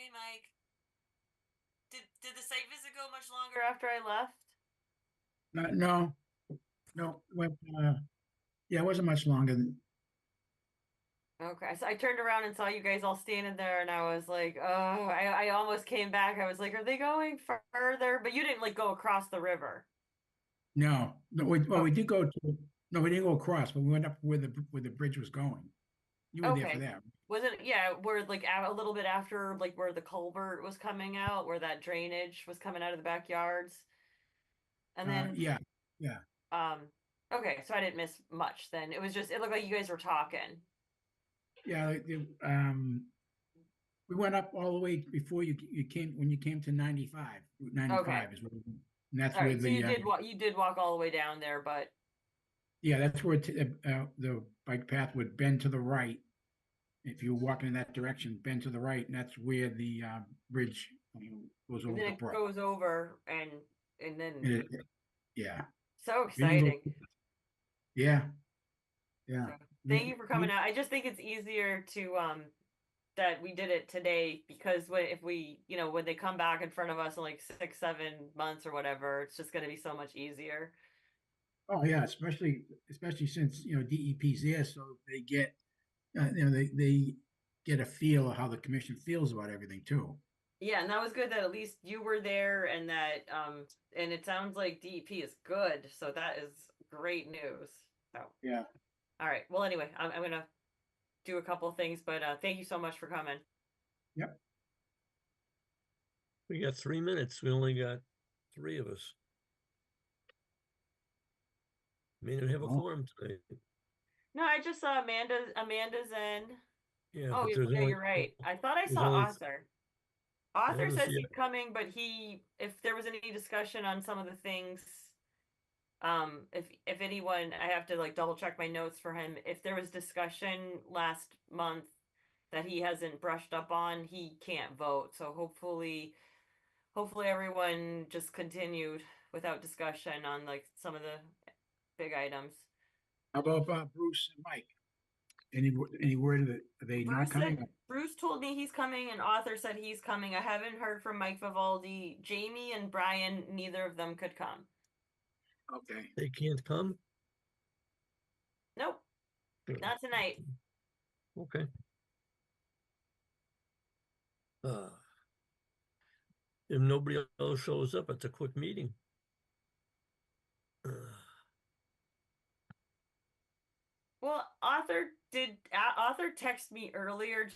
Hey Mike, did the site visit go much longer after I left? No, no. Yeah, it wasn't much longer than. Okay, so I turned around and saw you guys all standing there, and I was like, oh, I almost came back. I was like, are they going further? But you didn't like go across the river. No, no. We Oh, did go to. No, we didn't go across, but we went up where the bridge was going. You were there for okay. that. Was it, yeah, where like a little bit after like where the culvert was coming out, where that drainage was coming out of the backyards, and then Yeah, yeah, um, okay, so I didn't miss much then. It was just it looked like you guys were talking. yeah. We went up all the way before you came when you came to 95. Route Okay. 95 is where, and that's All where right, so the you did walk all the way down there, but yeah, that's where the bike path would bend to the right. If you're walking in that direction, bend to the right, and that's where the bridge goes and over then the it brook. goes over and And then yeah, so we didn't go. exciting. Yeah, yeah. So thank We, you for coming we, out. I just think it's easier to that we did it today because if we, when they come back in front of us in like 6, 7 months or whatever, it's just going to be so much easier. oh yeah, especially since DEP's there, so they get they get a feel of how the commission feels about everything too. Yeah, and that was good that at least you were there and that and it sounds like DEP is good, so that is great news. So, Yeah. all right. Well, anyway, I'm gonna do a couple of things, but thank you so much for coming. Yep. We got 3 minutes. We only got three of us. May not have a Oh, quorum tonight. No, I just saw Amanda's in. Yeah, Oh, but yeah, you're right. I thought I there's saw only Arthur. I Arthur haven't says seen he's coming, but if there was any discussion on some of the things, if anyone, I have to like double check my notes for him. If there was discussion last month that he hasn't brushed up on, he can't vote. So hopefully everyone just continued without discussion on like some of the big items. how about Bruce and Mike? Any word of it? Are they not coming? Bruce told me he's coming and Arthur said he's coming. I haven't heard from Mike Vivaldi. Jamie and Brian, neither of them could come. Okay. they can't come. Nope, Oh, not tonight. okay. Uh, if nobody else shows up, it's a quick meeting. Uh, Well, Arthur texted me earlier.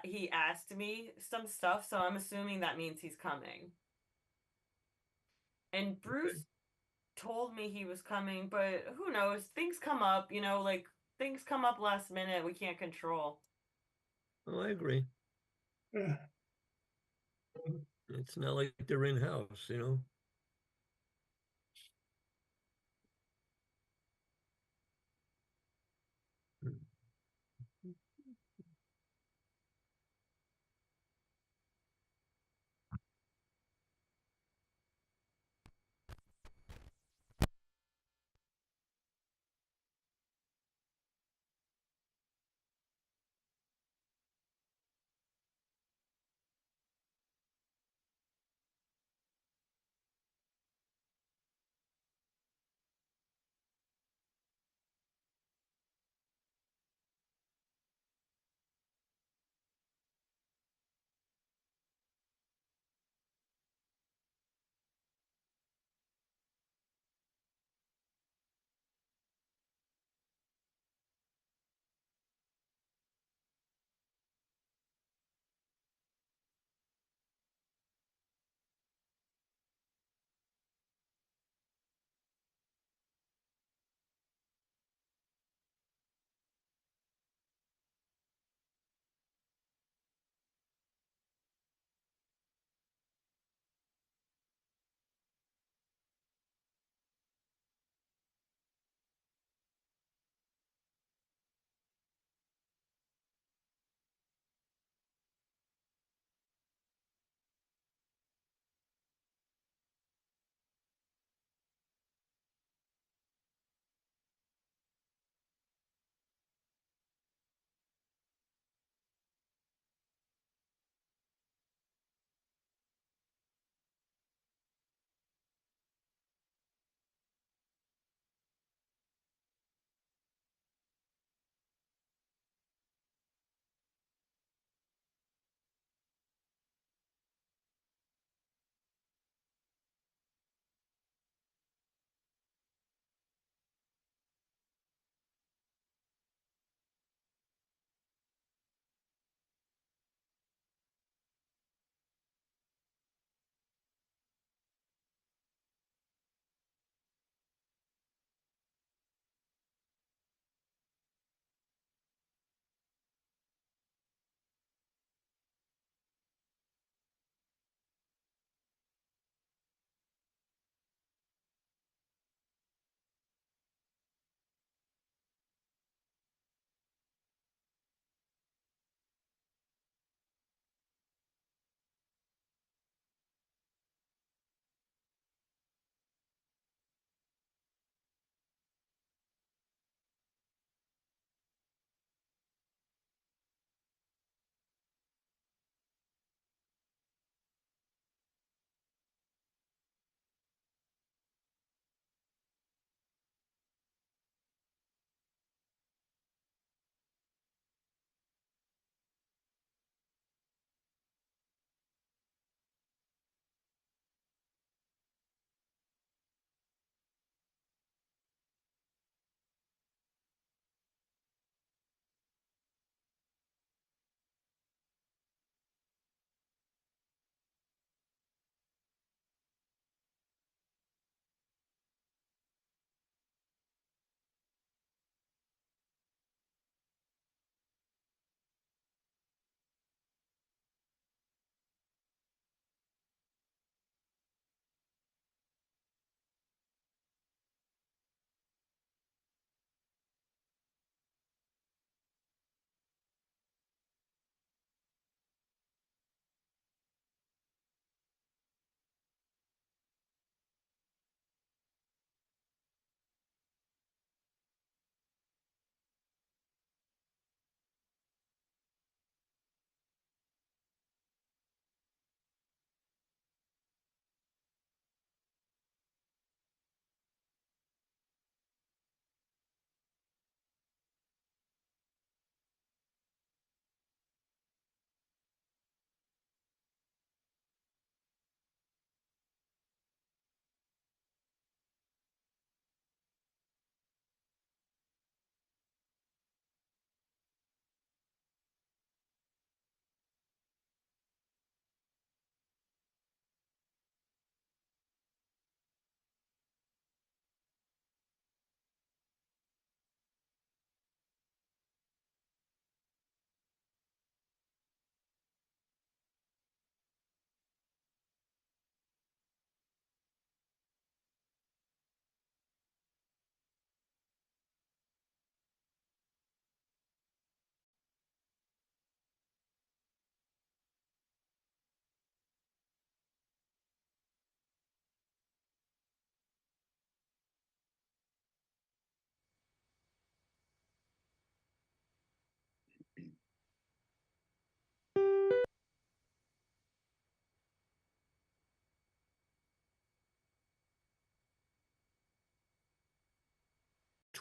He asked me some stuff, so I'm assuming that means he's coming. And okay. Bruce told me he was coming, but who knows? Things come up, like things come up last minute we can't control. Oh, I agree. Yeah. It's not like they're in-house.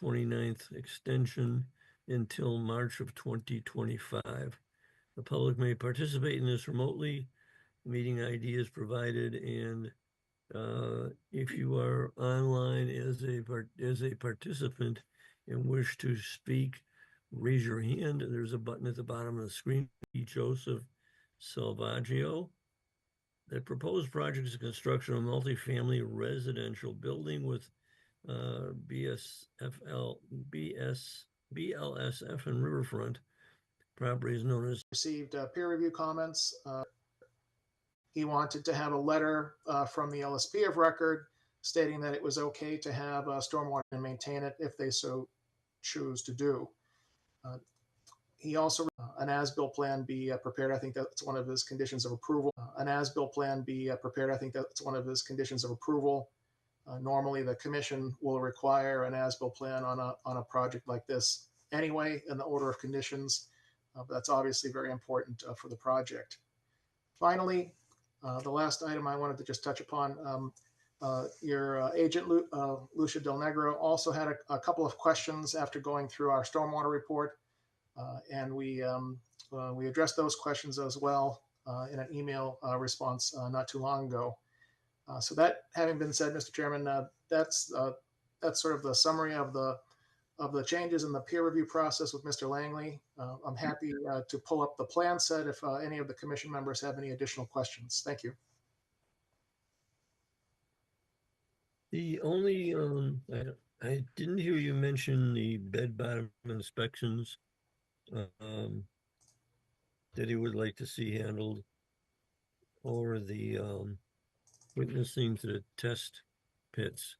29th extension until March of 2025. The public may participate in this remotely. Meeting ID is provided, and if you are online as a participant and wish to speak, raise your hand. There's a button at the bottom of the screen. Joseph Salvaggio. The proposed project is construction of a multifamily residential building with BLSF and riverfront. Property is known as received peer review comments. He wanted to have a letter from the LSP of record stating that it was okay to have stormwater and maintain it if they so choose to do. He also an as-built plan be prepared. I think that's one of his conditions of approval. An as-built plan be prepared. I think that's one of his conditions of approval. Normally, the commission will require an as-built plan on a project like this anyway in the order of conditions. But that's obviously very important for the project. Finally, the last item I wanted to just touch upon, your agent, Lucia Del Negro, also had a couple of questions after going through our stormwater report. And we addressed those questions as well in an email response not too long ago. So that having been said, Mr. Chairman, that's sort of the summary of the changes in the peer review process with Mr. Langley. I'm happy to pull up the plan set if any of the commission members have any additional questions. Thank you. the only, I didn't hear you mention the bed bottom inspections that he would like to see handled, or the witnessing to the test pits.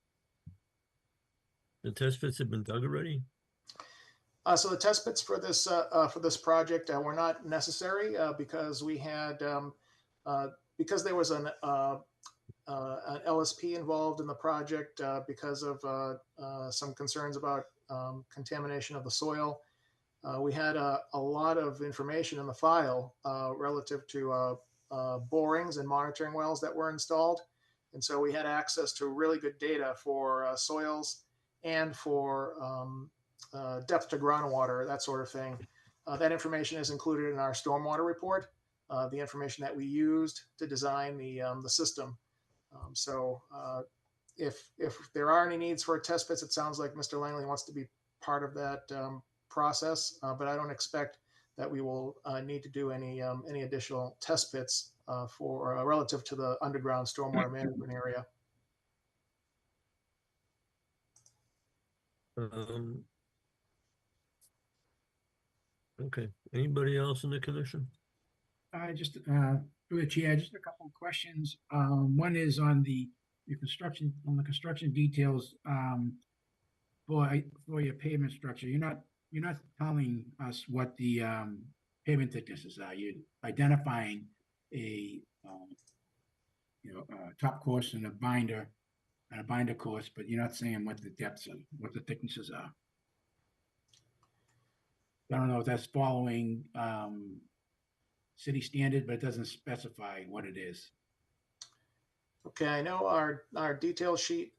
The test pits have been dug already? So the test pits for this project were not necessary because we had because there was an LSP involved in the project because of some concerns about contamination of the soil. We had a lot of information in the file relative to borings and monitoring wells that were installed. And so we had access to really good data for soils and for depth to groundwater, that sort of thing. That information is included in our stormwater report, the information that we used to design the system. So if there are any needs for test pits, it sounds like Mr. Langley wants to be part of that process, but I don't expect that we will need to do any additional test pits for relative to the underground stormwater management area. Okay. Anybody else in the commission? Just through the chair, just a couple of questions. One is on the construction details for your pavement structure. You're not telling us what the pavement thicknesses are. You're identifying a top course and a binder course, but you're not saying what the depths are, what the thicknesses are. I don't know if that's following city standard, but it doesn't specify what it is. Okay, I know our detail sheet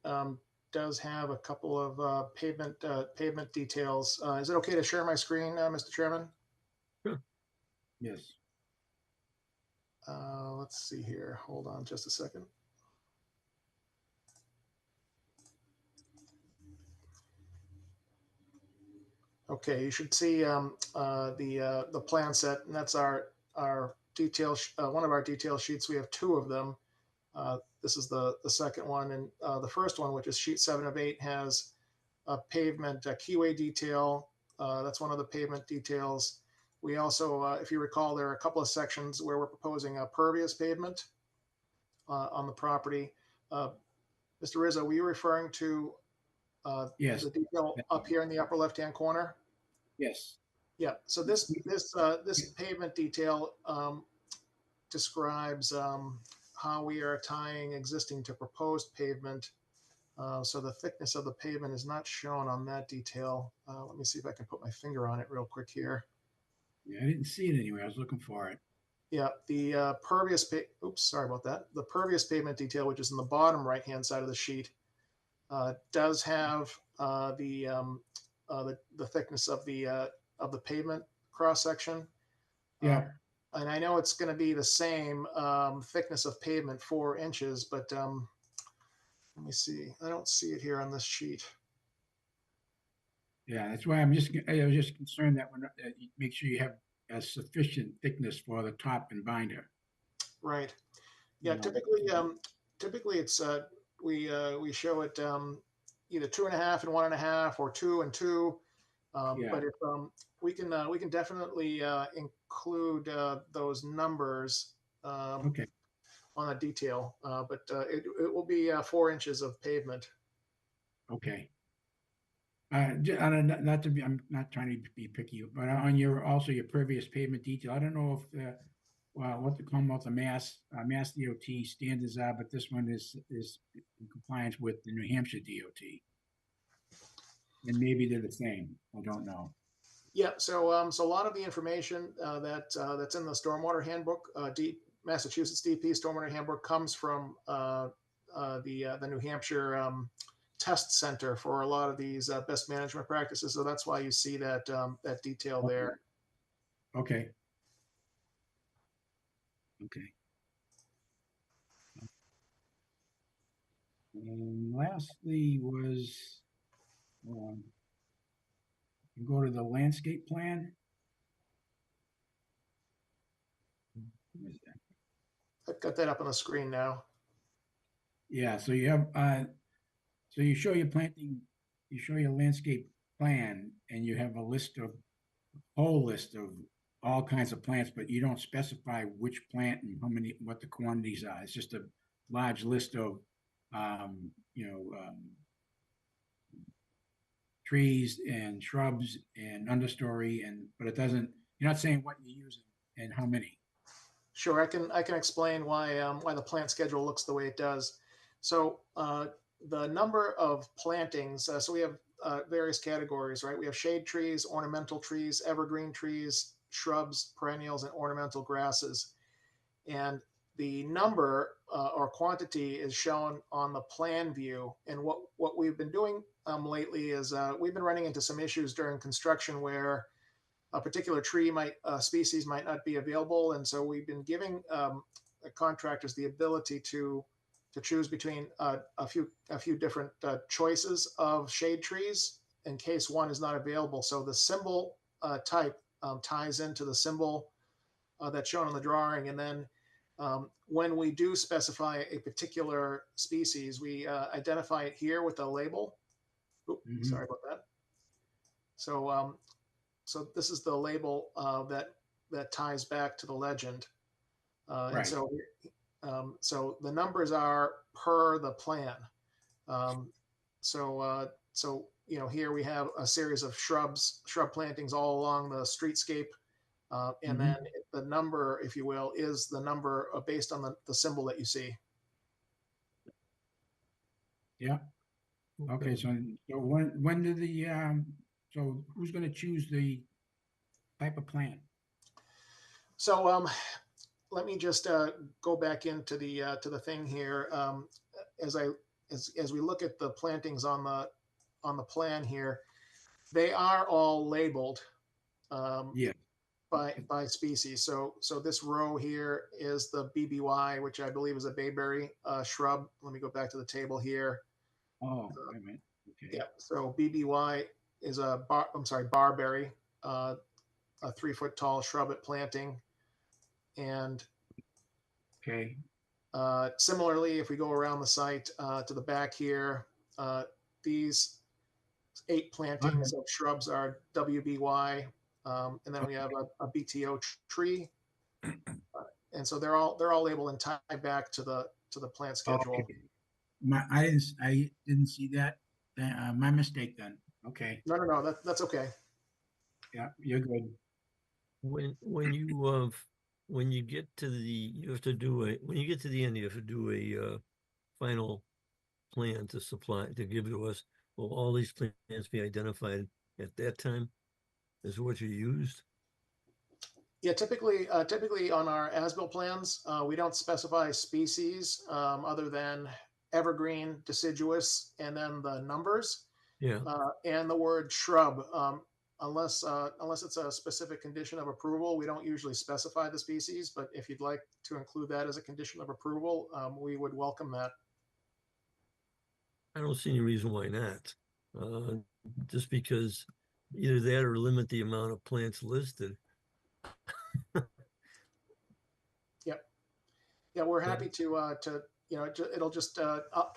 does have a couple of pavement details. Is it okay to share my screen, Mr. Chairman? Sure. Yes. Let's see here. Hold on just a second. Okay, you should see the plan set, and that's our detail. One of our detail sheets. We have two of them. This is the second one, and the first one, which is sheet 7 of 8, has a pavement keyway detail. That's one of the pavement details. We also, if you recall, there are a couple of sections where we're proposing a pervious pavement on the property. Mr. Rizzo, were you referring to Yes. the detail up here in the upper left-hand corner? Yes. Yeah. So this pavement detail describes how we are tying existing to proposed pavement. So the thickness of the pavement is not shown on that detail. Let me see if I can put my finger on it real quick here. Yeah, I didn't see it anywhere. I was looking for it. Yeah, the pervious, oops, sorry about that. The pervious pavement detail, which is in the bottom right-hand side of the sheet, does have the thickness of the pavement cross section. Yeah, And I know it's going to be the same thickness of pavement, 4 inches, but let me see. I don't see it here on this sheet. yeah, that's why I was just concerned that you make sure you have a sufficient thickness for the top and binder. Right. You Yeah. know, Typically it's we show it either 2.5 and 1.5 or 2 and 2. Yeah. But if we can definitely include those numbers Okay, on a detail. But it will be 4 inches of pavement. okay. Not to be, I'm not trying to be picky, but on also your previous pavement detail, I don't know if, what the Commonwealth of Mass DOT standards are, but this one is in compliance with the New Hampshire DOT. And maybe they're the same, I don't know. Yeah. So a lot of the information that's in the stormwater handbook, Massachusetts DP stormwater handbook, comes from the New Hampshire test center for a lot of these best management practices. So that's why you see that that detail Okay. there. Okay. Okay. And lastly was, you go to the landscape plan. What is that? I've got that up on the screen now. Yeah, so you have, so you show your planting, you show your landscape plan, and you have a whole list of all kinds of plants, but you don't specify which plant and what the quantities are. It's just a large list of, you know, trees and shrubs and understory, but it doesn't, you're not saying what you're using and how many. Sure, I can explain why the plant schedule looks the way it does. So the number of plantings. So we have various categories, right? We have shade trees, ornamental trees, evergreen trees, shrubs, perennials, and ornamental grasses. And the number or quantity is shown on the plan view. And what we've been doing lately is we've been running into some issues during construction where a particular species might not be available, and so we've been giving contractors the ability to choose between a few different choices of shade trees in case one is not available. So the symbol type ties into the symbol that's shown on the drawing, and then when we do specify a particular species, we identify it here with a label. Oops, sorry about that. So so this is the label that ties back to the legend. Right. And so the numbers are per the plan. So here we have a series of shrub plantings all along the streetscape. And then the number, if you will, is the number based on the symbol that you see. Yeah. Okay. So when did so who's going to choose the type of plant? So let me just go back into the thing here. As we look at the plantings on the plan here, they are all labeled Yeah. by species. So this row here is the BBY, which I believe is a bayberry shrub. Let me go back to the table here. Oh, wait a minute. Okay. Yeah. So BBY is barberry, a 3-foot tall shrub at planting, and Okay. similarly, if we go around the site to the back here, these 8 plantings of shrubs are WBY, and then we have a BTO tree, and so they're all labeled and tied back to the plant schedule. Okay. I didn't see that. My mistake then. Okay. No, that's okay. Yeah, you're good. When you get to you have to do when you get to the end, you have to do a final plan to give to us. Will all these plants be identified at that time as what you used? Yeah, typically on our as-built plans, we don't specify species other than evergreen, deciduous, and then the numbers, Yeah, and the word shrub. Unless it's a specific condition of approval, we don't usually specify the species, but if you'd like to include that as a condition of approval, we would welcome that. I don't see any reason why not. Uh, just because either that or limit the amount of plants listed. Yep. Yeah, we're happy to it'll just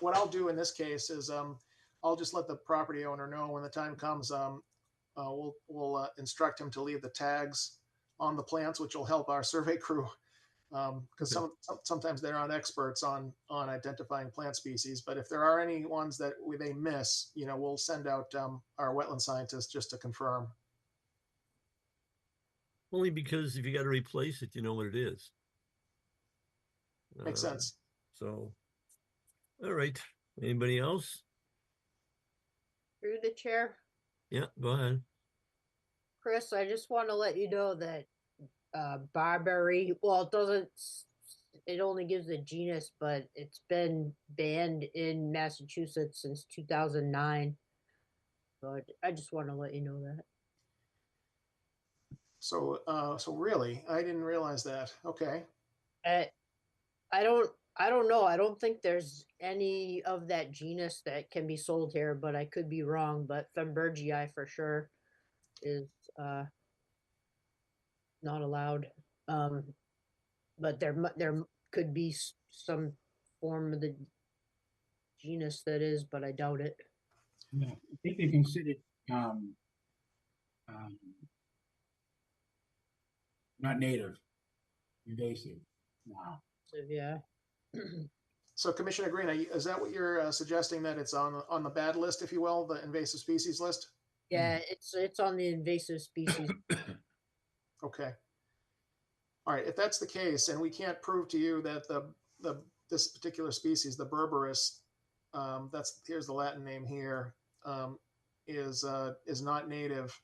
what I'll do in this case is I'll just let the property owner know when the time comes. We'll instruct him to leave the tags on the plants, which will help our survey crew because sometimes they're not experts on identifying plant species. But if there are any ones that they miss, we'll send out our wetland scientists just to confirm. Only because if you got to replace it, you know what it is. Makes sense. So, all right. Anybody else? Through the chair, Yeah, go ahead. Chris, I just want to let you know that barberry, well, it only gives the genus, but it's been banned in Massachusetts since 2009. So I just want to let you know that. So really, I didn't realize that. Okay. I I don't know. I don't think there's any of that genus that can be sold here, but I could be wrong. But Thunbergii for sure is not allowed. But there could be some form of the genus that is, but I doubt it. Yeah, I think they considered um, um, not native, invasive now. So yeah. So Commissioner Green, is that what you're suggesting, that it's on the bad list, if you will, the invasive species list? Yeah, it's on the invasive species. Okay. All right. If that's the case, and we can't prove to you that this particular species, the Berberis, here's the Latin name here, is not native.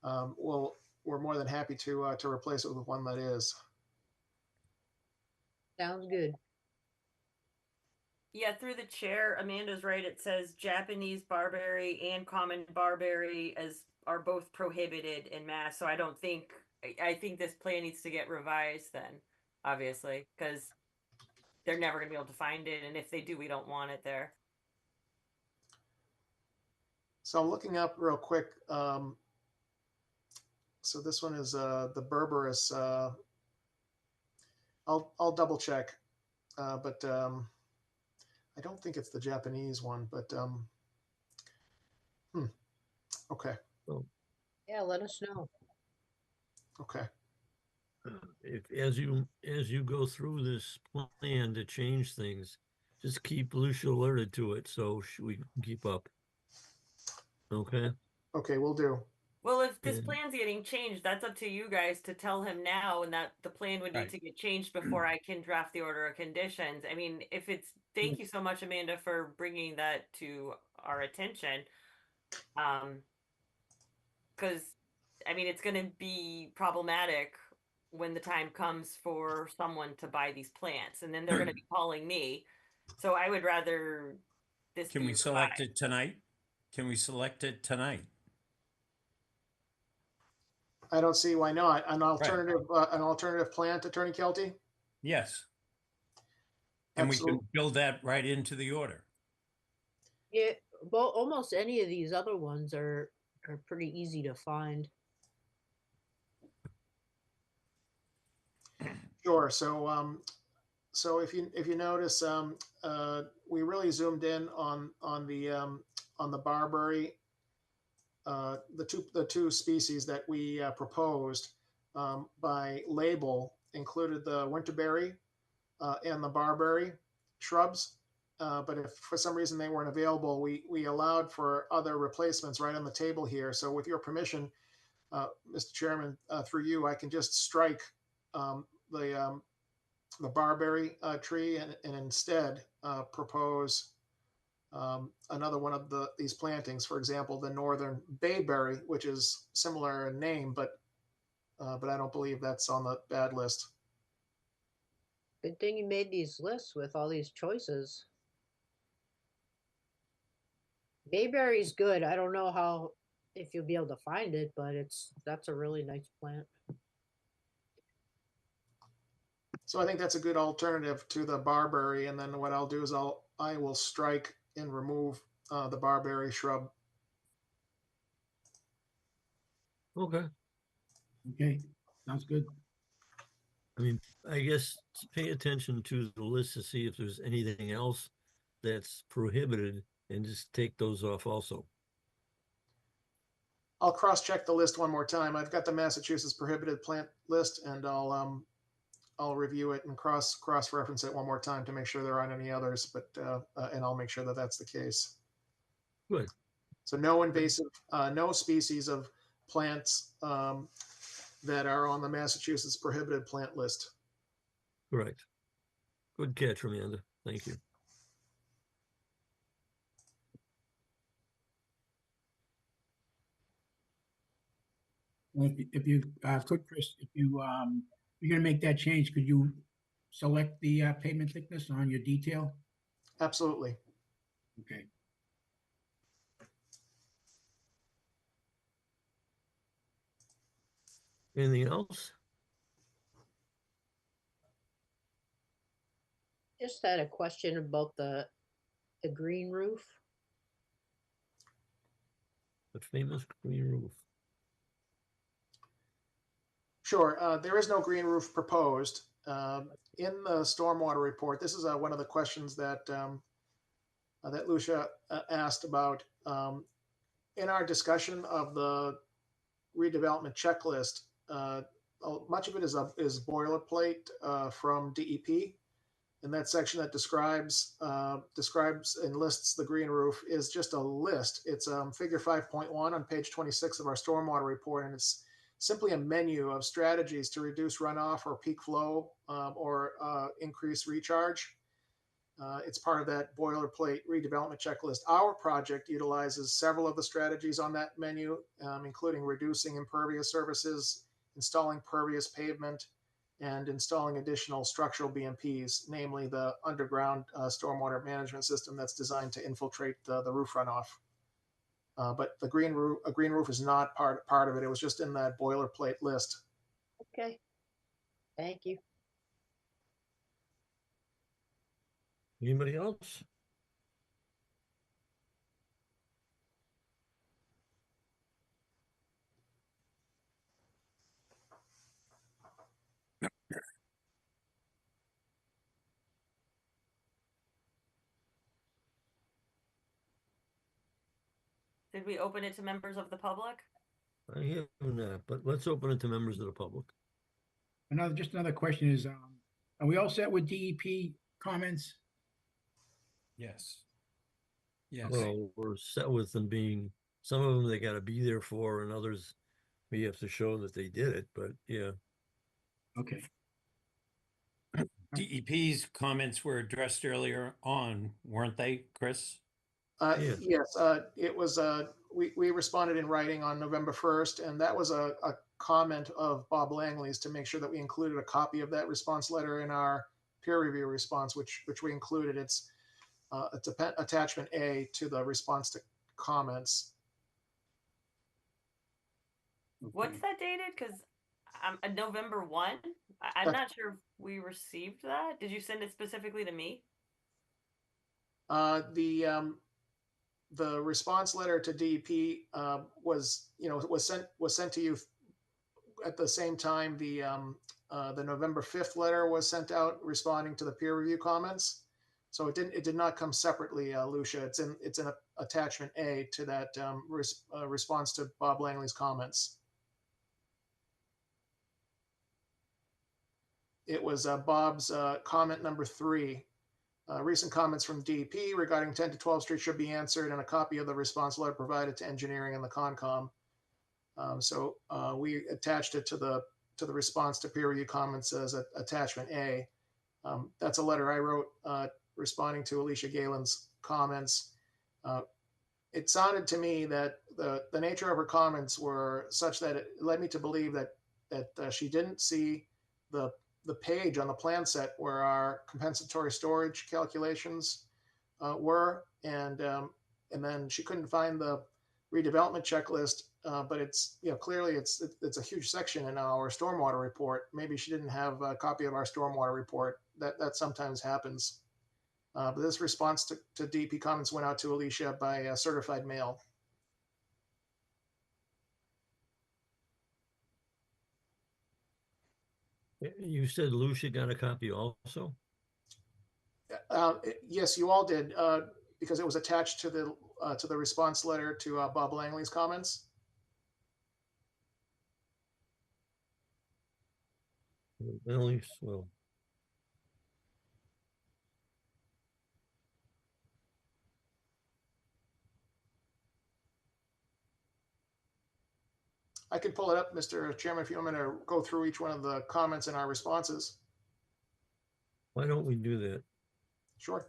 We're more than happy to replace it with one that is. Sounds good. Yeah, through the chair, Amanda's right. It says Japanese barberry and common barberry are both prohibited in Mass. So I think this plan needs to get revised then, obviously, because they're never gonna be able to find it, and if they do, we don't want it there. So I'm looking up real quick. So this one is the Berberis. I'll double check, but I don't think it's the Japanese one. But okay, Yeah, let us know. okay. If as you go through this plan to change things, just keep Lucia alerted to it so we can keep up. Okay. Okay, we'll do. Well, if this And- plan's getting changed, that's up to you guys to tell him now, and that the plan would need Right. to get changed before I can draft the order of conditions. I mean, thank you so much, Amanda, for bringing that to our attention. Because, I mean, it's going to be problematic when the time comes for someone to buy these plants, and then they're going to be calling me. So I would rather this Can be we select revised. it tonight? Can we select it tonight? I don't see why not. An alternative plant, Attorney Kelty? Yes. And we Absolutely. can build that right into the order. Yeah, well, almost any of these other ones are pretty easy to find. Sure. So if you notice, we really zoomed in on the barberry, the two species that we proposed by label included the winterberry and the barberry shrubs. But if for some reason they weren't available, we allowed for other replacements right on the table here. So with your permission, Mr. Chairman, through you, I can just strike the barberry tree and instead propose another one of these plantings. For example, the northern bayberry, which is similar in name, but I don't believe that's on the bad list. Good thing you made these lists with all these choices. Bayberry's good. I don't know how if you'll be able to find it, but that's a really nice plant. So I think that's a good alternative to the barberry. And then what I'll do is I will strike and remove the barberry shrub. Okay. Okay, sounds good. I mean, I guess pay attention to the list to see if there's anything else that's prohibited and just take those off also. I'll cross-check the list one more time. I've got the Massachusetts prohibited plant list, and I'll review it and cross-reference it one more time to make sure there aren't any others. But and I'll make sure that that's the case. Good. So no invasive, no species of plants that are on the Massachusetts prohibited plant list. Correct. Good catch, Amanda. Thank you. Well, if you could, Chris, if you're gonna make that change, could you select the pavement thickness on your detail? Absolutely. Okay. Anything else? Just had a question about the green roof. The famous green roof. Sure. There is no green roof proposed. In the stormwater report, this is one of the questions that that Lucia asked about. In our discussion of the redevelopment checklist, much of it is boilerplate from DEP. And that section that describes and lists the green roof is just a list. It's figure 5.1 on page 26 of our stormwater report, and it's simply a menu of strategies to reduce runoff or peak flow or increase recharge. It's part of that boilerplate redevelopment checklist. Our project utilizes several of the strategies on that menu, including reducing impervious surfaces, installing pervious pavement, and installing additional structural BMPs, namely the underground stormwater management system that's designed to infiltrate the roof runoff. But a green roof is not part of it. It was just in that boilerplate list. Okay. Thank you. Anybody else? Did we open it to members of the public? I have not, but let's open it to members of the public. Another question is, are we all set with DEP comments? Yes. Yes. Well, we're set with them being, some of them they gotta be there for, and others we have to show that they did it, but yeah. Okay. DEP's comments were addressed earlier on, weren't they, Chris? Yeah. Yes, it was. We responded in writing on November 1st, and that was a comment of Bob Langley's to make sure that we included a copy of that response letter in our peer review response, which we included. It's attachment A to the response to comments. What's that dated? Because I'm November 1. I'm not sure if we received that. Did you send it specifically to me? The response letter to DEP was sent to you at the same time the November 5th letter was sent out responding to the peer review comments. So it did not come separately, Lucia. It's in attachment A to that response to Bob Langley's comments. It was Bob's comment number 3. Recent comments from DEP regarding 10 to 12 Street should be answered, and a copy of the response letter provided to engineering and the Concom. So we attached it to the response to peer review comments as attachment A. That's a letter I wrote responding to Alicia Galen's comments. It sounded to me that the nature of her comments were such that it led me to believe that she didn't see the page on the plan set where our compensatory storage calculations were, and and then she couldn't find the redevelopment checklist, but it's, clearly it's a huge section in our stormwater report. Maybe she didn't have a copy of our stormwater report. That sometimes happens. But this response to DP comments went out to Alicia by certified mail. You said Lucia got a copy also? Yes, you all did, because it was attached to the response letter to Bob Langley's comments. At least, well, I can pull it up, Mr. Chairman, if you want me to go through each one of the comments and our responses. why don't we do that? Sure.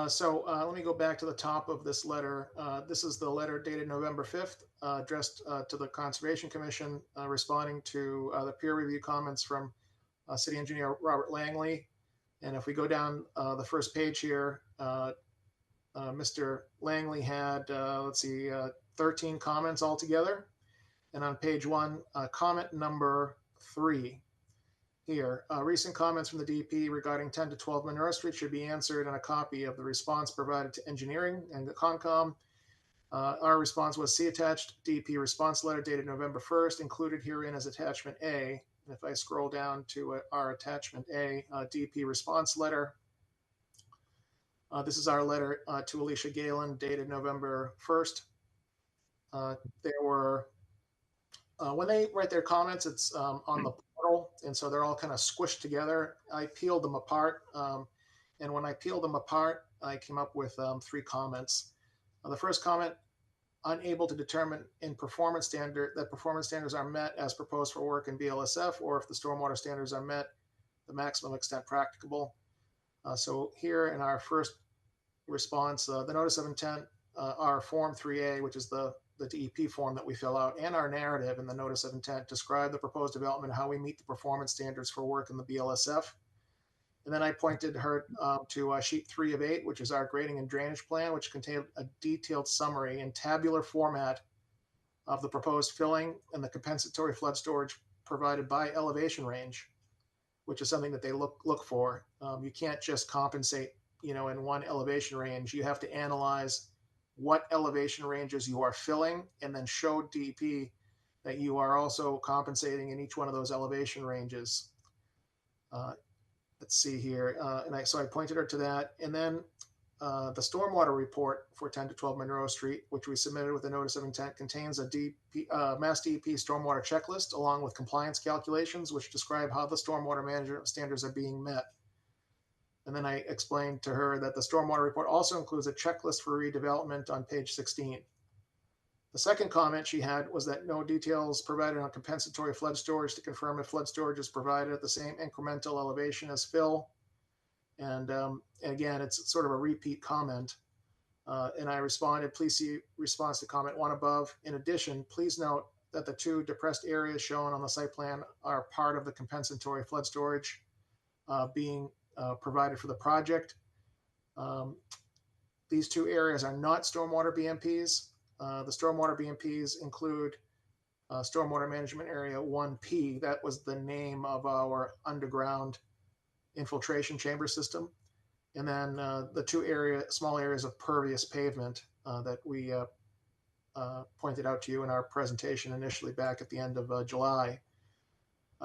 So let me go back to the top of this letter. This is the letter dated November 5th, addressed to the Conservation Commission, responding to the peer review comments from City Engineer Robert Langley. And if we go down the first page here, Mr. Langley had, 13 comments altogether. And on page 1, comment number 3 here, recent comments from the DP regarding 10 to 12 Monroe Street should be answered, and a copy of the response provided to engineering and the Concom. Our response was, see attached DP response letter dated November 1st, included herein as attachment A. And if I scroll down to our attachment A, DP response letter, this is our letter to Alicia Galen dated November 1st. There were, when they write their comments, it's on the portal, and so they're all kind of squished together. I peeled them apart, and when I peeled them apart, I came up with 3 comments. The first comment, unable to determine in performance standards are met as proposed for work in BLSF, or if the stormwater standards are met, the maximum extent practicable. So here in our first response, the notice of intent, our form 3A, which is the DEP form that we fill out, and our narrative in the notice of intent describe the proposed development, how we meet the performance standards for work in the BLSF. And then I pointed her to sheet 3 of 8, which is our grading and drainage plan, which contained a detailed summary in tabular format of the proposed filling and the compensatory flood storage provided by elevation range, which is something that they look for. You can't just compensate, in one elevation range. You have to analyze what elevation ranges you are filling, and then show DEP that you are also compensating in each one of those elevation ranges. Let's see here. So I pointed her to that. And then the stormwater report for 10 to 12 Monroe Street, which we submitted with a notice of intent, contains a Mass DEP stormwater checklist along with compliance calculations, which describe how the stormwater management standards are being met. And then I explained to her that the stormwater report also includes a checklist for redevelopment on page 16. The second comment she had was that no details provided on compensatory flood storage to confirm if flood storage is provided at the same incremental elevation as fill. And again, it's sort of a repeat comment. And I responded, please see response to comment 1 above. In addition, please note that the 2 depressed areas shown on the site plan are part of the compensatory flood storage being provided for the project. These 2 areas are not stormwater BMPs. The stormwater BMPs include Stormwater Management Area 1P. That was the name of our underground infiltration chamber system. And then the 2 small areas of pervious pavement that we pointed out to you in our presentation initially back at the end of July.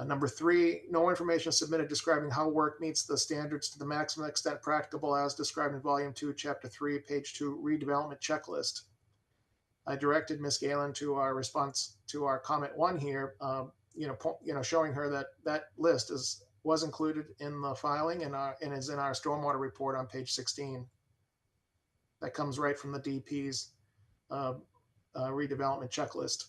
Number 3, no information submitted describing how work meets the standards to the maximum extent practicable as described in Volume 2, Chapter 3, Page 2, redevelopment checklist. I directed Ms. Galen to our response to our comment 1 here, showing her that that list was included in the filing and is in our stormwater report on page 16. That comes right from the DP's redevelopment checklist.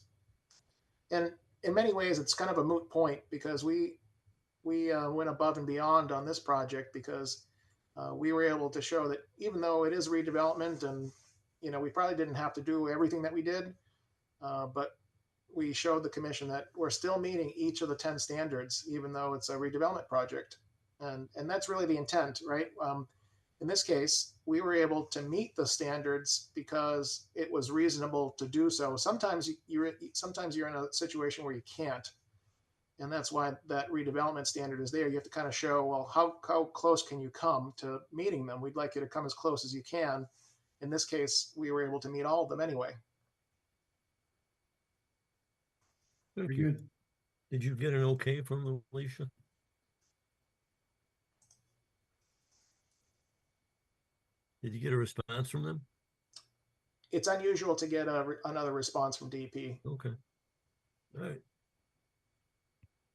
And in many ways, it's kind of a moot point because we went above and beyond on this project because we were able to show that even though it is redevelopment and we probably didn't have to do everything that we did, but we showed the commission that we're still meeting each of the 10 standards, even though it's a redevelopment project. And that's really the intent, right? In this case, we were able to meet the standards because it was reasonable to do so. Sometimes you're in a situation where you can't, and that's why that redevelopment standard is there. You have to kind of show, well, how close can you come to meeting them? We'd like you to come as close as you can. In this case, we were able to meet all of them anyway. Thank Very you. good. Did you get an okay from Alicia? Did you get a response from them? It's unusual to get another response from DP. Okay. All right.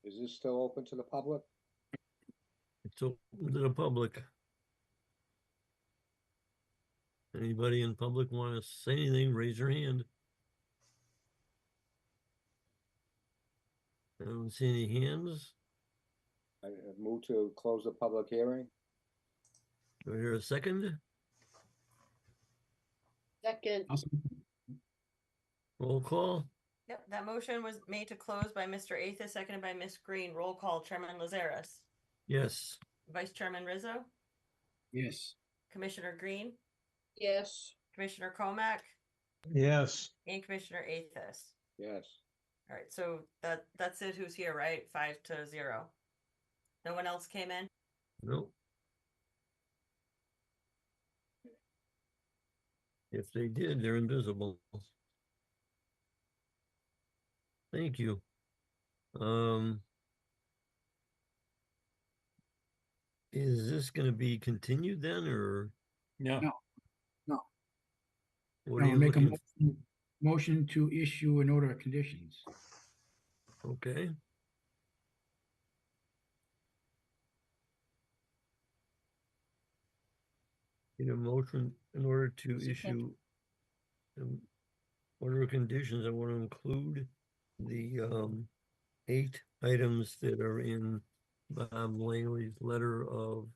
Is this still open to the public? It's open to the public. Anybody in public want to say anything, raise your hand. I don't see any hands. I move to close the public hearing. Do I hear a second? Second, Roll call? Yep, that motion was made to close by Mr. Athis, seconded by Ms. Green. Roll call, Chairman Lazaris, Yes. Vice Chairman Rizzo, Yes. Commissioner Green, yes. Commissioner Comack, Yes. and Commissioner Athis. Yes. All right, so that's it. Who's here, right? 5-0. No one else came in? Nope. If they did, they're invisible. Thank you. Is this gonna be continued then, or No. No. what are I'll you make a looking? motion to issue an order of conditions. Okay. Need a motion in order to Second. issue an order of conditions. I want to include the 8 items that are in Bob Langley's letter of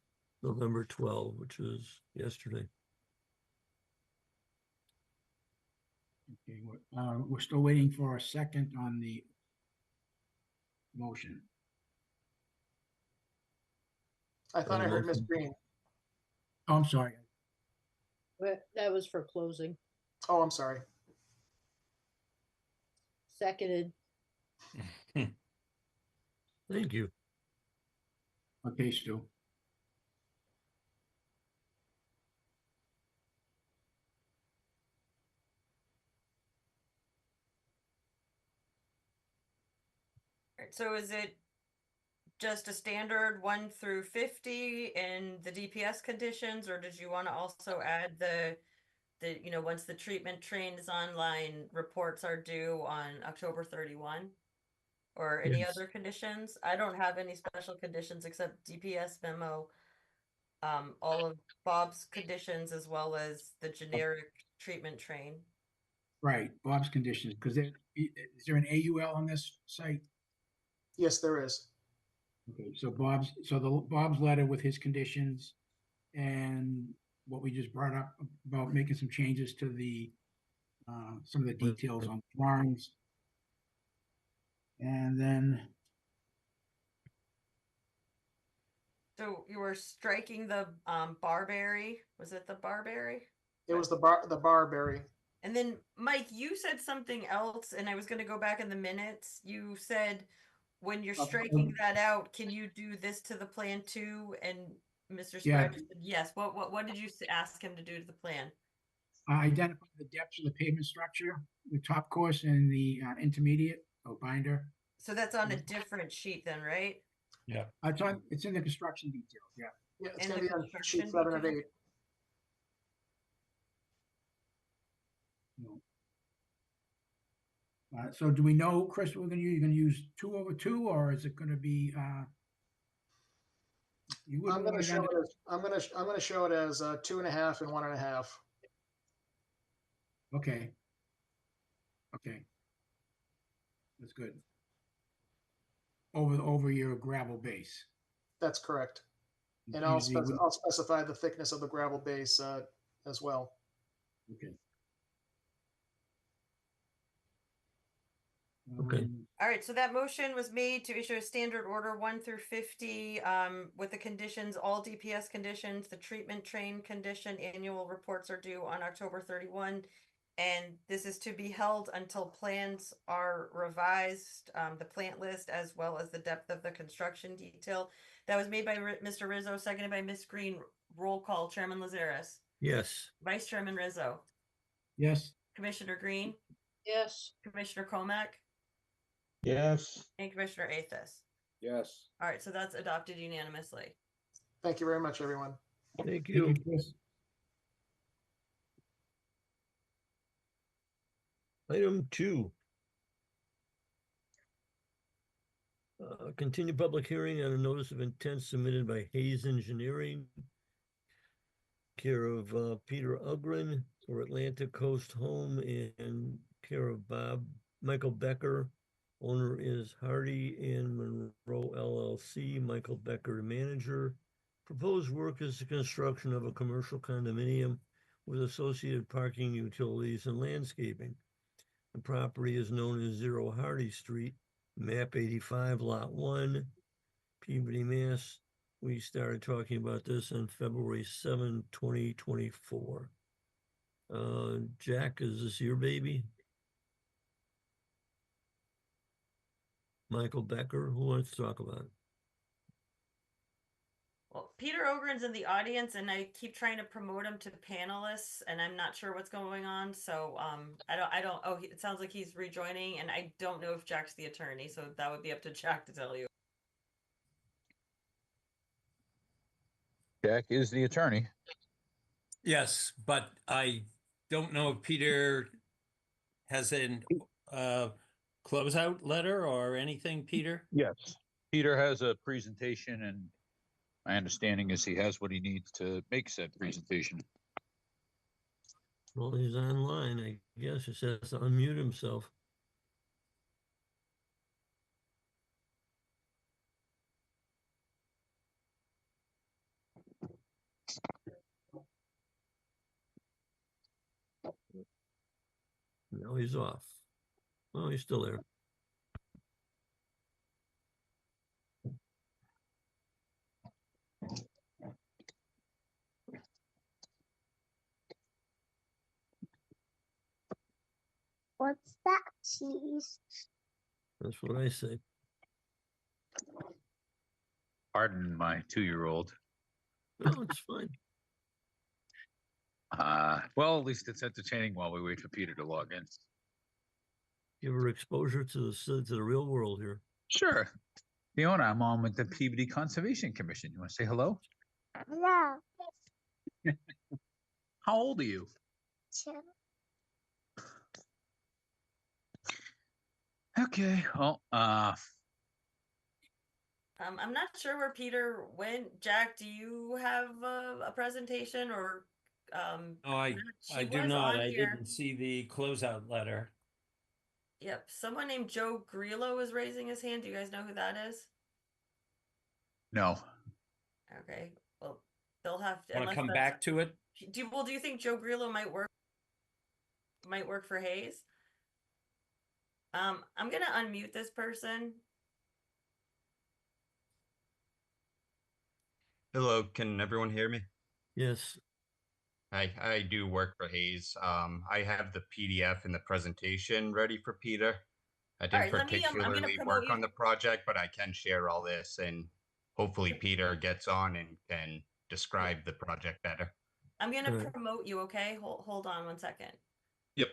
November 12, which is yesterday. Okay, we're still waiting for a second on the motion. I thought I heard Ms. Motion. Green. Oh, I'm sorry. But that was for closing. Oh, I'm sorry. Seconded, Thank you. Okay, Stu. All right, so is it just a standard 1 through 50 in the DPS conditions, or did you want to also add the once the treatment train is online, reports are due on October 31? Or any Yes. other conditions? I don't have any special conditions except DPS memo, all of Bob's conditions as well as the generic treatment train. Right, Bob's conditions, because is there an AUL on this site? Yes, there is. Okay, so Bob's letter with his conditions and what we just brought up about making some changes to the some of the details on drawings. And then So you were striking the barberry. Was it the barberry? It was the barberry. And then Mike, you said something else, and I was going to go back in the minutes. You said when you're striking that out, can you do this to the plan too? And Mr. Yeah. Scribe said yes. What did you ask him to do to the plan? identify the depths of the pavement structure, the top course and the intermediate or binder. So that's on a different sheet then, right? Yeah. It's in the construction details, yeah. Yeah, it's And gonna the be on sheet construction 7 of detail? 8. No. So do we know, Chris, what we're gonna use? You're gonna use 2/2, or is it gonna be, you I'm wouldn't gonna want show to, it as I'm gonna show it as 2.5 and 1.5. okay. Okay. That's good. Over your gravel base. That's correct. It's And I'll usually I'll specify the thickness of the gravel base as well. Okay. Okay. All right, so that motion was made to issue a standard order 1 through 50, with the conditions, all DPS conditions, the treatment train condition, annual reports are due on October 31. And this is to be held until plans are revised, the plant list, as well as the depth of the construction detail. That was made by Mr. Rizzo, seconded by Ms. Green. Roll call, Chairman Lazaris, Yes. Vice Chairman Rizzo, Yes, Commissioner Green, Yes. Commissioner Comack, Yes. and Commissioner Athos. Yes. All right, so that's adopted unanimously. Thank you very much, everyone. Thank thank you. you, Chris. Item 2. Continue public hearing on a notice of intent submitted by Hayes Engineering, care of Peter Ugrin for Atlantic Coast Home, and care of Michael Becker. Owner is Hardy and Monroe LLC. Michael Becker, manager. Proposed work is the construction of a commercial condominium with associated parking, utilities, and landscaping. The property is known as 0 Hardy Street, map 85, lot 1, Peabody, Mass. We started talking about this on February 7, 2024. Jack, is this your baby? Michael Becker, who wants to talk about it? Well, Peter Ogren's in the audience, and I keep trying to promote him to panelists, and I'm not sure what's going on. So, I don't. Oh, it sounds like he's rejoining, and I don't know if Jack's the attorney, so that would be up to Jack to tell you. Jack is the attorney. Yes, but I don't know if Peter has an closeout letter or anything, Peter? Yes. Peter has a presentation, and my understanding is he has what he needs to make said presentation. Well, he's online, I guess. He says to unmute himself. No, he's off. Oh, he's still there. What's that, cheese? That's what I say. Pardon my 2-year-old. No, it's fine. Well, at least it's entertaining while we wait for Peter to log in. Give her exposure to the real world here. Sure. Fiona, I'm on with the Peabody Conservation Commission. You want to say hello? Hello. How old are you? 2. Okay. Well, I'm not sure where Peter went. Jack, do you have a presentation or? No, I she do was not. on I here. didn't see the closeout letter. Yep, someone named Joe Grillo is raising his hand. Do you guys know who that is? no. Okay, well, they'll have to. Want to unless come that's- back to it? Do you think Joe Grillo might work for Hayes? I'm gonna unmute this person. Hello, can everyone hear me? Yes. I do work for Hayes. I have the PDF and the presentation ready for Peter. I didn't right, I'm gonna particularly promote work you. on the project, but I can share all this and hopefully Peter gets on and can describe the project better. I'm gonna All right. promote you, okay? Hold on one second. Yep.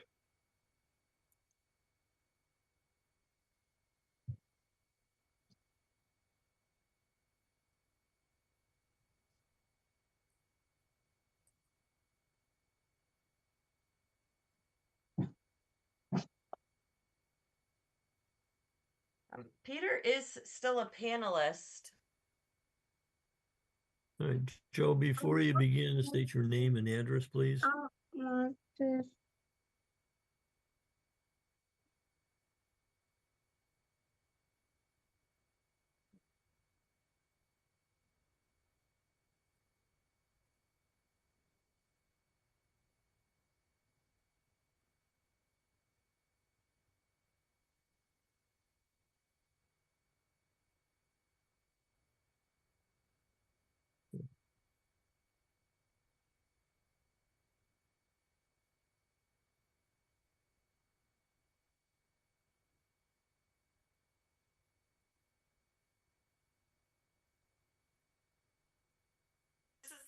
Peter is still a panelist. All right, Joe, before you begin, state your name and address, please.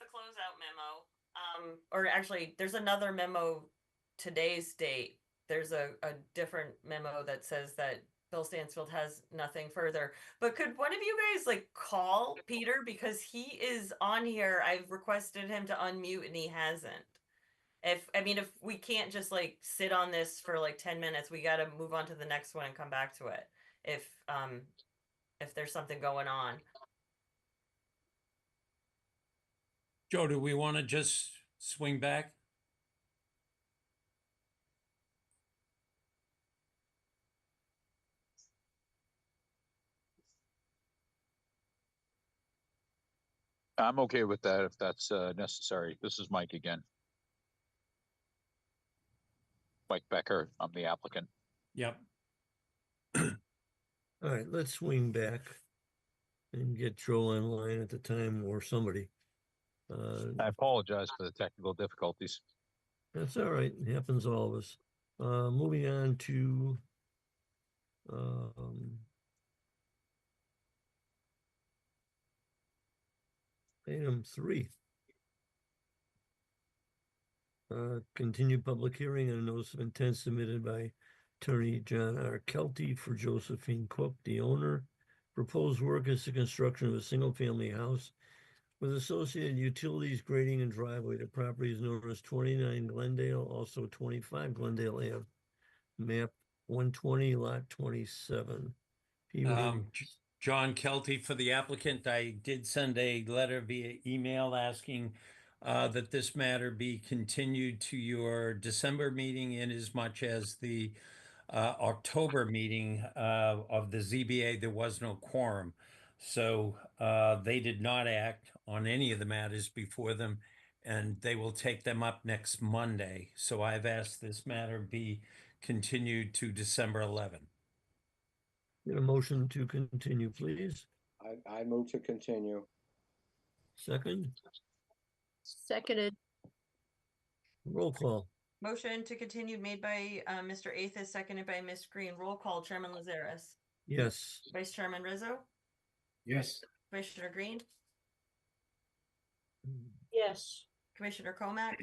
the closeout memo. Or actually, there's another memo today's date. There's a different memo that says that Bill Stansfield has nothing further. But could one of you guys like call Peter because he is on here? I've requested him to unmute and he hasn't. If we can't just like sit on this for like 10 minutes, we got to move on to the next one and come back to it. If there's something going on. Joe, do we want to just swing back? I'm okay with that if that's necessary. This is Mike again. Mike Becker, I'm the applicant. Yep. All right, let's swing back and get Joe on line at the time or somebody. I apologize for the technical difficulties. That's all right. It happens to all of us. Moving on to item 3. Continued public hearing on a notice of intent submitted by attorney John R. Kelty for Josephine Cook, the owner. Proposed work is the construction of a single-family house with associated utilities, grading, and driveway. The property is known as 29 Glendale, also 25 Glendale Ave, map 120, lot 27. Peabody. John Kelty for the applicant. I did send a letter via email asking that this matter be continued to your December meeting in as much as the October meeting of the ZBA, there was no quorum. So they did not act on any of the matters before them, and they will take them up next Monday. So I've asked this matter be continued to December 11th. Get a motion to continue, please. I move to continue. Second, Seconded. roll call. Motion to continue made by Mr. Athis, seconded by Ms. Green. Roll call, Chairman Lazaris. Yes. Vice Chairman Rizzo. Yes. Commissioner Green. Yes. Commissioner Komack.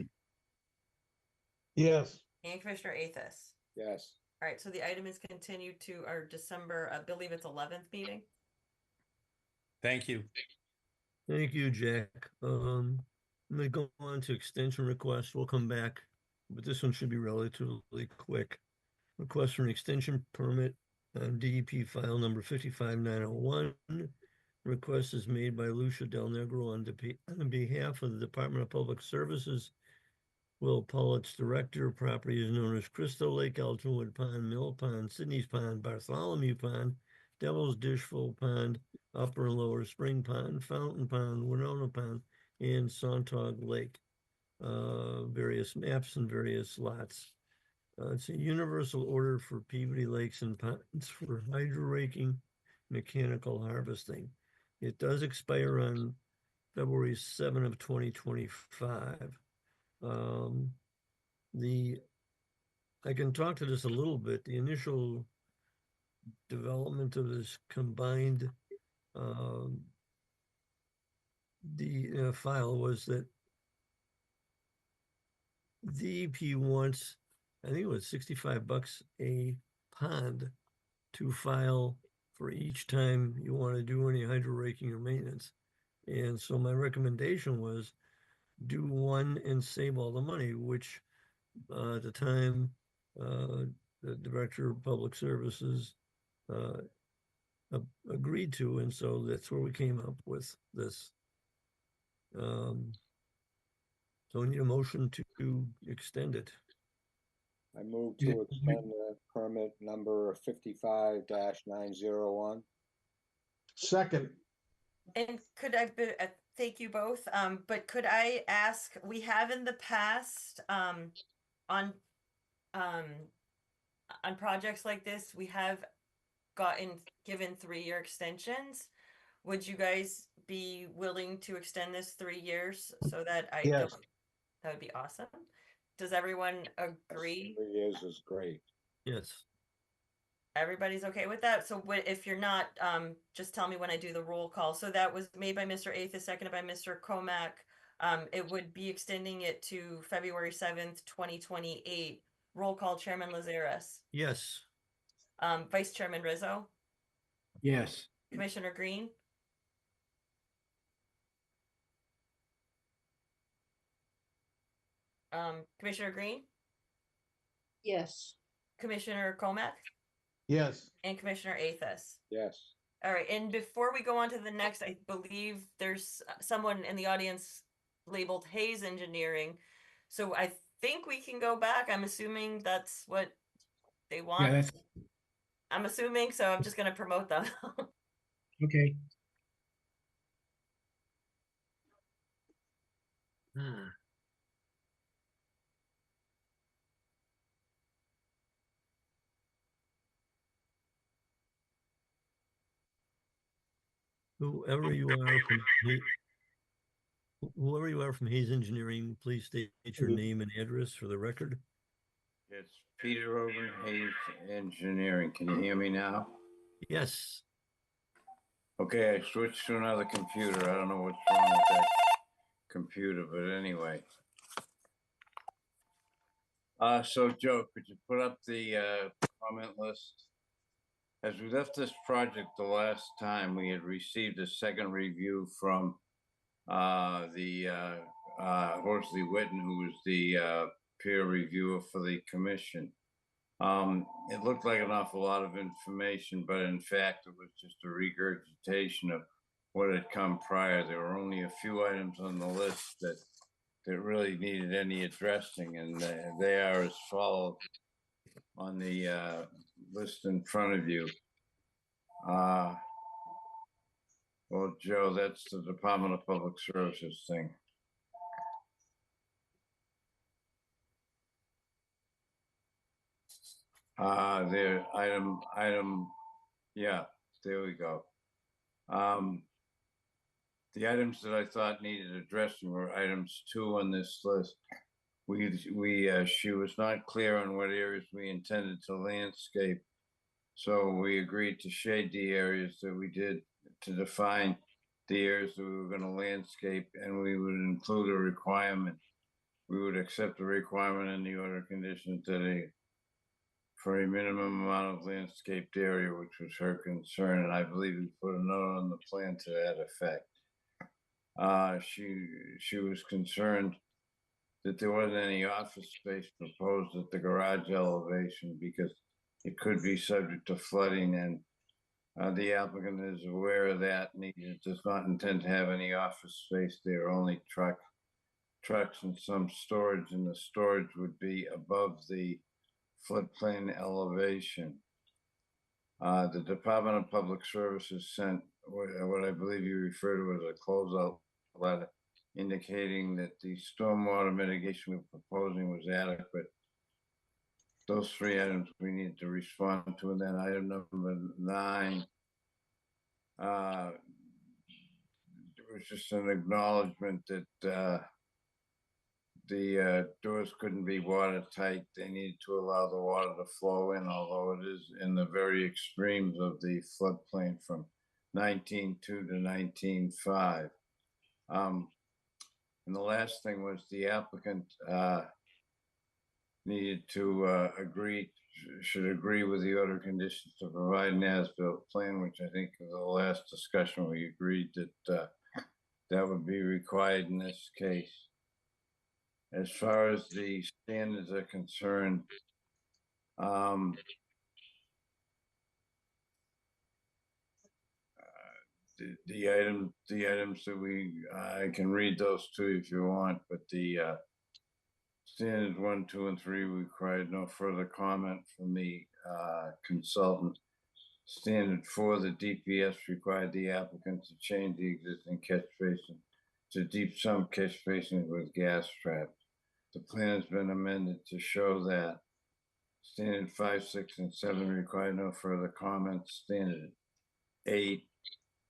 Yes. And Commissioner Athis. Yes. All right, so the item is continued to our December, I believe it's 11th meeting. Thank you. Thank you, Jack. I'm gonna go on to extension request. We'll come back, but this one should be relatively quick. Request for an extension permit on DEP file number 55901. Request is made by Lucia Del Negro on behalf of the Department of Public Services. Will Pollitt's director. Property is known as Crystal Lake, Eltonwood Pond, Mill Pond, Sydney's Pond, Bartholomew Pond, Devil's Dishful Pond, Upper and Lower Spring Pond, Fountain Pond, Winona Pond, and Sontag Lake. Various maps and various lots. It's a universal order for Peabody Lakes and Ponds for hydro raking, mechanical harvesting. It does expire on February 7 of 2025. I can talk to this a little bit. The initial development of this combined file was that DEP wants, I think it was $65 a pond to file for each time you want to do any hydro raking or maintenance. And so my recommendation was do one and save all the money, which at the time the Director of Public Services agreed to, and so that's where we came up with this. So we need a motion to extend it. I move to extend the permit number 55-901. Second. And could I thank you both, but could I ask, we have in the past on projects like this, we have given 3-year extensions. Would you guys be willing to extend this 3 years so that Yes. That would be awesome. Does everyone agree? 3 years is great. Yes. Everybody's okay with that? So if you're not, just tell me when I do the roll call. So that was made by Mr. Athis, seconded by Mr. Komack. It would be extending it to February 7th, 2028. Roll call, Chairman Lazares, Yes. Vice Chairman Rizzo, Yes. Commissioner Green, Commissioner Green, Yes. Commissioner Comac, Yes. and Commissioner Athos. Yes. All right, and before we go on to the next, I believe there's someone in the audience labeled Hayes Engineering. So I think we can go back. I'm assuming that's what they want. Yeah, that's I'm assuming, so I'm just going to promote them. okay. Whoever you are from whoever you are from Hayes Engineering, please state your name and address for the record. It's Peter over Hayes Engineering. Can you hear me now? Yes. Okay, I switched to another computer. I don't know what's wrong with that computer, but anyway. So Joe, could you put up the comment list? As we left this project the last time, we had received a second review from the Horsley Witten, who was the peer reviewer for the commission. It looked like an awful lot of information, but in fact, it was just a regurgitation of what had come prior. There were only a few items on the list that really needed any addressing, and they are as follows on the list in front of you. Well, Joe, that's the Department of Public Services thing. There, yeah, there we go. The items that I thought needed addressing were items 2 on this list. She was not clear on what areas we intended to landscape, so we agreed to shade the areas that we did to define the areas that we were going to landscape, and we would include a requirement. We would accept the requirement in the order of conditions that for a minimum amount of landscaped area, which was her concern, and I believe we put a note on the plan to that effect. She was concerned that there wasn't any office space proposed at the garage elevation because it could be subject to flooding, and the applicant is aware of that, and he does not intend to have any office space there, only trucks and some storage, and the storage would be above the floodplain elevation. The Department of Public Services sent what I believe you refer to as a closeout letter indicating that the stormwater mitigation we're proposing was adequate. Those 3 items we need to respond to. And then item number 9, it was just an acknowledgement that the doors couldn't be watertight. They needed to allow the water to flow in, although it is in the very extremes of the floodplain from 19.2 to 19.5. And the last thing was the applicant needed to should agree with the order conditions to provide an as-built plan, which I think in the last discussion we agreed that that would be required in this case. As far as the standards are concerned, the items that I can read those to you if you want, but the standards 1, 2, and 3 required no further comment from the consultant. Standard 4, the DPS required the applicant to change the existing catch basin to deep sump catch basins with gas traps. The plan has been amended to show that. Standard 5, 6, and 7 require no further comments. Standard 8,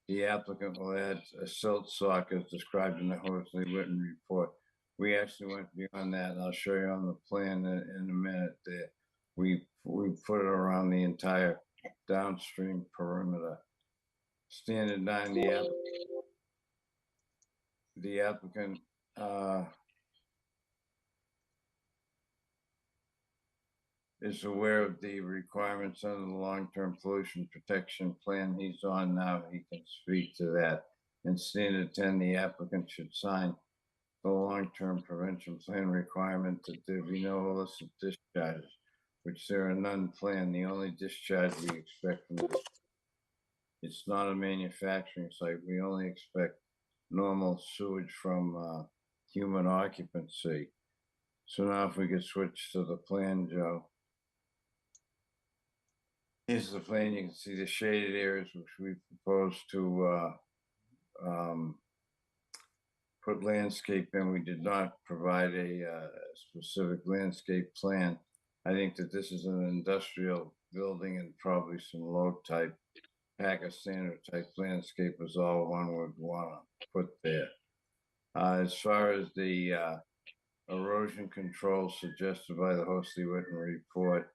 the applicant will add a silt sock as described in the Horsley Witten report. We actually went beyond that, and I'll show you on the plan in a minute that we put it around the entire downstream perimeter. Standard 9, the applicant is aware of the requirements under the long-term pollution protection plan he's on now, he can speak to that. In standard 10, the applicant should sign the long-term prevention plan requirement that there be no illicit discharges, which there are none planned. The only discharge we expect from this, it's not a manufacturing site. We only expect normal sewage from human occupancy. So now if we could switch to the plan, Joe. Here's the plan. You can see the shaded areas which we propose to put landscape in. We did not provide a specific landscape plan. I think that this is an industrial building and probably some low type, Packer standard type landscape is all one would want to put there. As far as the erosion control suggested by the Hosty Witten report,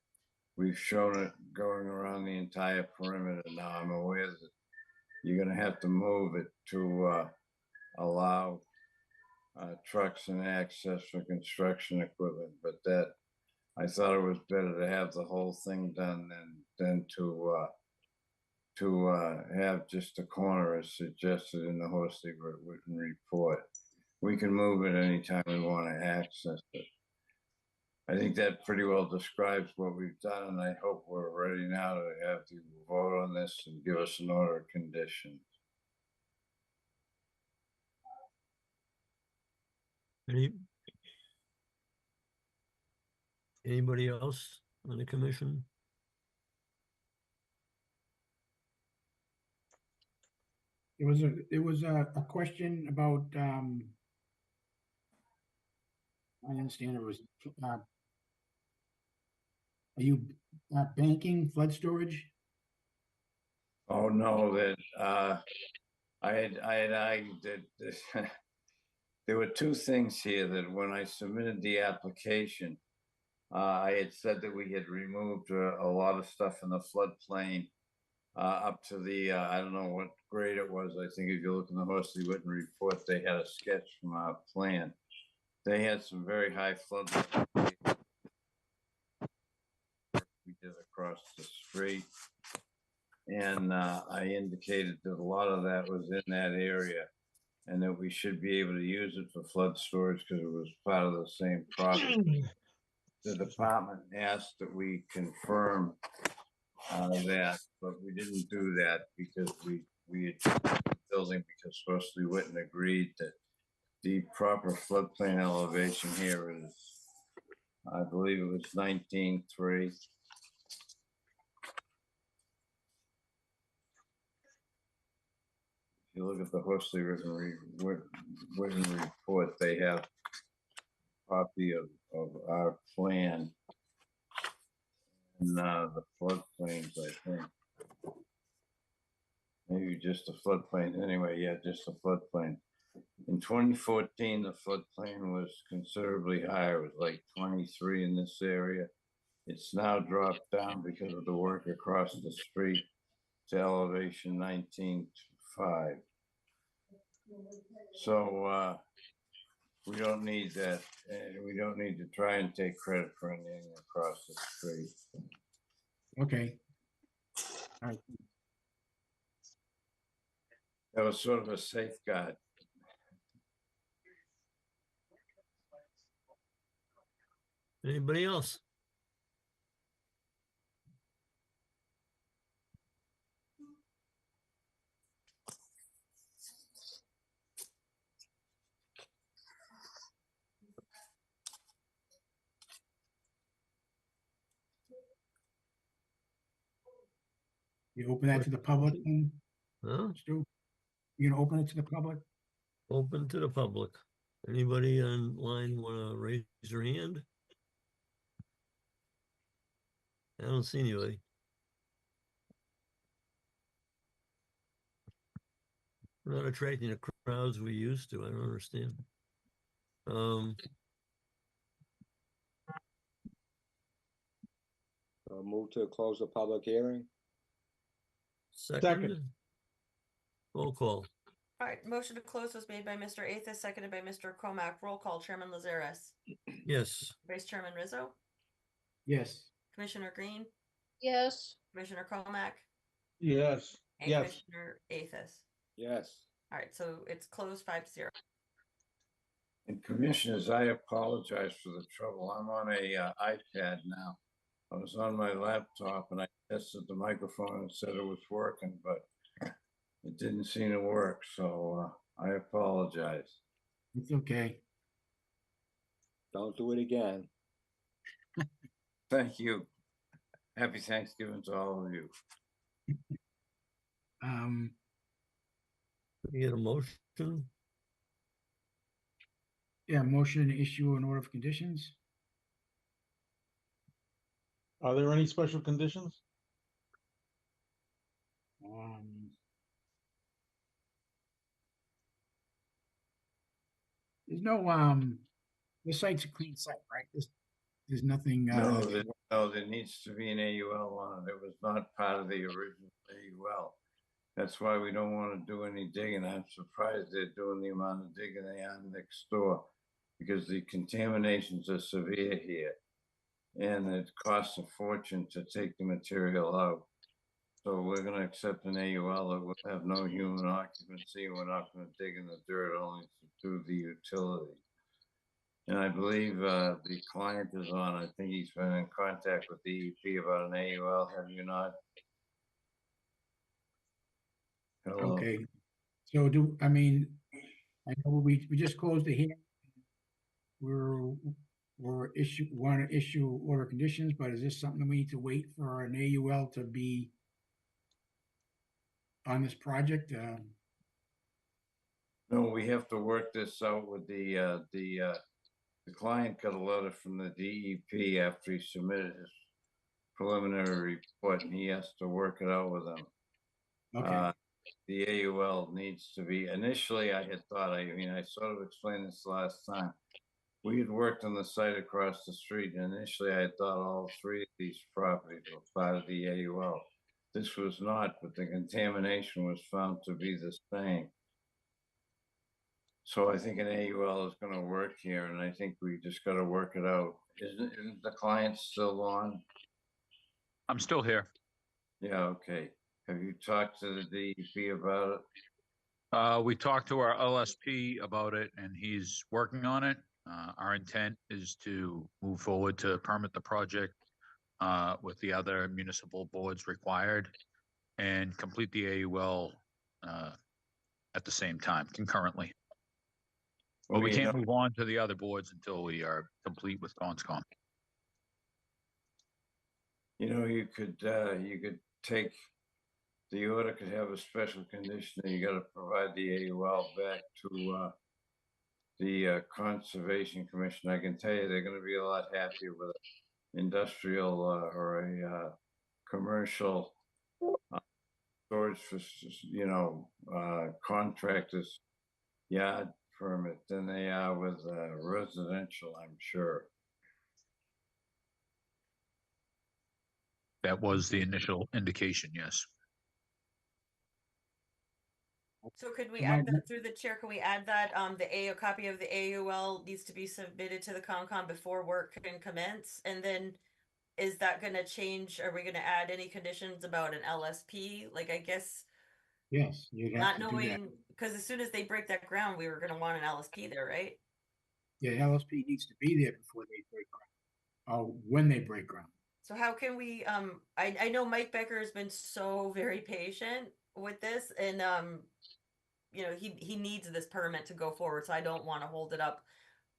we've shown it going around the entire perimeter. Now I'm aware that you're going to have to move it to allow trucks and access for construction equipment, but that I thought it was better to have the whole thing done than to have just a corner as suggested in the Hosty Witten report. We can move it anytime we want to access it. I think that pretty well describes what we've done, and I hope we're ready now to have you vote on this and give us an order of conditions. Anybody else on the commission? There was a question about, I understand it was, are you banking flood storage? Oh, no, that I had argued that there were two things here that when I submitted the application, I had said that we had removed a lot of stuff in the floodplain up to the, I don't know what grade it was. I think if you look in the Hosty Witten report, they had a sketch from our plan. They had some very high flood we did across the street. And I indicated that a lot of that was in that area and that we should be able to use it for flood storage because it was part of the same project. The department asked that we confirm that, but we didn't do that because we had the building because Hosty Witten agreed that the proper floodplain elevation here is, I believe it was 19.3. If you look at the Hosty Witten report, they have a copy of our plan and the floodplains, I think. Maybe just the floodplain. Anyway, yeah, just the floodplain. In 2014, the floodplain was considerably higher. It was like 23 in this area. It's now dropped down because of the work across the street to elevation 19.5. So we don't need that. We don't need to try and take credit for anything across the street. Okay. All right. That was sort of a safeguard. Anybody else? You open that to the public, Huh? Stu? You gonna open it to the public? Open to the public. Anybody online want to raise their hand? I don't see anybody. We're not attracting the crowds we used to. I don't understand. Move to close the public hearing. Second. Roll call. All right, motion to close was made by Mr. Athos, seconded by Mr. Comack. Roll call, Chairman Lazares, Yes. Vice Chairman Rizzo, Yes. Commissioner Green, Yes. Commissioner Comack, Yes. and Yes. Commissioner Athos. Yes. All right, so it's closed 5-0. And commissioners, I apologize for the trouble. I'm on a iPad now. I was on my laptop and I tested the microphone and said it was working, but it didn't seem to work. So I apologize. It's okay. Don't do it again. Thank you. Happy Thanksgiving to all of you. We get a motion. Yeah, motion to issue an order of conditions. Are there any special conditions? There's no, the site's a clean site, right? There's nothing, No, there needs to be an AUL on it. It was not part of the original AUL. That's why we don't want to do any digging. I'm surprised they're doing the amount of digging they are next door because the contaminations are severe here. And it costs a fortune to take the material out. So we're going to accept an AUL that will have no human occupancy. We're not going to dig in the dirt, only through the utility. And I believe the client is on. I think he's been in contact with DEP about an AUL. Have you not? Hello? okay. So I know we just closed the hearing. We're want to issue order conditions, but is this something we need to wait for an AUL to be on this project? No, we have to work this out with the client got a letter from the DEP after he submitted his preliminary report, and he has to work it out with them. Okay. The AUL needs to be, initially I had thought, I sort of explained this last time. We had worked on the site across the street, and initially I had thought all three of these properties were part of the AUL. This was not, but the contamination was found to be the same. So I think an AUL is going to work here, and I think we just got to work it out. Isn't the client still on? I'm still here. Yeah, okay. Have you talked to the DEP about it? We talked to our LSP about it and he's working on it. Our intent is to move forward to permit the project with the other municipal boards required and complete the AUL at the same time concurrently. But we can't move on to the other boards until we are complete with Conscom. You could take the order could have a special condition that you got to provide the AUL back to the Conservation Commission. I can tell you they're going to be a lot happier with an industrial or a commercial storage for contractors yard permit than they are with residential, I'm sure. That was the initial indication, yes. So could we add that through the chair? Can we add that the copy of the AUL needs to be submitted to the Concom before work can commence? And then is that going to change? Are we going to add any conditions about an LSP? Like, I guess Yes, you'd have not to do that. knowing, because as soon as they break that ground, we were going to want an LSP there, right? Yeah, LSP needs to be there before they break ground. Oh, when they break ground. So how can we, I know Mike Becker has been so very patient with this, and he needs this permit to go forward, so I don't want to hold it up.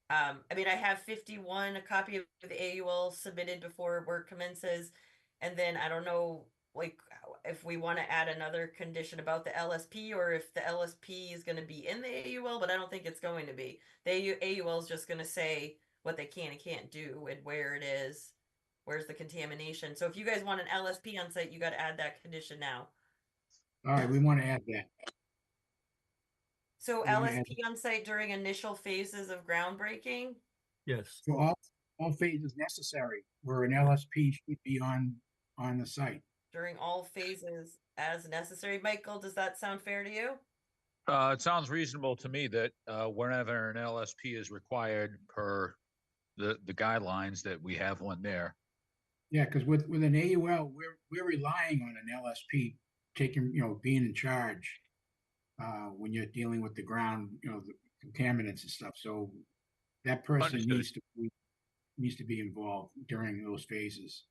I have 51, a copy of the AUL submitted before work commences, and then I don't know, like, if we want to add another condition about the LSP, or if the LSP is going to be in the AUL, but I don't think it's going to be. The AUL is just going to say what they can and can't do and where it is, where's the contamination. So if you guys want an LSP on site, you got to add that condition now. All right, we want to add that. So You wanna LSP on site during initial phases of groundbreaking? Yes. So all phases necessary where an LSP should be on the site. During all phases as necessary. Michael, does that sound fair to you? It sounds reasonable to me that whenever an LSP is required per the guidelines that we have one there. Yeah, because with an AUL, we're relying on an LSP taking, being in charge when you're dealing with the ground, the contaminants and stuff. So that person Understood. needs to be involved during those phases.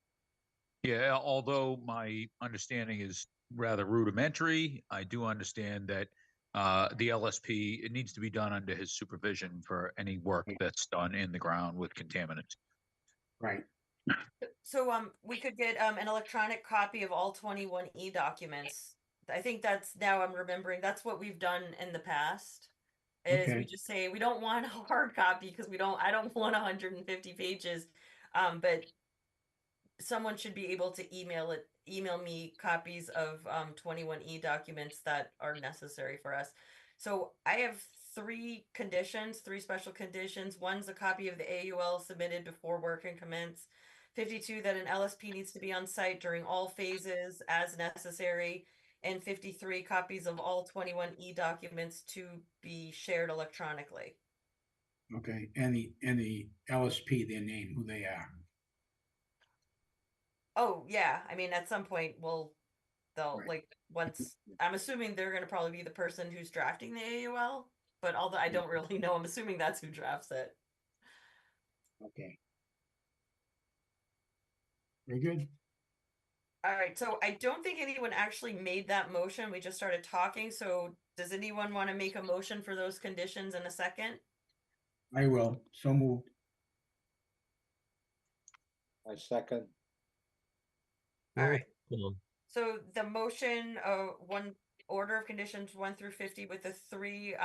Yeah, although my understanding is rather rudimentary, I do understand that the LSP, it needs to be done under his supervision for any work that's done in the ground with contaminants. Right. So we could get an electronic copy of all 21E documents. I think that's, now I'm remembering, that's what we've done in the past. Is we Okay. just say we don't want a hard copy because I don't want 150 pages. But someone should be able to email me copies of 21E documents that are necessary for us. So I have three special conditions. One's a copy of the AUL submitted before work can commence. 52, that an LSP needs to be on site during all phases as necessary. And 53, copies of all 21E documents to be shared electronically. Okay. And the LSP, their name, who they are. Oh yeah, I mean at some point they'll Right. like, once, I'm assuming they're going to probably be the person who's drafting the AUL, but although I don't really know, I'm assuming that's who drafts it. Okay. Very good. All right, so I don't think anyone actually made that motion. We just started talking. So does anyone want to make a motion for those conditions in a second? I will. So moved. I second. All Roll right. call. So the motion, one order of conditions 1 through 50 with the three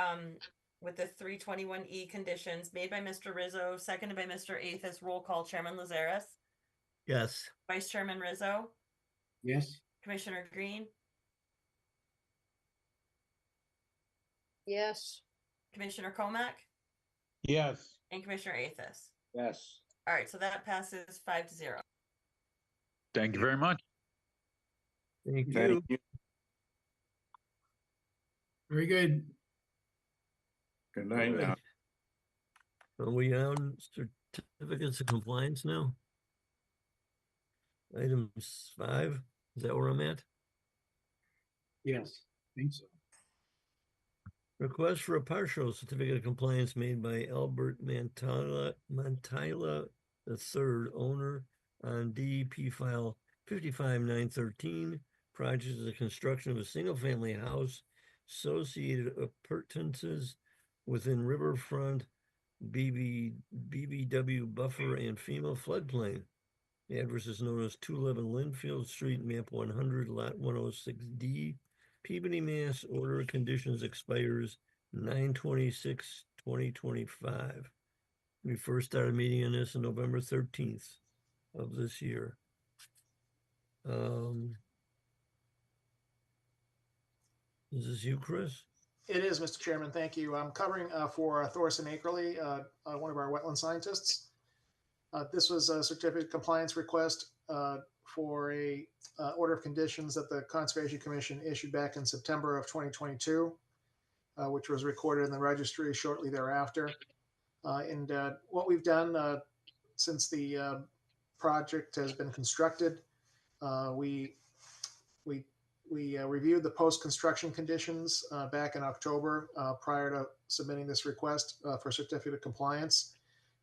321E conditions made by Mr. Rizzo, seconded by Mr. Athos. Roll call. Chairman Lazaris, Yes. Vice Chairman Rizzo, Yes. Commissioner Green, Yes. Commissioner Komack, Yes. and Commissioner Athos. Yes. All right, so that passes 5-0. Thank you very much. Thank you. Thank you. Very good. Good night now. Are we on certificates of compliance now? Items 5, is that where I'm at? Yes. I think so. Request for a partial certificate of compliance made by Albert Mantilla III, owner, on DEP file 55913. Project is the construction of a single-family house, associated appurtenances within riverfront BBW buffer and FEMA floodplain. The address is known as 211 Linfield Street, map 100, lot 106D, Peabody, Mass. Order of conditions expires 9/26/2025. We first started meeting on this on November 13th of this year. Is this you, Chris? It is, Mr. Chairman. Thank you. I'm covering for Thorson Akerley, one of our wetland scientists. This was a certificate of compliance request for a order of conditions that the Conservation Commission issued back in September of 2022, which was recorded in the registry shortly thereafter. And what we've done since the project has been constructed, we reviewed the post-construction conditions back in October prior to submitting this request for certificate of compliance.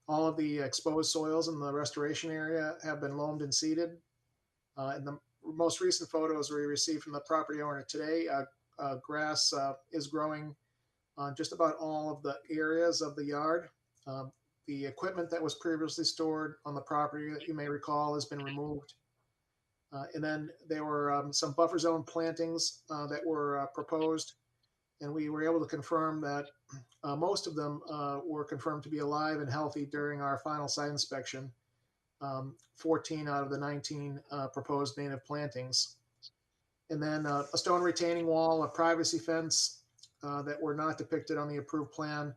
All of the exposed soils in the restoration area have been loamed and seeded. In the most recent photos we received from the property owner today, grass is growing on just about all of the areas of the yard. The equipment that was previously stored on the property that you may recall has been removed. And then there were some buffer zone plantings that were proposed, and we were able to confirm that most of them were confirmed to be alive and healthy during our final site inspection. 14 out of the 19 proposed native plantings. And then a stone retaining wall, a privacy fence that were not depicted on the approved plan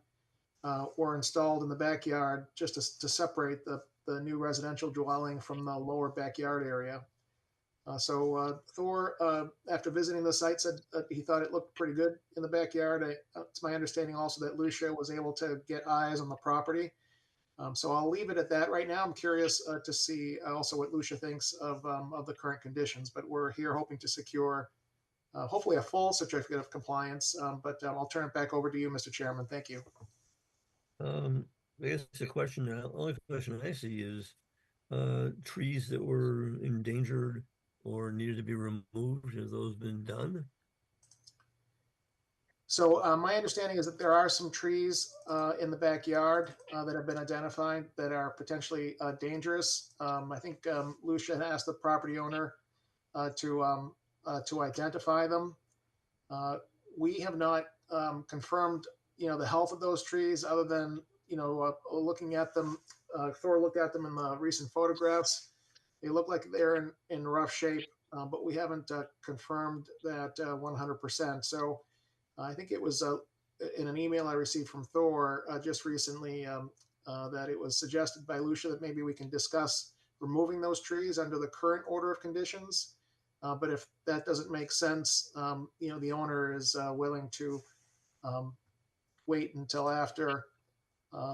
were installed in the backyard just to separate the new residential dwelling from the lower backyard area. Thor, after visiting the site, said he thought it looked pretty good in the backyard. It's my understanding also that Lucia was able to get eyes on the property. So I'll leave it at that right now. I'm curious to see also what Lucia thinks of the current conditions, but we're here hoping to secure hopefully a full certificate of compliance. But I'll turn it back over to you, Mr. Chairman. Thank you. I guess the question, the only question I see is trees that were endangered or needed to be removed. Have those been done? So my understanding is that there are some trees in the backyard that have been identified that are potentially dangerous. I think Lucia had asked the property owner to identify them. We have not confirmed, the health of those trees, other than looking at them. Thor looked at them in the recent photographs. They look like they're in rough shape, but we haven't confirmed that 100%. So I think it was in an email I received from Thor just recently that it was suggested by Lucia that maybe we can discuss removing those trees under the current order of conditions. But if that doesn't make sense, the owner is willing to wait until after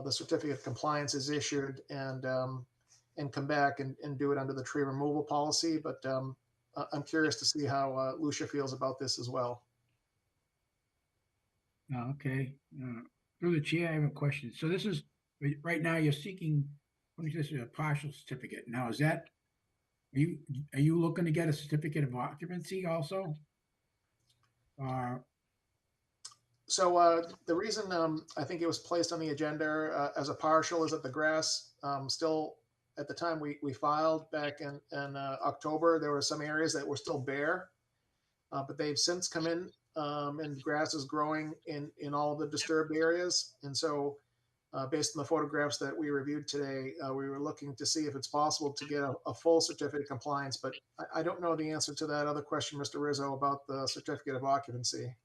the certificate of compliance is issued and come back and do it under the tree removal policy. But I'm curious to see how Lucia feels about this as well. Okay. Through the chair, I have a question. So this is, right now you're seeking, what is this, a partial certificate? Now, are you looking to get a certificate of occupancy also? So the reason I think it was placed on the agenda as a partial is that the grass still, at the time we filed back in October, there were some areas that were still bare, but they've since come in and grass is growing in all of the disturbed areas. And so based on the photographs that we reviewed today, we were looking to see if it's possible to get a full certificate of compliance, but I don't know the answer to that other question, Mr. Rizzo, about the certificate of occupancy.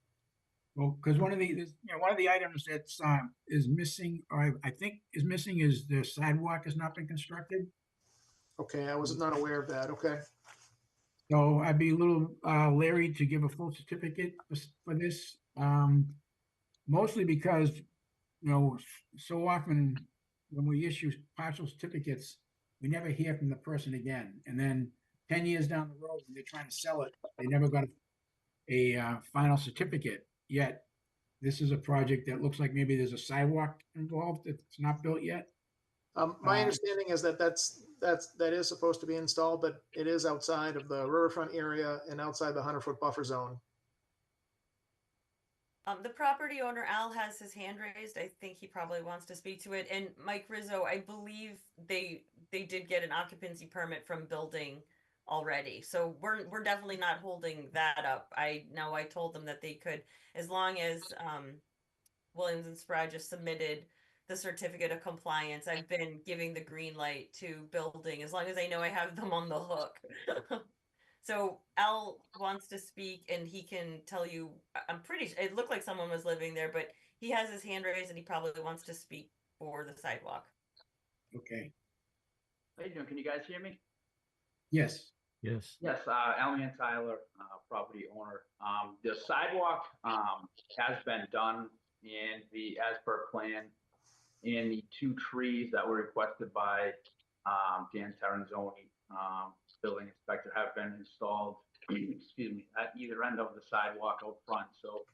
Well, because one of the items that's is missing, or I think is missing, is the sidewalk has not been constructed. Okay, I was not aware of that. Okay. So I'd be a little leery to give a full certificate for this, mostly because, so often when we issue partial certificates, we never hear from the person again. And then 10 years down the road, when they're trying to sell it, they never got a final certificate. Yet this is a project that looks like maybe there's a sidewalk involved that's not built yet. My understanding is that is supposed to be installed, but it is outside of the riverfront area and outside the 100-foot buffer zone. The property owner, Al, has his hand raised. I think he probably wants to speak to it. And Mike Rizzo, I believe they did get an occupancy permit from building already. So we're definitely not holding that up. I told them that they could, as long as Williams and Sprague just submitted the certificate of compliance. I've been giving the green light to building as long as I know I have them on the hook. So Al wants to speak and he can tell you, I'm pretty sure it looked like someone was living there, but he has his hand raised and he probably wants to speak for the sidewalk. Okay. How you doing? Can you guys hear me? Yes. Yes. Yes, Alman Tyler, property owner. The sidewalk has been done in the as per plan, and the 2 trees that were requested by Dan Terranzoni, building inspector, have been installed, excuse me, at either end of the sidewalk out front. So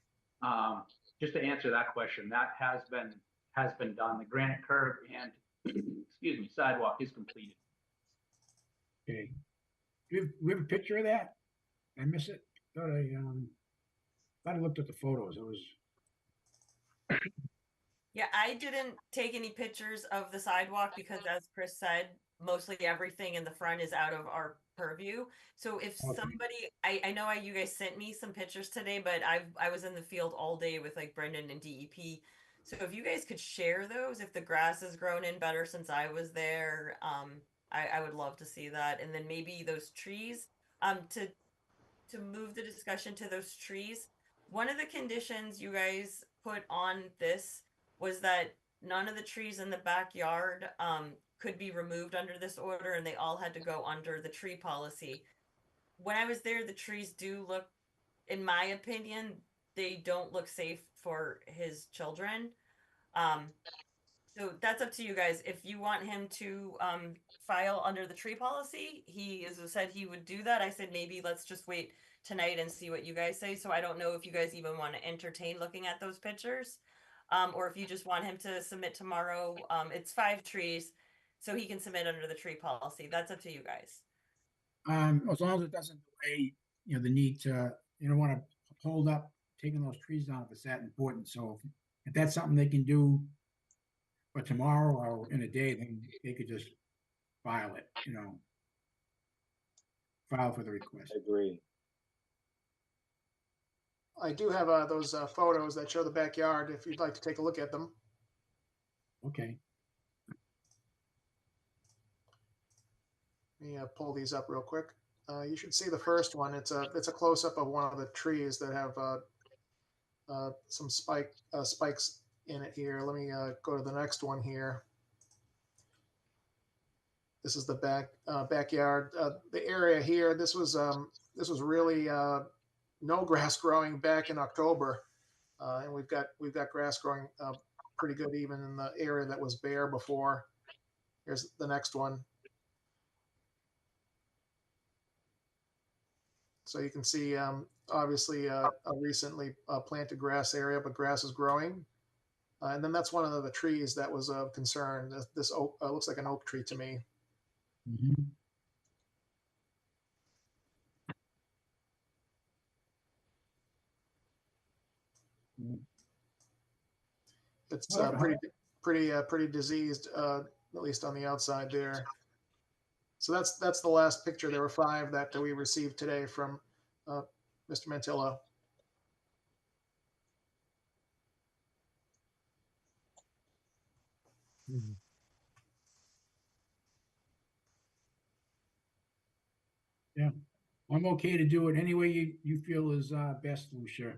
just to answer that question, that has been done. The granite curb and excuse me, sidewalk is completed. Okay. We have a picture of that? I miss it. Thought I looked at the photos. It was. Yeah, I didn't take any pictures of the sidewalk because, as Chris said, mostly everything in the front is out of our purview. So if somebody, I know you guys sent me some pictures today, but I was in the field all day with like Brendan and DEP. So if you guys could share those, if the grass has grown in better since I was there, I would love to see that. And then maybe those trees, to move the discussion to those trees. One of the conditions you guys put on this was that none of the trees in the backyard could be removed under this order, and they all had to go under the tree policy. when I was there, the trees do look, in my opinion, they don't look safe for his children. Um, so that's up to you guys. If you want him to file under the tree policy, he as I said he would do that. I said maybe let's just wait tonight and see what you guys say. So I don't know if you guys even want to entertain looking at those pictures, or if you just want him to submit tomorrow. It's 5 trees, so he can submit under the tree policy. That's up to you guys. As long as it doesn't delay, the need to, you don't want to hold up taking those trees down if it's that important. So if that's something they can do for tomorrow or in a day, then they could just file it, file for the request. I agree. I do have those photos that show the backyard if you'd like to take a look at them. Okay. Let me pull these up real quick. You should see the first one. It's a close up of one of the trees that have some spikes in it here. Let me go to the next one here. This is the backyard. The area here. This was really no grass growing back in October, and we've got grass growing pretty good even in the area that was bare before. Here's the next one. So you can see, obviously, a recently planted grass area, but grass is growing. And then that's one of the trees that was of concern. This oak looks like an oak tree to me. Mm-hmm. It's pretty diseased, at least on the outside there. So that's the last picture. There were 5 that we received today from Mr. Mantillo. Mhm. Yeah, I'm okay to do it any way you feel is best, Lucia.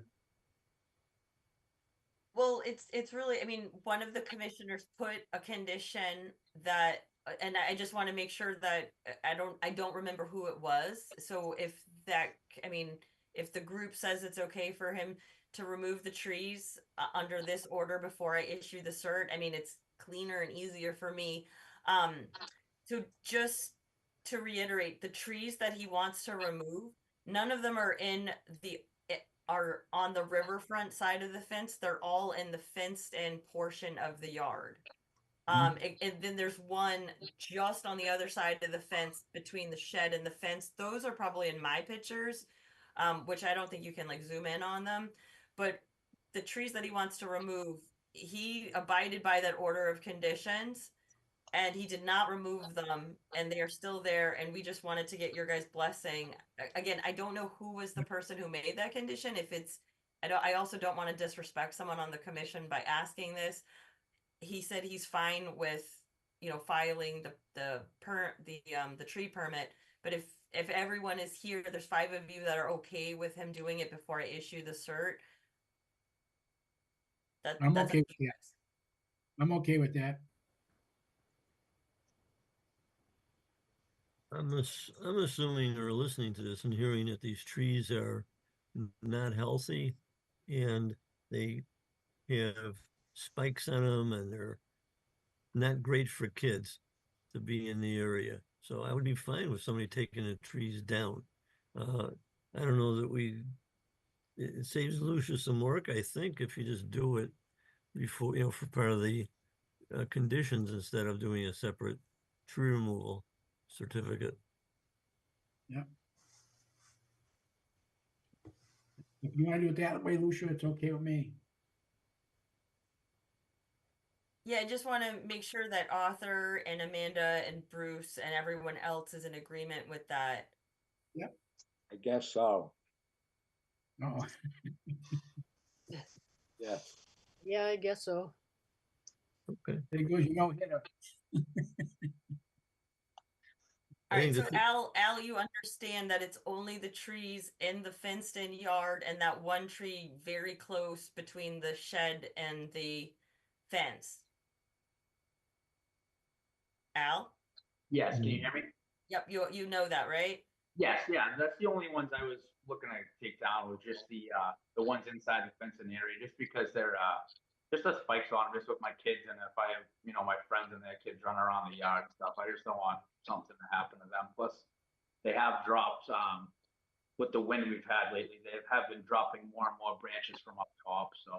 Well, it's really, I mean, one of the commissioners put a condition that, and I just want to make sure that I don't remember who it was. So if that, I mean, if the group says it's okay for him to remove the trees under this order before I issue the cert, I mean, it's cleaner and easier for me. So just to reiterate, the trees that he wants to remove, none of them are in the are on the riverfront side of the fence. They're all in the fenced in portion of the yard. And then there's one just on the other side of the fence between the shed and the fence. Those are probably in my pictures, which I don't think you can like zoom in on them. But the trees that he wants to remove, he abided by that order of conditions and he did not remove them and they are still there and we just wanted to get your guys' blessing. Again, I don't know who was the person who made that condition. If it's I also don't want to disrespect someone on the commission by asking this. He said he's fine with filing the tree permit, but if everyone is here, there's 5 of you that are okay with him doing it before I issue the cert. I'm That's okay up to with you that. guys. I'm okay with that. I'm assuming or listening to this and hearing that these trees are not healthy and they have spikes on them and they're not great for kids to be in the area. So I would be fine with somebody taking the trees down. I don't know that it saves Lucia some work, I think, if you just do it before, for part of the conditions instead of doing a separate tree removal certificate. Yeah. If you want to do it that way, Lucia, it's okay with me. Yeah, I just want to make sure that Arthur and Amanda and Bruce and everyone else is in agreement with that. Yep. I guess so. Oh, Yes. Yeah, I guess so. Okay. there you go. You don't hit her. All right, think so that Al, you understand that it's only the trees in the fenced-in yard and that one tree very close between the shed and the fence. Al? Yes, can you hear me? Yep, you know that, right? Yes, yeah, that's the only ones I was looking to take down, was just the ones inside the fencing area, just because they're just the spikes on them, just with my kids, and if I have, my friends and their kids running around the yard and stuff, I just don't want something to happen to them. Plus, they have dropped, with the wind we've had lately, they have been dropping more and more branches from up top, so.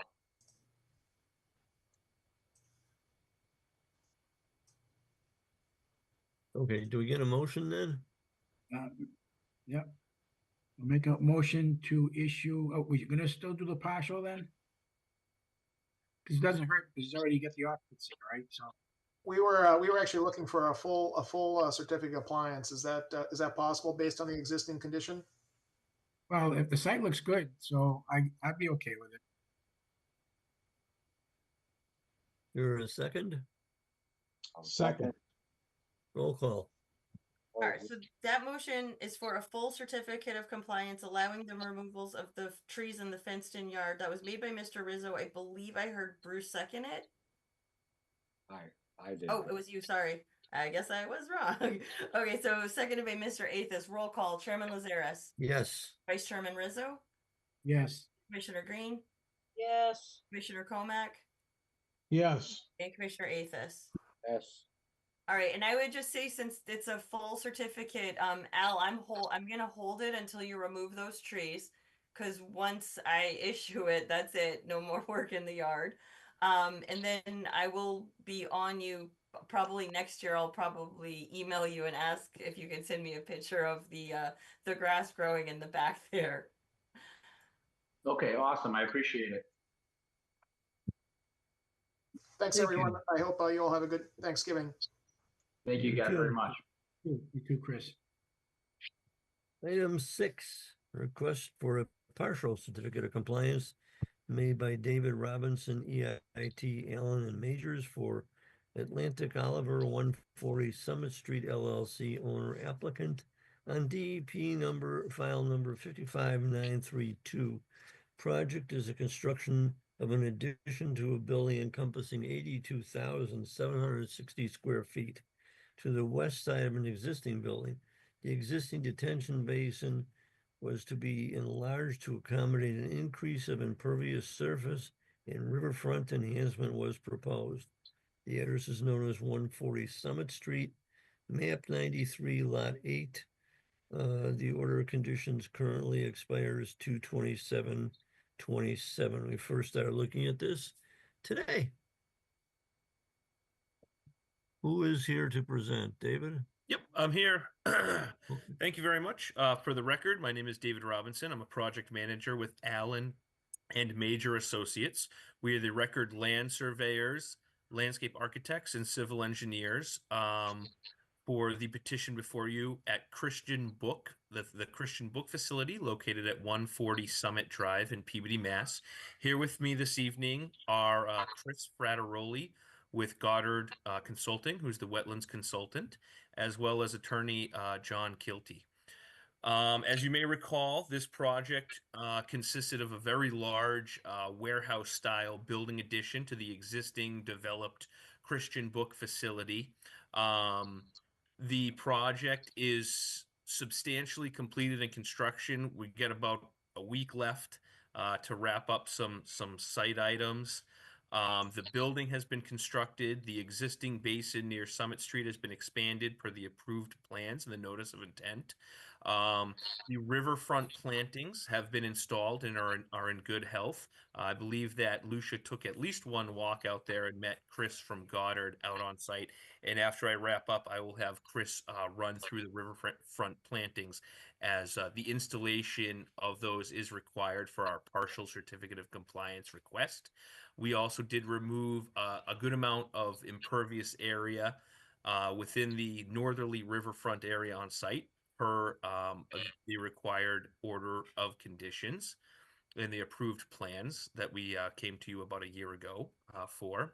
Okay, do we get a motion then? Yep. I'll make a motion to issue, oh, we're gonna still do the partial then? Because it doesn't hurt, because he's already got the occupancy, right? So, We were actually looking for a full certificate of compliance. Is that possible based on the existing condition? well, if the site looks good, so I'd be okay with it. You're a second? Second. Roll call. All right, so that motion is for a full certificate of compliance, allowing the removals of the trees in the fenced-in yard. That was made by Mr. Rizzo. I believe I heard Bruce second it. I did. Oh, it was you. Sorry. I guess I was wrong. Okay, so seconded by Mr. Athos. Roll call. Chairman Lazares. Yes. Vice Chairman Rizzo. Yes. Commissioner Green. Yes. Commissioner Comack. Yes. And Commissioner Athos. Yes. All right, and I would just say, since it's a full certificate, Al, I'm gonna hold it until you remove those trees, because once I issue it, that's it. No more work in the yard. And then I will be on you probably next year. I'll probably email you and ask if you can send me a picture of the grass growing in the back there. Okay, awesome, I appreciate it. Thanks, Thank everyone. you. I hope you all have a good Thanksgiving. Thank you You guys too. very much. You too, Chris. Item 6, request for a partial certificate of compliance made by David Robinson, EIT Allen and Majors for Atlantic Oliver 140 Summit Street LLC owner applicant on DEP file number 55932. Project is a construction of an addition to a building encompassing 82,760 square feet to the west side of an existing building. The existing detention basin was to be enlarged to accommodate an increase of impervious surface, and riverfront enhancement was proposed. The address is known as 140 Summit Street, map 93, lot 8. The order of conditions currently expires 2/27/27. We first started looking at this today. Who is here to present? David? Yep, I'm here. Thank you very much. For the record, my name is David Robinson. I'm a project manager with Allen and Major Associates. We are the record land surveyors, landscape architects, and civil engineers for the petition before you at Christian Book, the Christian Book facility located at 140 Summit Drive in Peabody, Mass. Here with me this evening are Chris Frateroli with Goddard Consulting, who's the wetlands consultant, as well as attorney John Kilty. As you may recall, this project consisted of a very large warehouse-style building addition to the existing developed Christian Book facility. The project is substantially completed in construction. We get about a week left to wrap up some site items. The building has been constructed. The existing basin near Summit Street has been expanded per the approved plans and the notice of intent. The riverfront plantings have been installed and are in good health. I believe that Lucia took at least one walk out there and met Chris from Goddard out on site. And after I wrap up, I will have Chris run through the riverfront plantings, as the installation of those is required for our partial certificate of compliance request. We also did remove a good amount of impervious area within the northerly riverfront area on site per the required order of conditions in the approved plans that we came to you about a year ago for.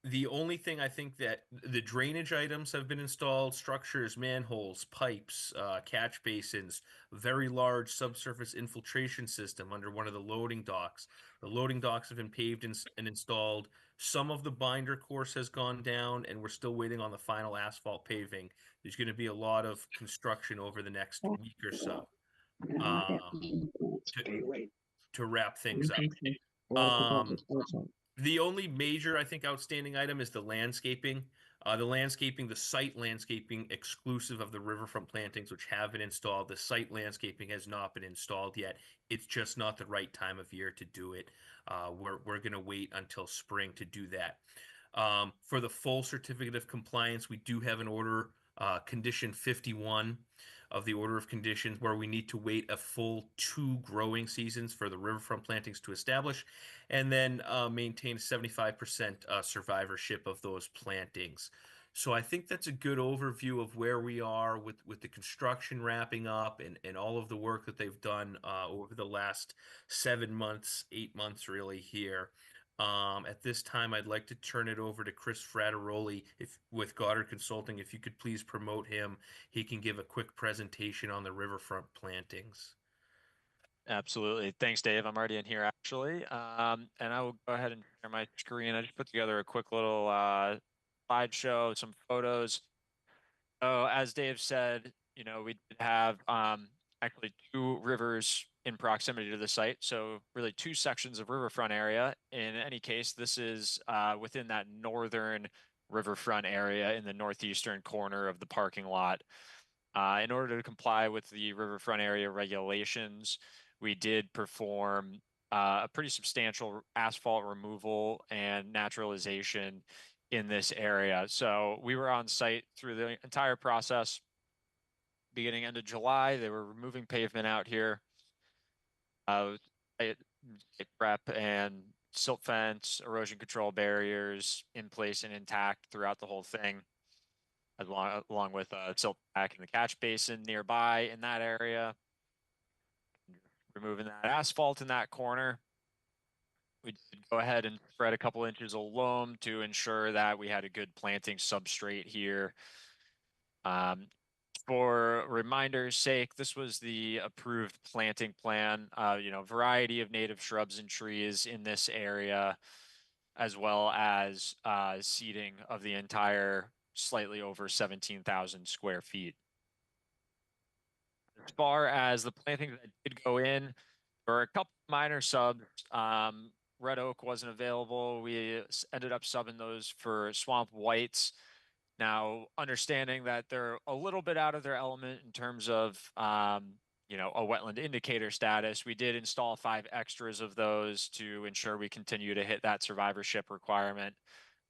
The only thing I think that the drainage items have been installed: structures, manholes, pipes, catch basins, very large subsurface infiltration system under one of the loading docks. The loading docks have been paved and installed. Some of the binder course has gone down, and we're still waiting on the final asphalt paving. There's going to be a lot of construction over the next week or so to wrap things up. The only major, I think, outstanding item is the landscaping. The site landscaping exclusive of the riverfront plantings, which have been installed. The site landscaping has not been installed yet. It's just not the right time of year to do it. We're going to wait until spring to do that. For the full certificate of compliance, we do have an order, condition 51 of the order of conditions, where we need to wait a full 2 growing seasons for the riverfront plantings to establish, and then maintain 75% survivorship of those plantings. So I think that's a good overview of where we are with the construction wrapping up and all of the work that they've done over the last 7 months, 8 months really here. At this time, I'd like to turn it over to Chris Frateroli with Goddard Consulting. If you could please promote him, he can give a quick presentation on the riverfront plantings. Absolutely. Thanks, Dave. I'm already in here actually. And I will go ahead and share my screen. I just put together a quick little slideshow, some photos. So as Dave said, we did have actually 2 rivers in proximity to the site. So really 2 sections of riverfront area. In any case, this is within that northern riverfront area in the northeastern corner of the parking lot. In order to comply with the riverfront area regulations, we did perform a pretty substantial asphalt removal and naturalization in this area. So we were on site through the entire process. Beginning end of July, they were removing pavement out here, prep and silt fence, erosion control barriers in place and intact throughout the whole thing, along with silt pack in the catch basin nearby in that area. Removing that asphalt in that corner. We did go ahead and spread a couple inches of loam to ensure that we had a good planting substrate here. For reminder's sake, this was the approved planting plan, variety of native shrubs and trees in this area, as well as seeding of the entire slightly over 17,000 square feet. As far as the plantings that did go in, there were a couple minor subs. Red oak wasn't available. We ended up subbing those for swamp whites. Now, understanding that they're a little bit out of their element in terms of, a wetland indicator status, we did install 5 extras of those to ensure we continue to hit that survivorship requirement.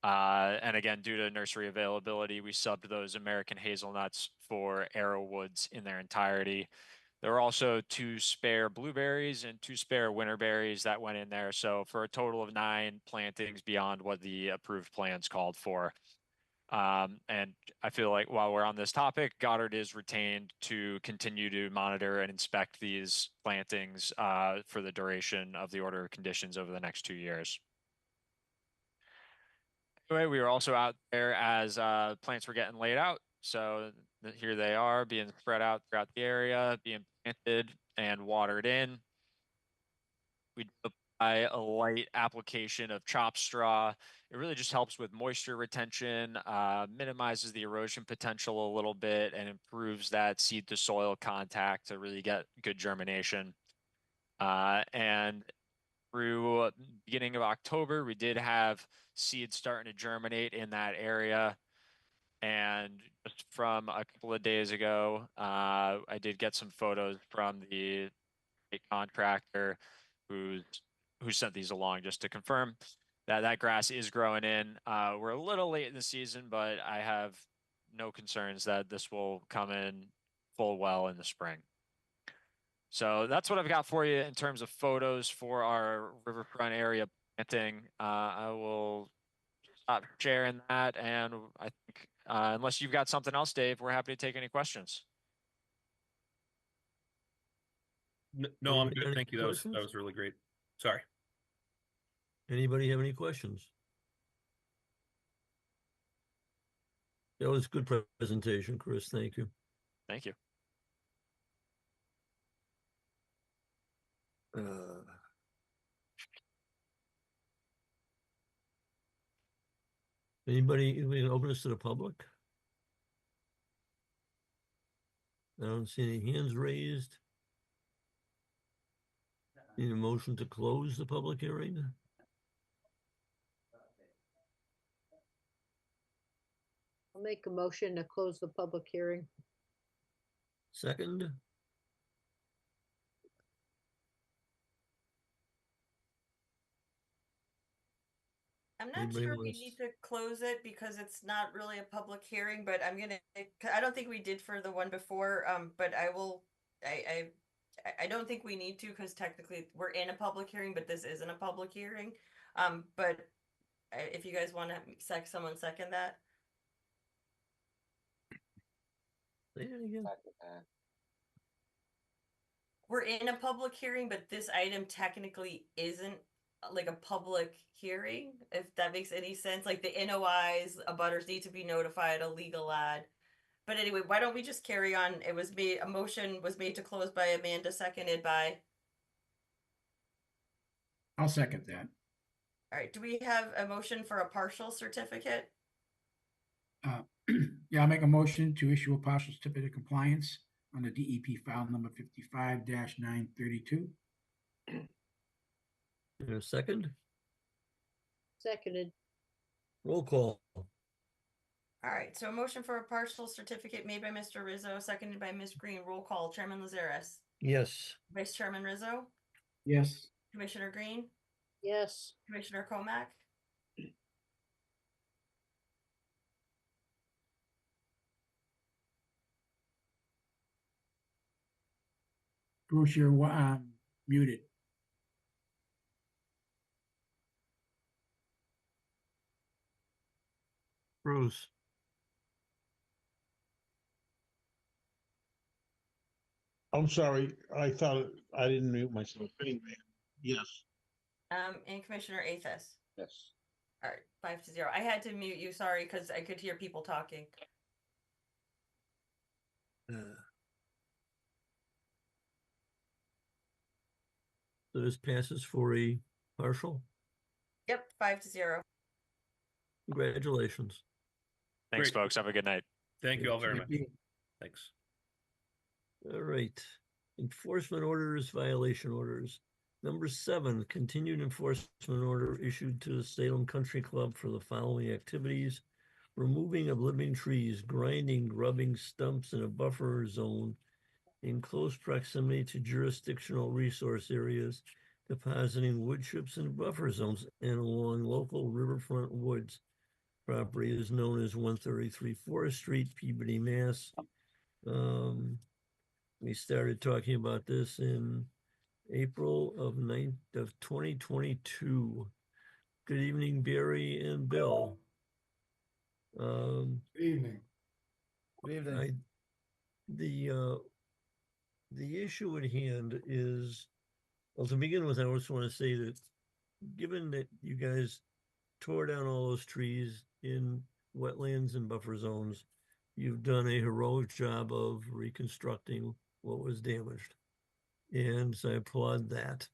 And again, due to nursery availability, we subbed those American hazelnuts for arrowwoods in their entirety. There were also 2 spare blueberries and 2 spare winterberries that went in there. So for a total of 9 plantings beyond what the approved plans called for. And I feel like while we're on this topic, Goddard is retained to continue to monitor and inspect these plantings for the duration of the order of conditions over the next 2 years. Anyway, we were also out there as plants were getting laid out. So here they are being spread out throughout the area, being planted and watered in. We apply a light application of chop straw. It really just helps with moisture retention, minimizes the erosion potential a little bit, and improves that seed to soil contact to really get good germination. And through beginning of October, we did have seeds starting to germinate in that area. And just from a couple of days ago, I did get some photos from the contractor who sent these along just to confirm that grass is growing in. We're a little late in the season, but I have no concerns that this will come in full well in the spring. So that's what I've got for you in terms of photos for our riverfront area planting. I will stop sharing that, and I think unless you've got something else, Dave, we're happy to take any questions. No, I'm good. Thank you. That was really great. Sorry. Anybody have any questions? That was a good presentation, Chris. Thank you. Thank you. Anybody, we can open this to the public? I don't see any hands raised. Need a motion to close the public hearing? I'll make a motion to close the public hearing. Second, I'm not Anybody sure if we wants- need to close it because it's not really a public hearing, but I'm gonna, I don't think we did for the one before, but I will, I don't think we need to because technically we're in a public hearing, but this isn't a public hearing. But if you guys want to someone second that. say it again. We're in a public hearing, but this item technically isn't like a public hearing, if that makes any sense. Like the NOIs, abutters need to be notified, a legal ad. But anyway, why don't we just carry on? It was made, a motion was made to close by Amanda, seconded by. I'll second that. All right, do we have a motion for a partial certificate? Yeah, I'll make a motion to issue a partial certificate of compliance on the DEP file number 55-932. In a second, Seconded. roll call. All right, so a motion for a partial certificate made by Mr. Rizzo, seconded by Ms. Green. Roll call. Chairman Lazares. Yes. Vice Chairman Rizzo. Yes. Commissioner Green. Yes. Commissioner Comack. Bruce, you're muted. Bruce, I'm sorry. I thought I didn't mute myself. Anyway, yes. And Commissioner Athos. Yes. All right, 5-0. I had to mute you, sorry, because I could hear people talking. so this passes for a partial. Yep, 5-0. Congratulations. Thanks, Great. folks. Have a good night. Thank you all very much. Thank you. Thanks. All right. Enforcement orders, violation orders. Number 7, continued enforcement order issued to the Salem Country Club for the following activities: removing of living trees, grinding, grubbing stumps in a buffer zone in close proximity to jurisdictional resource areas, depositing wood chips in buffer zones and along local riverfront woods. Property is known as 133 Forest Street, Peabody, Mass. We started talking about this in April of 2022. Good evening, Barry and Bill. Good evening. Good evening. The issue at hand is, well, to begin with, I just want to say that given that you guys tore down all those trees in wetlands and buffer zones, you've done a heroic job of reconstructing what was damaged. And so I applaud that.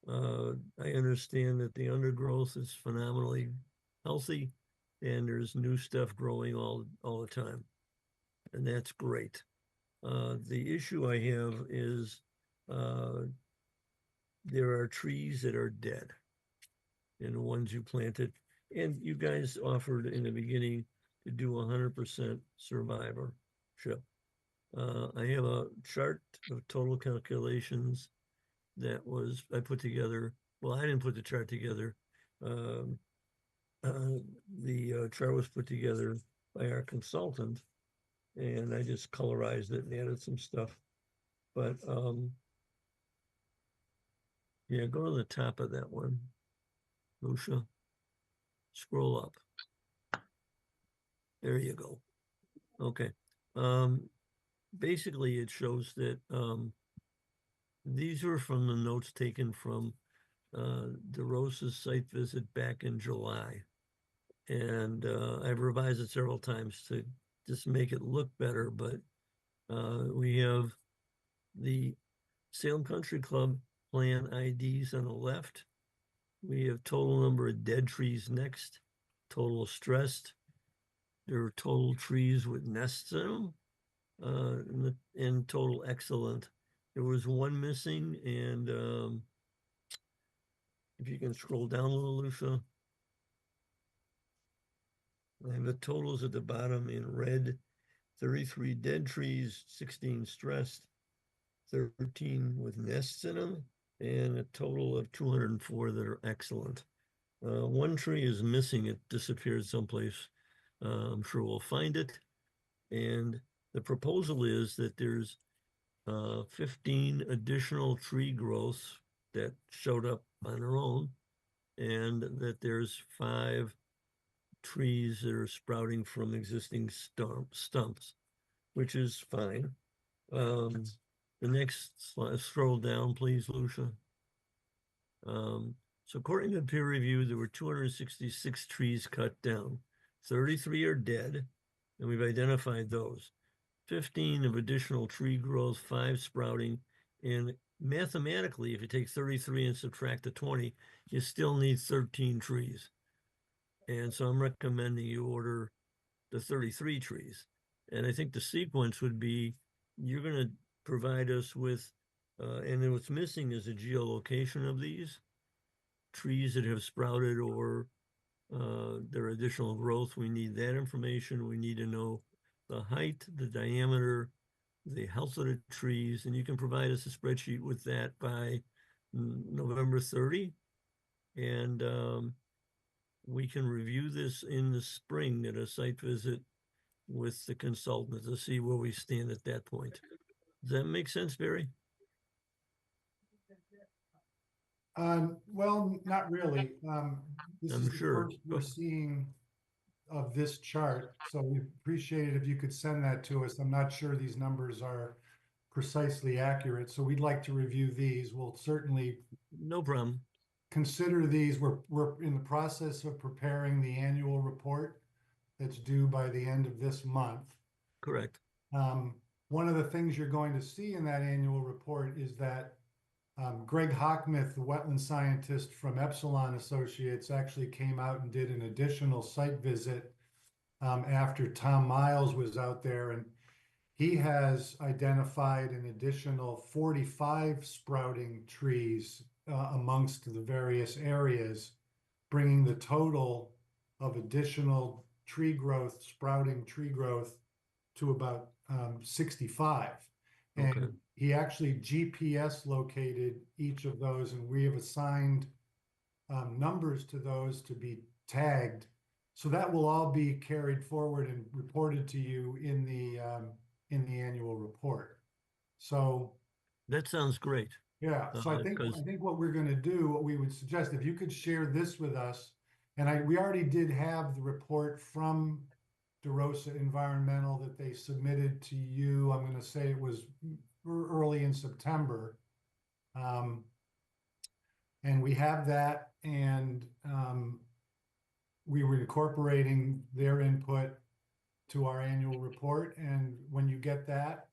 I understand that the undergrowth is phenomenally healthy and there's new stuff growing all the time. And that's great. The issue I have is there are trees that are dead and the ones you planted. And you guys offered in the beginning to do 100% survivorship. I have a chart of total calculations that I put together. Well, I didn't put the chart together. The chart was put together by our consultant, and I just colorized it and added some stuff. But yeah, go to the top of that one, Lucia. Scroll up. There you go. Okay. Basically, it shows that these were from the notes taken from DeRosa's site visit back in July. And I've revised it several times to just make it look better, but we have the Salem Country Club plan IDs on the left. We have total number of dead trees next, total stressed, There are total trees with nests in them, and total excellent. There was one missing, and if you can scroll down a little, Lucia. I have the totals at the bottom in red: 33 dead trees, 16 stressed, 13 with nests in them, and a total of 204 that are excellent. One tree is missing. It disappeared someplace. I'm sure we'll find it. And the proposal is that there's 15 additional tree growths that showed up on their own, and that there's 5 trees that are sprouting from existing stumps, which is fine. The next slide, scroll down, please, Lucia. So according to peer review, there were 266 trees cut down. 33 are dead, and we've identified those. 15 of additional tree growth, 5 sprouting, and mathematically, if you take 33 and subtract the 20, you still need 13 trees. And so I'm recommending you order the 33 trees. And I think the sequence would be, you're going to provide us with, and then what's missing is a geolocation of these trees that have sprouted or their additional growth. We need that information. We need to know the height, the diameter, the health of the trees, and you can provide us a spreadsheet with that by November 30. And we can review this in the spring at a site visit with the consultant to see where we stand at that point. Does that make sense, Barry? Well, not really. This I'm is the sure. first we're seeing of this chart, so we appreciate it if you could send that to us. I'm not sure these numbers are precisely accurate, so we'd like to review these. We'll certainly no problem consider these. We're in the process of preparing the annual report that's due by the end of this month. Correct. One of the things you're going to see in that annual report is that Greg Hockmith, the wetland scientist from Epsilon Associates, actually came out and did an additional site visit after Tom Miles was out there, and he has identified an additional 45 sprouting trees amongst the various areas, bringing the total of additional tree growth, sprouting tree growth, to about 65. And Okay. he actually GPS located each of those, and we have assigned numbers to those to be tagged. So that will all be carried forward and reported to you in the annual report. So that sounds great. Yeah. So I think what we're going to do, what we would suggest, if you could share this with us, and we already did have the report from DeRosa Environmental that they submitted to you. I'm going to say it was early in September. And we have that, and we were incorporating their input to our annual report. And when you get that,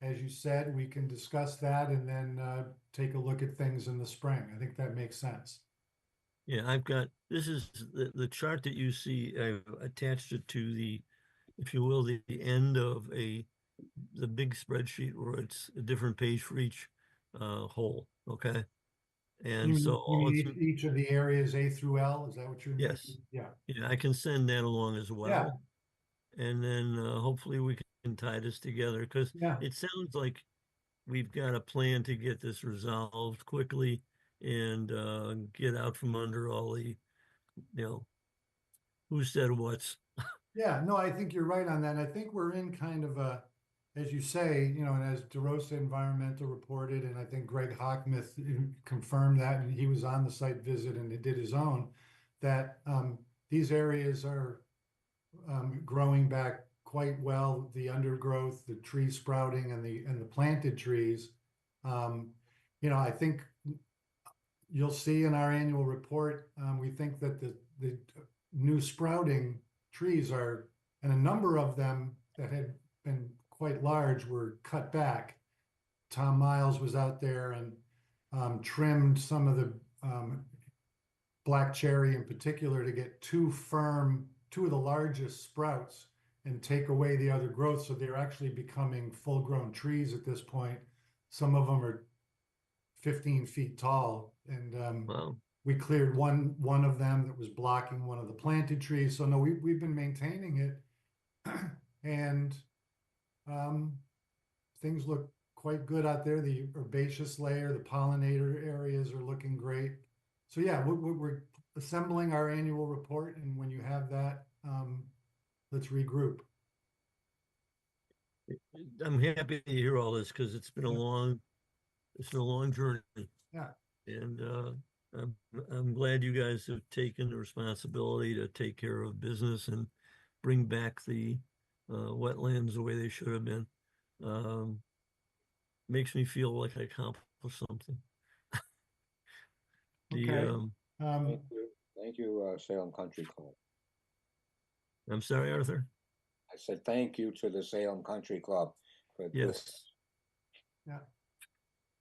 as you said, we can discuss that and then take a look at things in the spring. I think that makes sense. Yeah, I've got, this is the chart that you see. I've attached it to the, if you will, the end of the big spreadsheet where it's a different page for each hole. Okay. And you mean each of the areas A through L? Is that what you're? Yes. Yeah. Yeah, I can send that along as well. Yeah. And then hopefully we can tie this together, because it sounds like we've got a plan to get this resolved quickly and get out from under all the, who said what's. Yeah, no, I think you're right on that. And I think we're in kind of a, as you say, and as DeRosa Environmental reported, and I think Greg Hockmith confirmed that, and he was on the site visit and he did his own, that these areas are growing back quite well. The undergrowth, the tree sprouting, and the planted trees. I think you'll see in our annual report, we think that the new sprouting trees are, and a number of them that had been quite large were cut back. Tom Miles was out there and trimmed some of the black cherry in particular to get two two of the largest sprouts and take away the other growth. So they're actually becoming full-grown trees at this point. Some of them are 15 feet tall, and Wow. we cleared one of them that was blocking one of the planted trees. So no, we've been maintaining it, and things look quite good out there. The herbaceous layer, the pollinator areas are looking great. So yeah, we're assembling our annual report, and when you have that, let's regroup. I'm happy to hear all this because it's been a long journey. Yeah. And I'm glad you guys have taken the responsibility to take care of business and bring back the wetlands the way they should have been. Makes me feel like I accomplished something. Okay. Thank you, Salem Country Club. I'm sorry, Arthur. I said thank you to the Salem Country Club for doing. Yes. Yeah.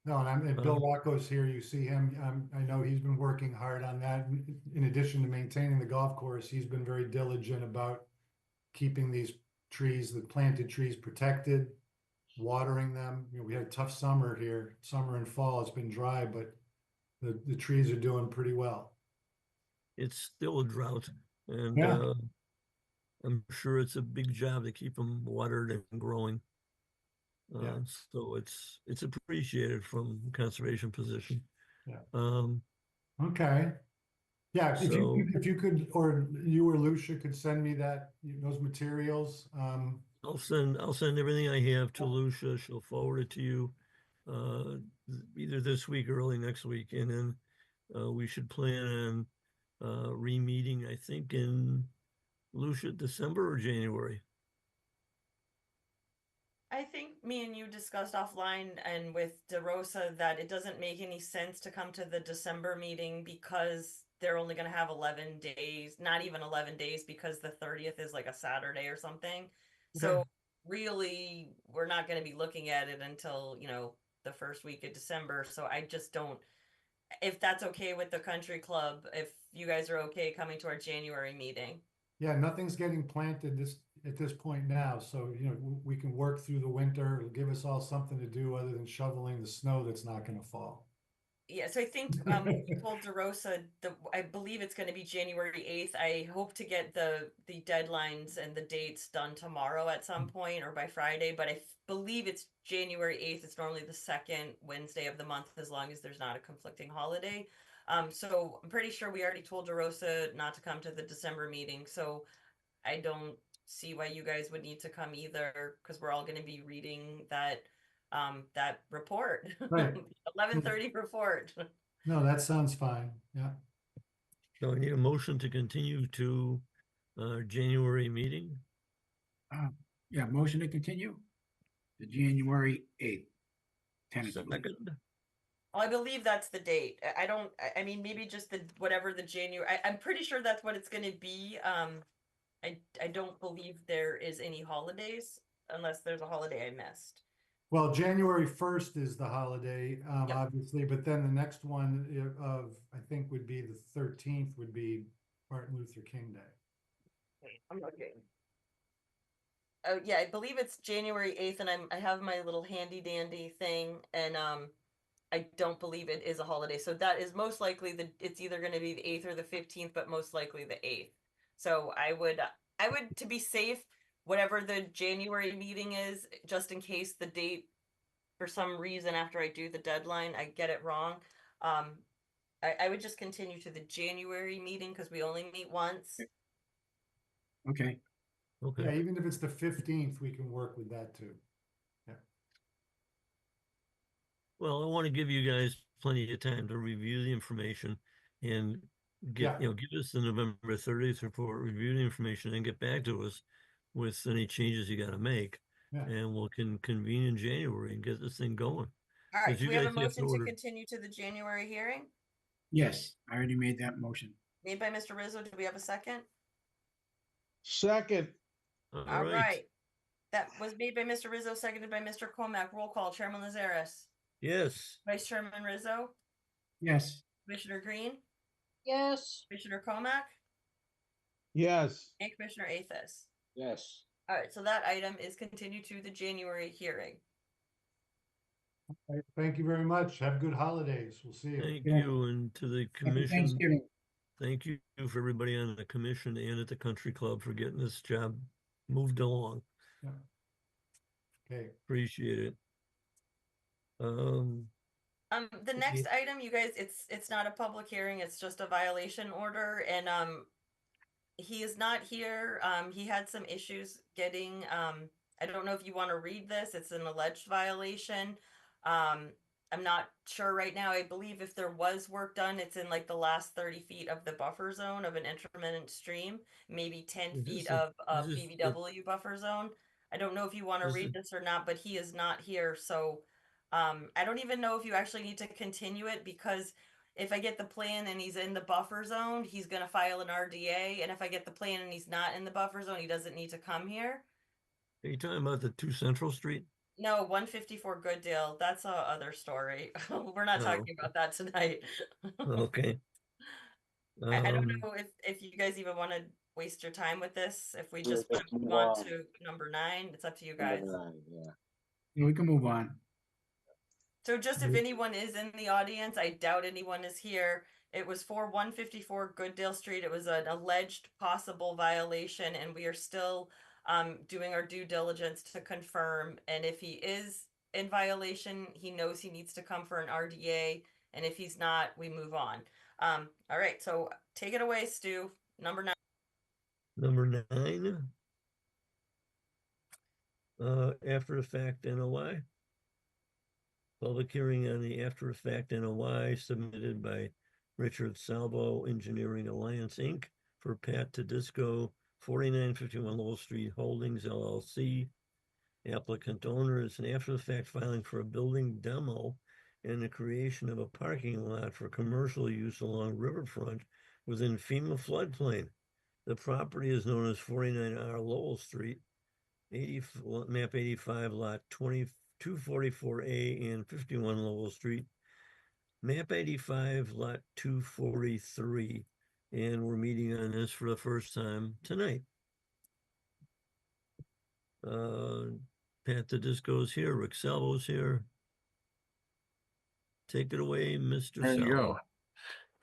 No, and Bill Rocco's here. You see him. I know he's been working hard on that. In addition to maintaining the golf course, he's been very diligent about keeping these trees, the planted trees, protected, watering them. You know, we had a tough summer here, summer and fall. It's been dry, but the trees are doing pretty well. It's still a drought, and Yeah. I'm sure it's a big job to keep them watered and growing. Yeah. So it's appreciated from conservation position. Yeah. Okay. Yeah, So if you could, or you or Lucia could send me those materials. I'll send everything I have to Lucia. She'll forward it to you either this week or early next week, and then we should plan on re-meeting, I think, in Lucia, December or January. I think me and you discussed offline and with DeRosa that it doesn't make any sense to come to the December meeting because they're only going to have 11 days, not even 11 days, because the 30th is like a Saturday or something. So really, we're not going to be looking at it until, the first week of December. So I just don't, if that's okay with the country club, if you guys are okay coming to our January meeting. Yeah, nothing's getting planted at this point now, so we can work through the winter. It'll give us all something to do other than shoveling the snow that's not going to fall. Yeah, so I think we told DeRosa I believe it's going to be January 8th. I hope to get the deadlines and the dates done tomorrow at some point or by Friday, but I believe it's January 8th. It's normally the second Wednesday of the month as long as there's not a conflicting holiday. So I'm pretty sure we already told DeRosa not to come to the December meeting, so I don't see why you guys would need to come either because we're all going to be reading that report. Right. 11:30 report. No, that sounds fine. Yeah. So I need a motion to continue to January meeting. Yeah, motion to continue to January 8th, tentatively. Second. Well, I believe that's the date. I mean, maybe just whatever the January, I'm pretty sure that's what it's going to be. I don't believe there is any holidays unless there's a holiday I missed. Well, January 1st is the holiday, obviously, but then the next one I think would be the 13th would be Martin Luther King Day. I'm looking. Oh yeah, I believe it's January 8th, and I have my little handy dandy thing, and I don't believe it is a holiday. So that is most likely it's either going to be the 8th or the 15th, but most likely the 8th. So I would to be safe, whatever the January meeting is, just in case the date for some reason after I do the deadline I get it wrong. I would just continue to the January meeting because we only meet once. Okay. Yeah, even if it's the 15th, we can work with that too. Yeah. Well, I want to give you guys plenty of time to review the information and give us the November 30th report, review the information, and get back to us with any changes you got to make. Yeah. And we'll convene in January and get this thing going. All right, do we have a motion to continue to the January hearing? Yes, I already made that motion. Made by Mr. Rizzo. Do we have a second? Second. All right. That was made by Mr. Rizzo, seconded by Mr. Comack. Roll call. Chairman Lazaris. Yes. Vice Chairman Rizzo. Yes. Commissioner Green. Yes. Commissioner Comack. Yes. and Commissioner Athos. Yes. All right, so that item is continued to the January hearing. All right, thank you very much. Have good holidays. We'll see you. Thank Yeah. you, and to the Happy commission. Thanksgiving. Thank you for everybody on the commission and at the country club for getting this job moved along. Yeah. Okay. Appreciate it. The next item, you guys, it's not a public hearing, it's just a violation order, and he is not here. He had some issues getting I don't know if you want to read this. It's an alleged violation. I'm not sure right now. I believe if there was work done, it's in like the last 30 feet of the buffer zone of an intermittent stream, maybe 10 Is feet this a- of a is this a- BBW buffer zone. I don't know if you want to Is read it- this or not, but he is not here. So I don't even know if you actually need to continue it, because if I get the plan and he's in the buffer zone, he's gonna file an RDA, and if I get the plan and he's not in the buffer zone, he doesn't need to come here. Are you talking about the 2 Central Street? No, 154 Good Deal. That's a other story. We're not Oh. talking about that tonight. Okay. I don't know if you guys even want to waste your time with this. If we Yeah, just let's move move on on. to number 9, it's up to you Number guys. 9, yeah. Yeah, we can move on. So just if anyone is in the audience, I doubt anyone is here. It was for 154 Gooddale Street. It was an alleged possible violation, and we are still doing our due diligence to confirm. And if he is in violation, he knows he needs to come for an RDA. And if he's not, we move on. All right, so take it away, Stu. Number 9. Number 9. After effect NOI. Public hearing on the after effect NOI submitted by Richard Salvo Engineering Alliance, Inc. for Pat Tedisco, 4951 Lowell Street Holdings, LLC. Applicant owner is an after effect filing for a building demo and the creation of a parking lot for commercial use along riverfront within FEMA floodplain. The property is known as 49R Lowell Street, map 85, lot 244A and 51 Lowell Street, map 85, lot 243. And we're meeting on this for the first time tonight. Pat Tedisco's here, Rick Salvo's here. Take it away, Mr. There you Salvo. go.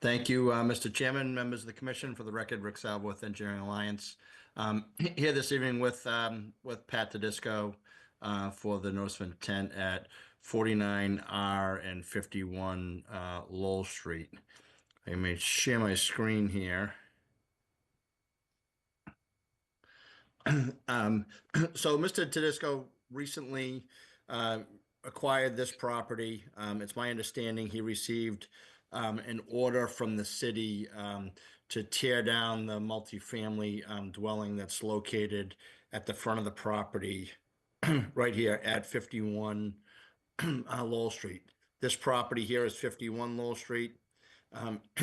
Thank you, Mr. Chairman, members of the commission. For the record, Rick Salvo with Engineering Alliance. Here this evening with Pat Tedisco for the notice of intent at 49R and 51 Lowell Street. I may share my screen here. So Mr. Tedisco recently acquired this property. It's my understanding he received an order from the city to tear down the multifamily dwelling that's located at the front of the property right here at 51 Lowell Street. This property here is 51 Lowell Street.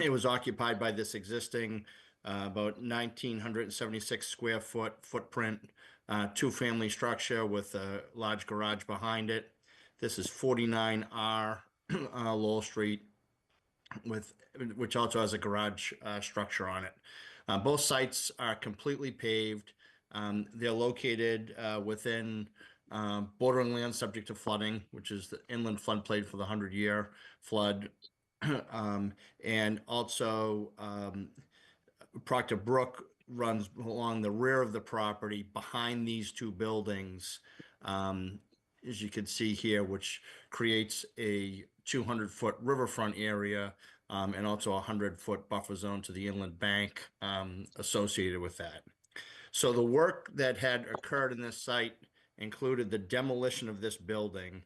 It was occupied by this existing about 1,976 square foot footprint, 2-family structure with a large garage behind it. This is 49R Lowell Street, which also has a garage structure on it. Both sites are completely paved. They're located within bordering land subject to flooding, which is the inland floodplain for the 100-year flood. And also Proctor Brook runs along the rear of the property behind these 2 buildings, as you can see here, which creates a 200-foot riverfront area and also a 100-foot buffer zone to the inland bank associated with that. So the work that had occurred in this site included the demolition of this building,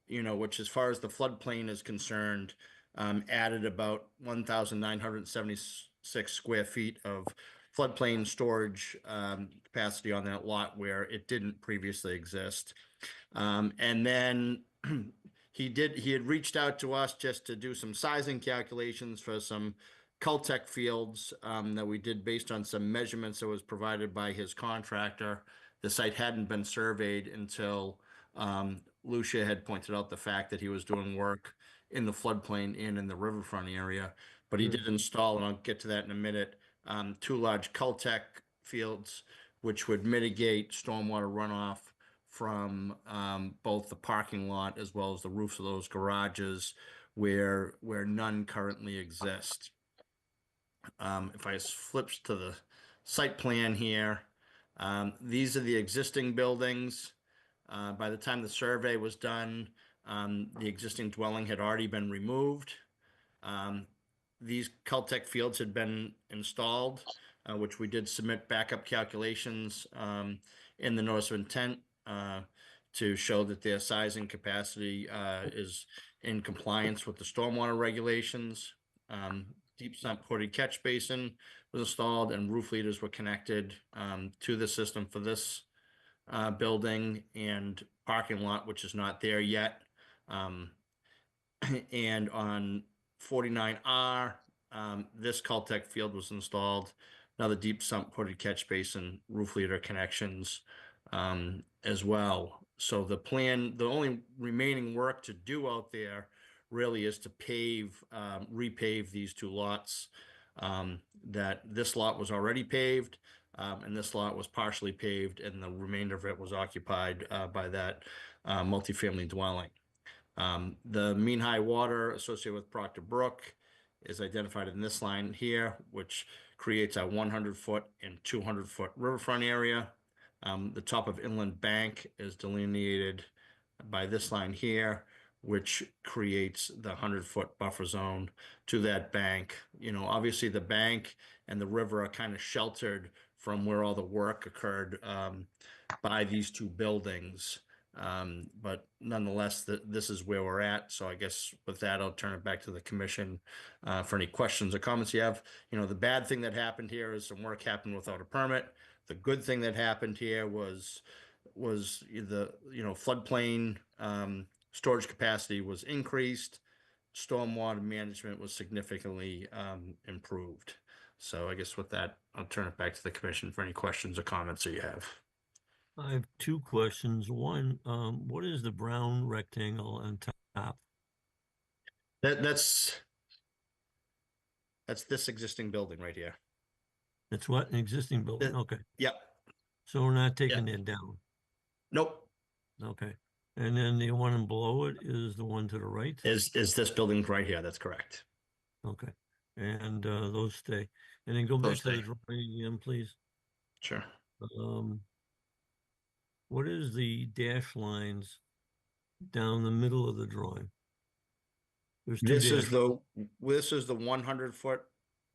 which as far as the floodplain is concerned, added about 1,976 square feet of floodplain storage capacity on that lot where it didn't previously exist. And then he had reached out to us just to do some sizing calculations for some Caltech fields that we did based on some measurements that was provided by his contractor. The site hadn't been surveyed until Lucia had pointed out the fact that he was doing work in the floodplain and in the riverfront area, but he did install, and I'll get to that in a minute, two large Caltech fields, which would mitigate stormwater runoff from both the parking lot as well as the roofs of those garages where none currently exist. If I flips to the site plan here, these are the existing buildings. By the time the survey was done, the existing dwelling had already been removed. These Caltech fields had been installed, which we did submit backup calculations in the notice of intent to show that their size and capacity is in compliance with the stormwater regulations. Deep sump ported catch basin was installed and roof leaders were connected to the system for this building and parking lot, which is not there yet. And on 49R, this Caltech field was installed. Another deep sump ported catch basin, roof leader connections as well. So the plan, the only remaining work to do out there really is to pave, repave these two lots. That this lot was already paved, and this lot was partially paved, and the remainder of it was occupied by that multifamily dwelling. The mean high water associated with Proctor Brook is identified in this line here, which creates a 100-foot and 200-foot riverfront area. The top of Inland Bank is delineated by this line here, which creates the 100-foot buffer zone to that bank. You know, obviously the bank and the river are kind of sheltered from where all the work occurred by these two buildings. But nonetheless, this is where we're at. So I guess with that, I'll turn it back to the commission for any questions or comments you have. You know, the bad thing that happened here is some work happened without a permit. The good thing that happened here was the, you know, floodplain storage capacity was increased. Stormwater management was significantly improved. So I guess with that, I'll turn it back to the commission for any questions or comments that you have. I have two questions. One, what is the brown rectangle on top? That's this existing building right here. It's what? An existing building? Okay. Yep. So we're not taking it down? Nope. Okay. And then the one below it is the one to the right? Is this building right here? That's correct. Okay. And those stay. And then go back to the drawing again, please. Sure. What is the dash lines down the middle of the drawing? There's two This is the 100-foot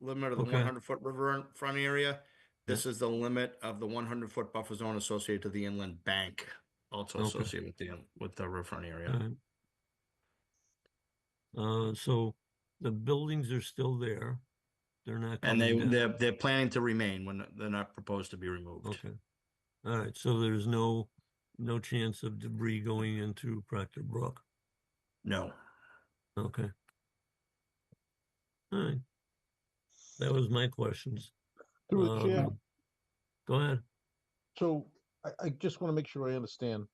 limit of the 100-foot river front area. This is the limit of the 100-foot buffer zone associated to the inland bank, also associated with the riverfront area. So the buildings are still there. They're not And coming down. they're planning to remain when they're not proposed to be removed. Okay. All right. So there's no chance of debris going into Proctor Brook. No. Okay. All right. That was my questions. Through the chair. Go ahead. So I just want to make sure I understand.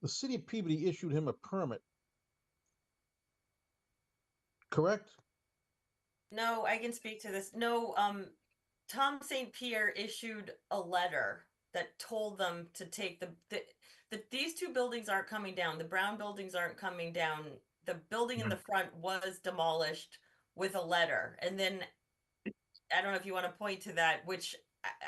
The city of Peabody issued him a permit, correct? No, I can speak to this. No, Tom St. Pierre issued a letter that told them to take these two buildings aren't coming down. The brown buildings aren't coming down. The building in the front was demolished with a letter. And then I don't know if you want to point to that, which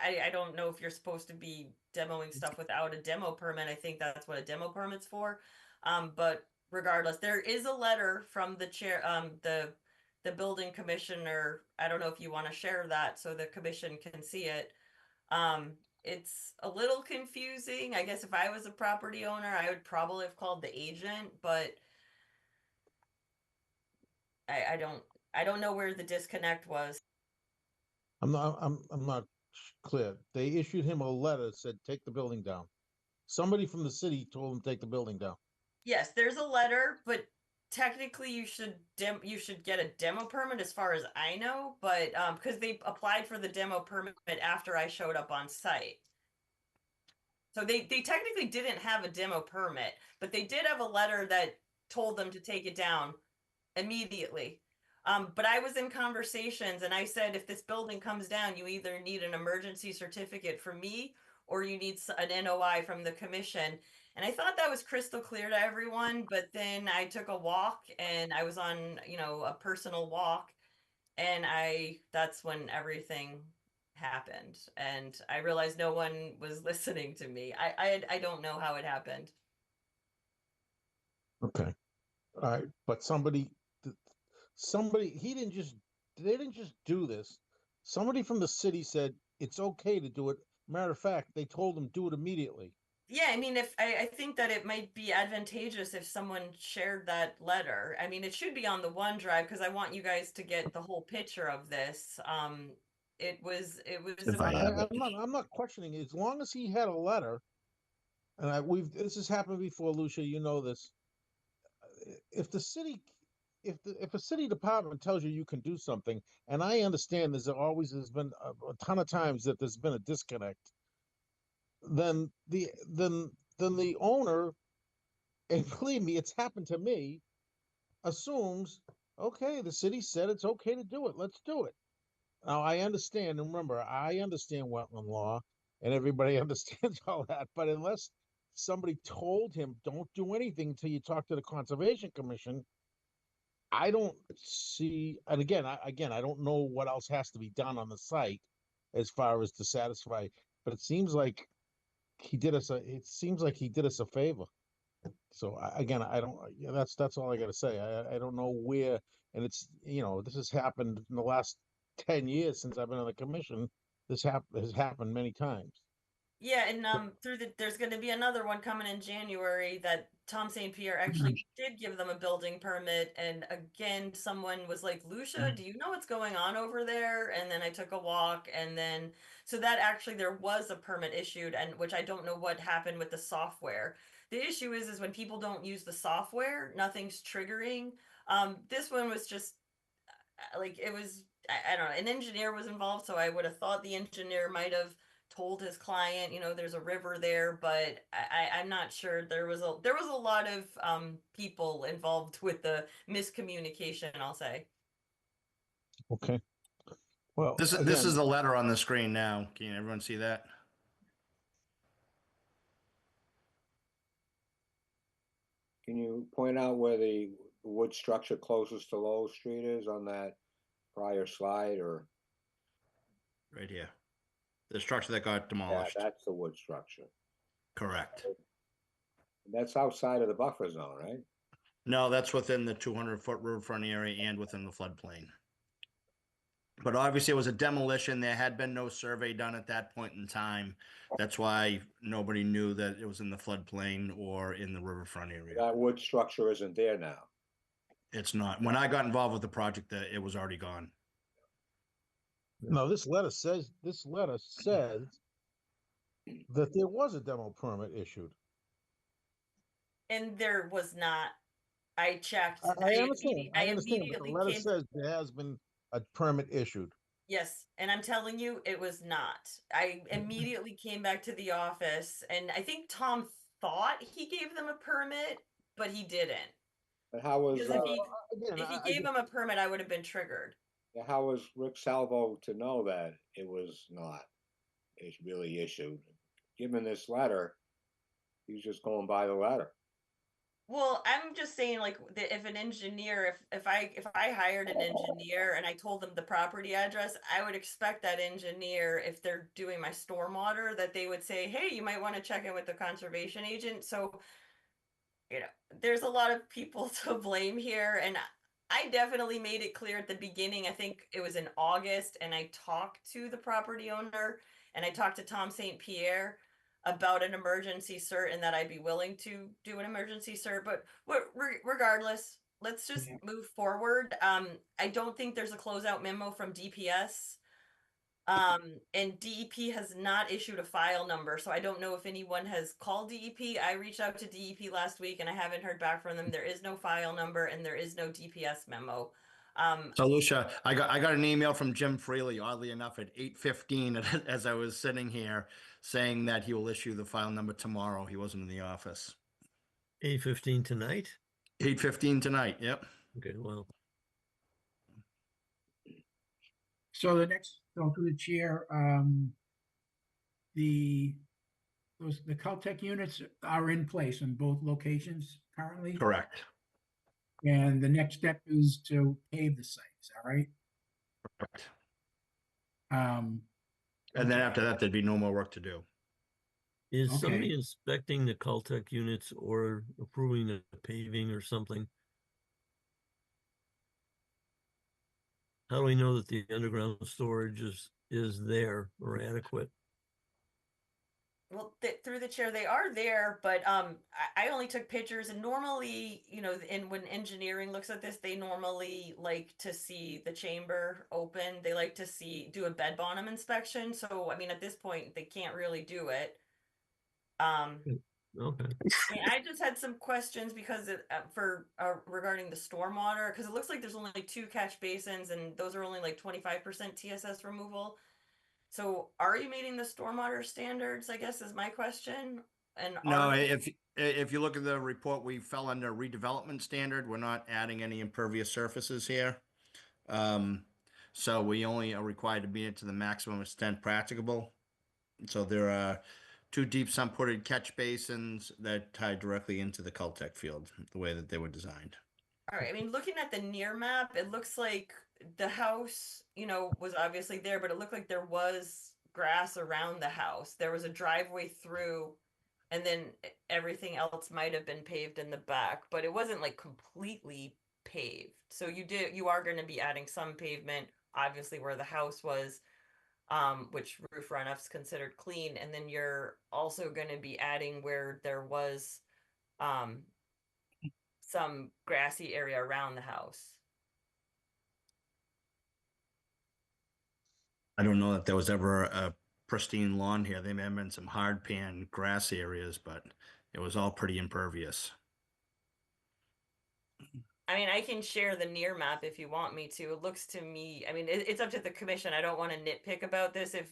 I don't know if you're supposed to be demoing stuff without a demo permit. I think that's what a demo permit's for. But regardless, there is a letter from the chair, the building commissioner. I don't know if you want to share that so the commission can see it. It's a little confusing. I guess if I was a property owner, I would probably have called the agent, but I don't know where the disconnect was. I'm not clear. They issued him a letter that said, take the building down. Somebody from the city told him to take the building down. Yes, there's a letter, but technically you should get a demo permit as far as I know, but because they applied for the demo permit after I showed up on site. So they technically didn't have a demo permit, but they did have a letter that told them to take it down immediately. But I was in conversations and I said, if this building comes down, you either need an emergency certificate from me or you need an NOI from the commission. And I thought that was crystal clear to everyone, but then I took a walk and I was on, a personal walk and that's when everything happened and I realized no one was listening to me. I don't know how it happened. Okay. All right. But somebody, they didn't just do this. Somebody from the city said it's okay to do it. Matter of fact, they told them do it immediately. Yeah, I mean, if I think that it might be advantageous if someone shared that letter. I mean, it should be on the OneDrive because I want you guys to get the whole picture of this. It was I'm not questioning it. As long as he had a letter, and this has happened before, Lucia. You know this. If the city, if a city department tells you you can do something, and I understand there's been a ton of times that there's been a disconnect, then the owner, and believe me, it's happened to me, assumes, okay, the city said it's okay to do it. Let's do it. Now I understand, and remember, I understand wetland law, and everybody understands all that. But unless somebody told him, don't do anything until you talk to the Conservation Commission, I don't see. And again, I don't know what else has to be done on the site as far as to satisfy. But it seems like he did us a. It seems like he did us a favor. So again, I don't. Yeah, that's all I got to say. I don't know where, and this has happened in the last 10 years since I've been on the commission. This has happened many times. Yeah, and there's going to be another one coming in January that Tom St. Pierre actually did give them a building permit, and again, someone was like, "Lucia, do you know what's going on over there?" And then I took a walk, and then so that actually there was a permit issued, and which I don't know what happened with the software. The issue is when people don't use the software, nothing's triggering. This one was just like it was. I don't know. An engineer was involved, so I would have thought the engineer might have told his client, there's a river there, but I'm not sure. There was a lot of people involved with the miscommunication, I'll say. Okay. Well, This again, is the letter on the screen now. Can everyone see that? Can you point out where the wood structure closest to Lowell Street is on that prior slide, or? Right here. The structure that got Yeah, demolished. that's the wood structure. Correct. That's outside of the buffer zone, right? No, that's within the 200-foot riverfront area and within the floodplain. But obviously it was a demolition. There had been no survey done at that point in time. That's why nobody knew that it was in the floodplain or in the riverfront area. That wood structure isn't there now. It's not. When I got involved with the project, it was already gone. no, this letter says that there was a demo permit issued. And there was not. I checked. I understand. I I understand. But the immediately letter came. says there has been a permit issued. Yes, and I'm telling you, it was not. I immediately came back to the office, and I think Tom thought he gave them a permit, but he didn't. But how was Because if he gave them a permit, I would have been triggered. how was Rick Salvo to know that it was not really issued? Given this letter, he's just going by the letter. Well, I'm just saying, like, if an engineer, if I hired an engineer and I told them the property address, I would expect that engineer, if they're doing my stormwater, that they would say, "Hey, you might want to check in with the conservation agent." So, there's a lot of people to blame here, and I definitely made it clear at the beginning. I think it was in August, and I talked to the property owner and I talked to Tom St. Pierre about an emergency cert and that I'd be willing to do an emergency cert. But regardless, let's just move forward. I don't think there's a closeout memo from DPS. And DEP has not issued a file number, so I don't know if anyone has called DEP. I reached out to DEP last week and I haven't heard back from them. There is no file number and there is no DPS memo. So Lucia, I got an email from Jim Freely, oddly enough, at 8:15 as I was sitting here, saying that he will issue the file number tomorrow. He wasn't in the office. 8:15 tonight? 8:15 tonight, yep. Okay, well. So through the chair, the Caltech units are in place in both locations currently? Correct. And the next step is to pave the site, is that right? Correct. Um, And then okay. after that, there'd be no more work to do. Is Okay. somebody inspecting the Caltech units or approving the paving or something? How do we know that the underground storage is there or adequate? Well, through the chair, they are there, but I only took pictures, and normally, you know, and when engineering looks at this, they normally like to see the chamber open. They like to do a bed bottom inspection. So, I mean, at this point, they can't really do it. Okay. I mean, I just had some questions because regarding the stormwater, because it looks like there's only like 2 catch basins, and those are only like 25% TSS removal. So are you meeting the stormwater standards, I guess is my question? And No, if you look at the report, we fell under redevelopment standard. We're not adding any impervious surfaces here. So we only are required to meet it to the maximum extent practicable. So there are 2 deep sump-ported catch basins that tie directly into the Caltech field, the way that they were designed. All right, I mean, looking at the near map, it looks like the house, you know, was obviously there, but it looked like there was grass around the house. There was a driveway through, and then everything else might have been paved in the back, but it wasn't like completely paved. So you are going to be adding some pavement, obviously where the house was, which roof runoff's considered clean, and then you're also going to be adding where there was um some grassy area around the house. I don't know that there was ever a pristine lawn here. There may have been some hard pan grass areas, but it was all pretty impervious. I mean, I can share the near map if you want me to. It looks to me, I mean, it's up to the commission. I don't want to nitpick about this. If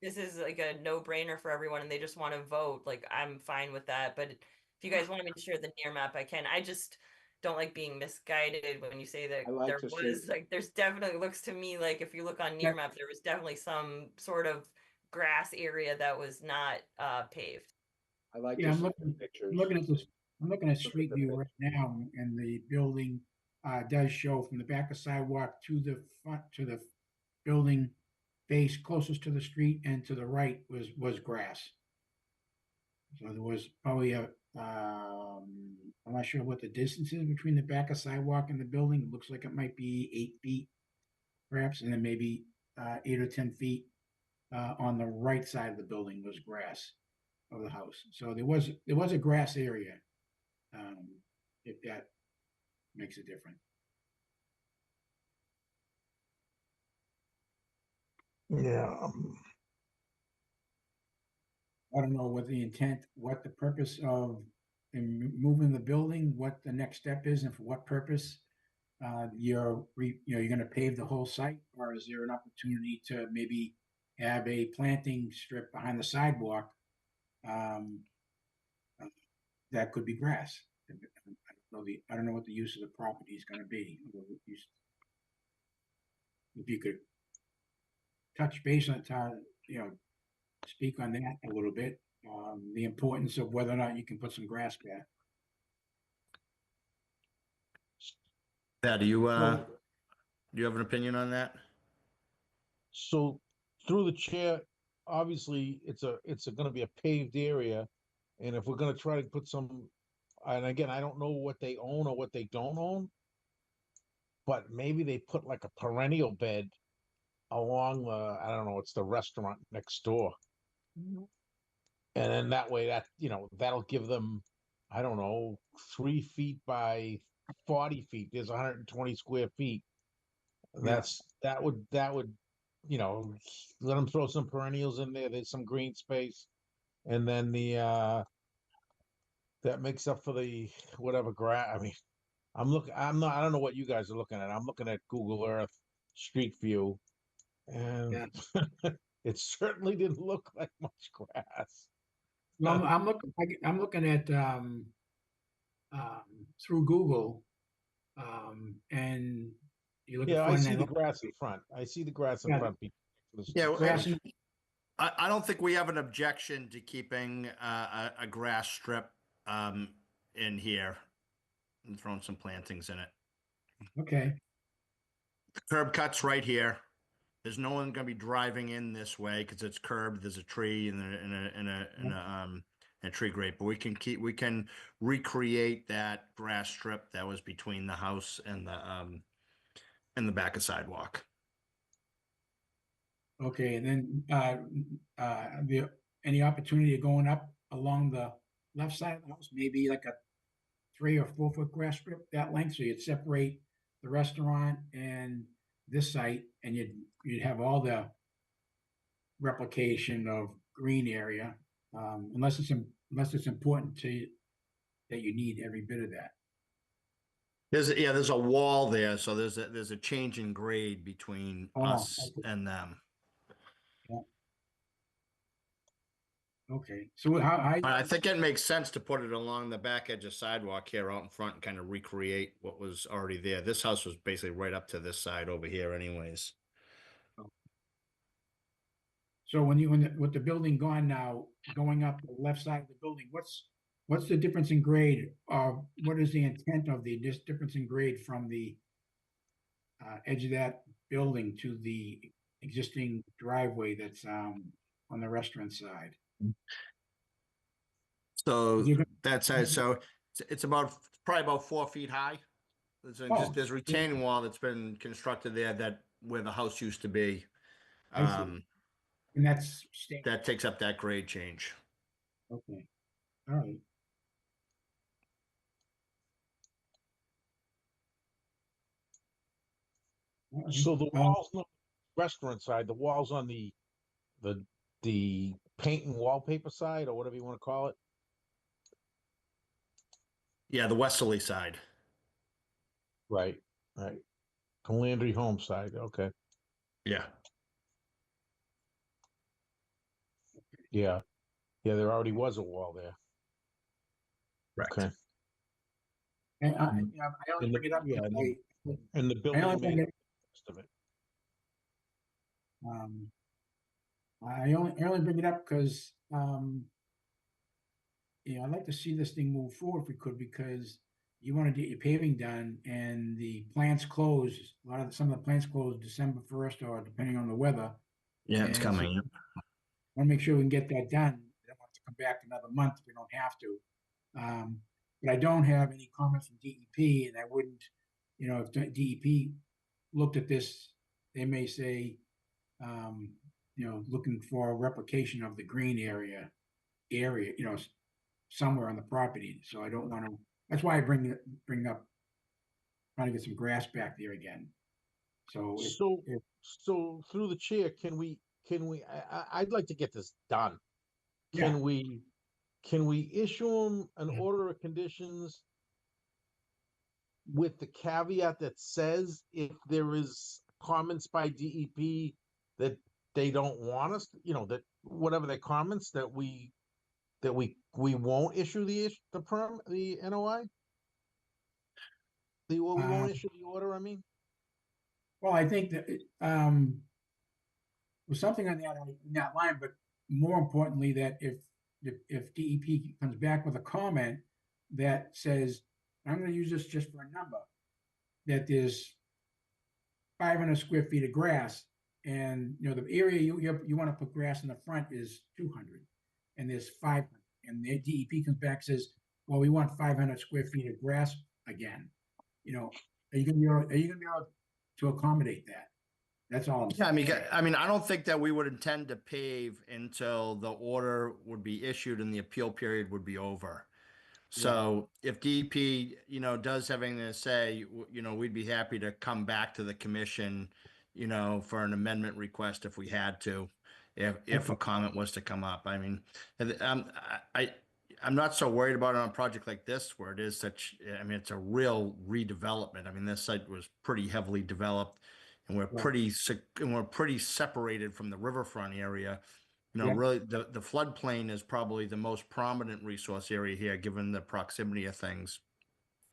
this is like a no-brainer for everyone and they just want to vote, like I'm fine with that. But if you guys want me to share the near map, I can. I just don't like being misguided when you say that I like there to was see. like there's definitely looks to me like if you look on near map, there was definitely some sort of grass area that was not paved. I like Yeah, to I'm see the looking, pictures. I'm looking at this, I'm looking at Look at street the view pic- right now, and the building does show from the back of sidewalk to the front, to the building face closest to the street, and to the right was grass. So there was probably I'm not sure what the distance is between the back of sidewalk and the building. It looks like it might be 8 feet perhaps, and then maybe 8 or 10 feet on the right side of the building was grass of the house. So there was a grass area, if that makes a difference. Yeah. I don't know what the intent, what the purpose of moving the building, what the next step is, and for what purpose. You're going to pave the whole site, or is there an opportunity to maybe have a planting strip behind the sidewalk um, that could be grass? I don't know what the use of the property is going to be. If you could touch base on, speak on that a little bit, the importance of whether or not you can put some grass back. Yeah, do you have an opinion on that? So through the chair, obviously it's going to be a paved area, and if we're going to try to put some, and again, I don't know what they own or what they don't own, but maybe they put like a perennial bed along the, I don't know, it's the restaurant next door, and then that way that'll give them, I don't know, 3 feet by 40 feet. There's 120 square feet. That would let them throw some perennials in there. There's some green space, and then that makes up for the whatever grass. I mean, I don't know what you guys are looking at. I'm looking at Google Earth Street View, and it certainly didn't look like much grass. Well, I'm looking at through Google, and You looking Yeah, for I in see that the grass in front. I see the grass in Yeah. front. Yeah, grass and I don't think we have an objection to keeping a grass strip in here and throwing some plantings in it. Okay. The curb cut's right here. There's no one going to be driving in this way because it's curbed. There's a tree and a tree grate, but we can recreate that grass strip that was between the house and the back of sidewalk. Okay, and then any opportunity of going up along the left side of the house, maybe like a 3 or 4 foot grass strip that length, so you'd separate the restaurant and this site, and you'd have all the replication of green area, unless it's important to you that you need every bit of that. There's a wall there, so there's a change in grade between us Okay. and them. Yeah. Okay, so I think it makes sense to put it along the back edge of sidewalk here out in front and kind of recreate what was already there. This house was basically right up to this side over here anyways. So with the building gone now, going up the left side of the building, what's the difference in grade? What is the intent of this difference in grade from the edge of that building to the existing driveway that's on the restaurant side? So that's so it's probably about 4 feet high. There's a retaining wall that's been constructed there that where the house used to be. I see. And that takes up that grade change. Okay. All right. So the walls not restaurant side, the walls on the paint and wallpaper side, or whatever you want to call it. Yeah, the westerly side. Right. The Landry home side. Okay. Yeah. Yeah. There already was a wall there. Right. Okay. And I only bring it up. And the building made most of it. I only bring it up because I'd like to see this thing move forward if we could, because you want to get your paving done and the plants close. Some of the plants close December 1st or depending on the weather. Yeah, it's coming. So I want to make sure we can get that done. I don't want to come back another month if we don't have to. But I don't have any comments from DEP, and I wouldn't, if DEP looked at this, they may say, looking for a replication of the green area, somewhere on the property. So I don't want to. That's why I bring up trying to get some grass back there again. So through the chair, can we? I'd like to get this done. Can we issue them an order of conditions with the caveat that says if there is comments by DEP that they don't want us, that whatever their comments that we won't issue the NOI? We won't issue the order, I mean? Well, I think that was something on that line, but more importantly, that if DEP comes back with a comment that says, I'm going to use this just for a number, that there's 500 square feet of grass, and the area you want to put grass in the front is 200, and there's 500, and the DEP comes back and says, well, we want 500 square feet of grass again. Are you going to be able to accommodate that? That's all I'm saying. I mean, I don't think that we would intend to pave until the order would be issued and the appeal period would be over. So if DEP, does have anything to say, we'd be happy to come back to the commission, for an amendment request if we had to, if a comment was to come up. I mean, I'm not so worried about it on a project like this where it is it's a real redevelopment. I mean, this site was pretty heavily developed, and we're pretty separated from the riverfront area. Really, the floodplain is probably the most prominent resource area here, given the proximity of things.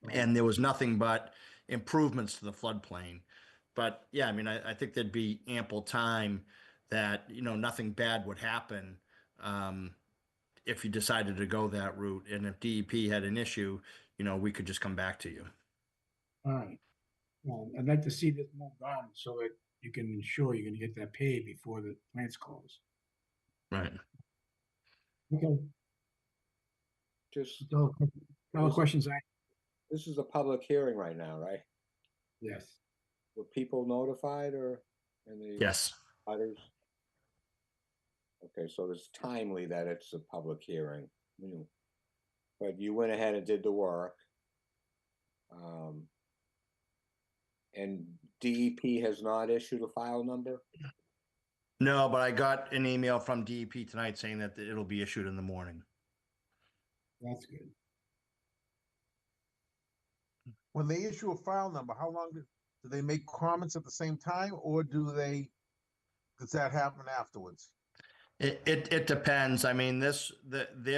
And there was nothing but improvements to the floodplain. but yeah, I mean, I think there'd be ample time that, nothing bad would happen if you decided to go that route. And if DEP had an issue, we could just come back to you. All right. Well, I'd like to see this moved on so that you can ensure you're gonna get that paid before the plant's close. Right. Okay. Just, All the This- questions this is a public hearing right now, right? yes. Were people notified or any Yes. others? Okay, so it's timely that it's a public hearing. But you went ahead and did the work. And DEP has not issued a file number? No, but I got an email from DEP tonight saying that it'll be issued in the morning. That's good. When they issue a file number, how long do they make comments at the same time, or does that happen afterwards? It depends. I mean, their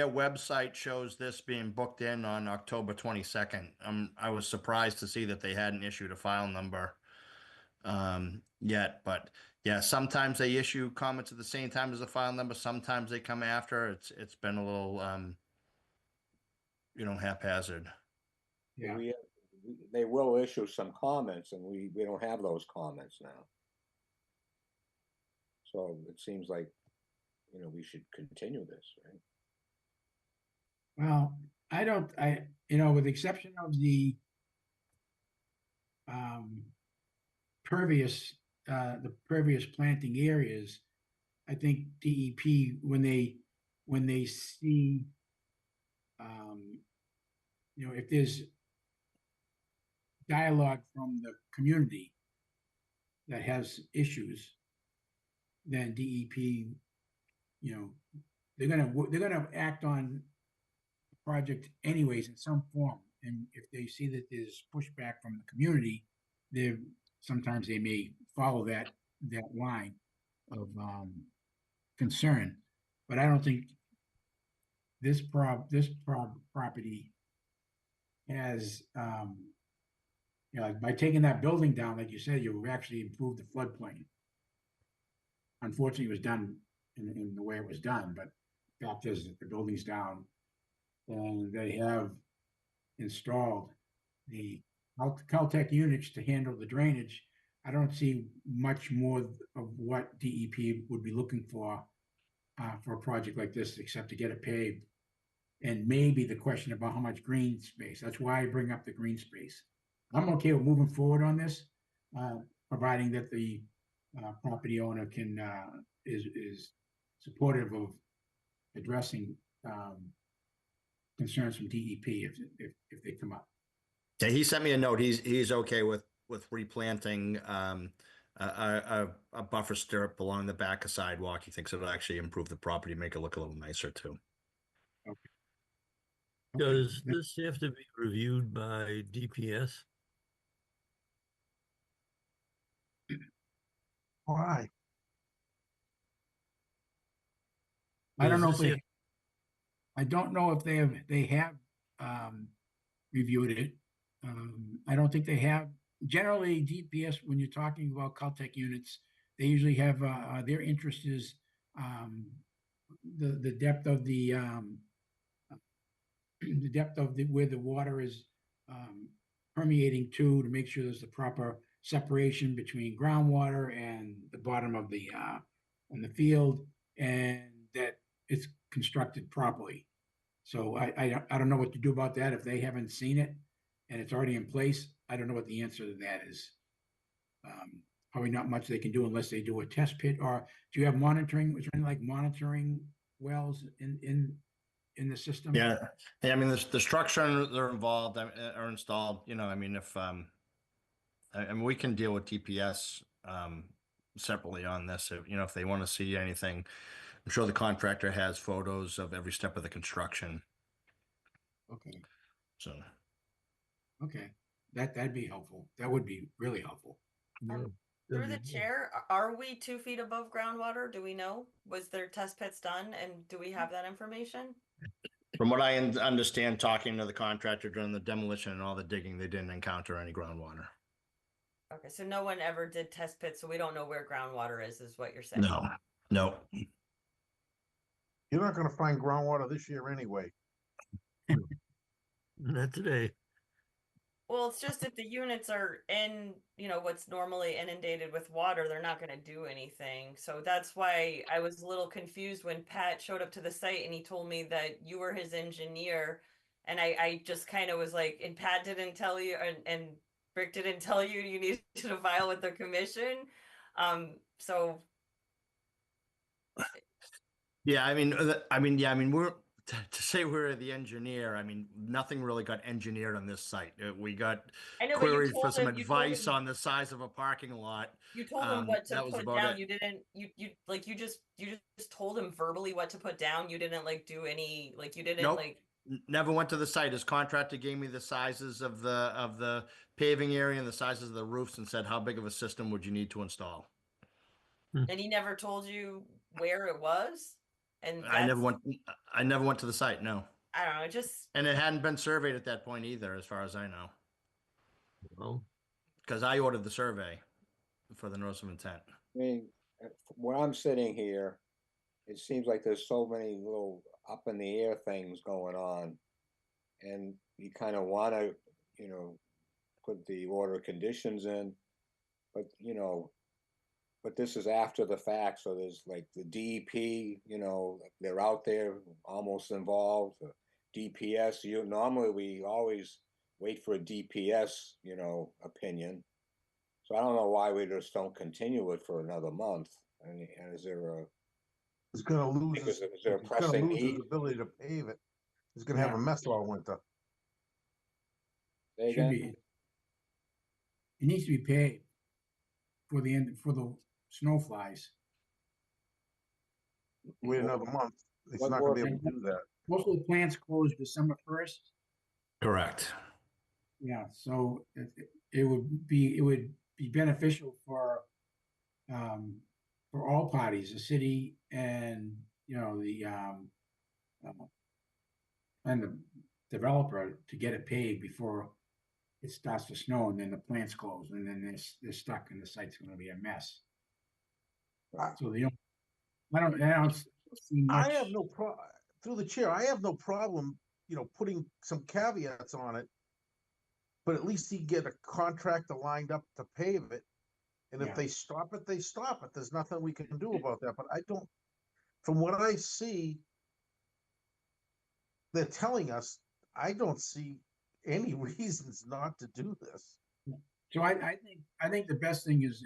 website shows this being booked in on October 22nd. I was surprised to see that they hadn't issued a file number yet, but yeah, sometimes they issue comments at the same time as the file number. Sometimes they come after. It's been a little haphazard. Yeah. They will issue some comments, and we don't have those comments now. So it seems like, we should continue this, right? Well, with the exception of the pervious planting areas, I think DEP, when they see, if there's dialogue from the community that has issues, then DEP, they're gonna act on the project anyways in some form. And if they see that there's pushback from the community, sometimes they may follow that line of concern. But I don't think this property has, by taking that building down, like you said, you actually improved the floodplain. Unfortunately, it was done in the way it was done, but the fact is that the building's down and they have installed the Caltech units to handle the drainage. I don't see much more of what DEP would be looking for a project like this, except to get it paved. And maybe the question about how much green space. That's why I bring up the green space. I'm okay with moving forward on this, providing that the property owner is supportive of addressing concerns from DEP if they come up. Yeah, he sent me a note. He's okay with replanting a buffer strip along the back of sidewalk. He thinks it'll actually improve the property, make it look a little nicer too. Okay. Does this have to be reviewed by DPS? Why? I don't know Does if this I don't know if they have reviewed it. I don't think they have. Generally, DPS, when you're talking about Caltech units, they usually have their interest is the depth of the where the water is permeating to make sure there's the proper separation between groundwater and the bottom of the in the field, and that it's constructed properly. So I don't know what to do about that if they haven't seen it and it's already in place. I don't know what the answer to that is. Probably not much they can do unless they do a test pit. Or do you have monitoring? Is there any like monitoring wells in the system? Yeah, I mean the structure that are involved are installed. I mean we can deal with DPS separately on this. If they want to see anything, I'm sure the contractor has photos of every step of the construction. Okay. So. Okay, that'd be helpful. That would be really helpful. Through the chair, are we 2 feet above groundwater? Do we know? Was there test pits done, and do we have that information? From what I understand, talking to the contractor during the demolition and all the digging, they didn't encounter any groundwater. Okay, so no one ever did test pits, so we don't know where groundwater is what you're saying. No, no. You're not gonna find groundwater this year anyway. Not today. Well, it's just if the units are in, what's normally inundated with water, they're not going to do anything. So that's why I was a little confused when Pat showed up to the site and he told me that you were his engineer. And I just kind of was like, and Pat didn't tell you, and Rick didn't tell you you needed to file with the commission. So Yeah, we're to say we're the engineer. I mean, nothing really got engineered on this site. We got I know, but queried for some advice on the size of a parking lot. You told him what to That was put about down. it. You didn't. You just told him verbally what to put down. You didn't do any you didn't Nope. Never went to the site. His contractor gave me the sizes of the paving area and the sizes of the roofs and said, how big of a system would you need to install? And he never told you where it was. And I never went to the site. No. I don't know. And it hadn't been surveyed at that point either, as far as I know. Well, because I ordered the survey for the notice of intent. I mean, when I'm sitting here, it seems like there's so many little up in the air things going on. And you kind of want to, put the order of conditions in, but, but this is after the fact. So there's like the DEP, they're out there almost involved. DPS, normally we always wait for a DPS, opinion. So I don't know why we just don't continue it for another month. And is there a? He's gonna lose. Is there a pressing need? His ability to pave it. He's gonna have a mess all winter. Should be. It needs to be paved for the snow flies. Wait another month. It's not gonna be able to do that. Most of the plants close December 1st. Correct. Yeah, so it would be beneficial for all parties, the city and the developer, to get it paved before it starts to snow, and then the plants close, and then they're stuck, and the site's going to be a mess. So I don't see much. I have no problem. Through the chair, I have no problem, putting some caveats on it. But at least he get a contractor lined up to pave it. And if they stop it, they stop it. There's nothing we can do about that. But from what I see, they're telling us, I don't see any reasons not to do this. So I think the best thing is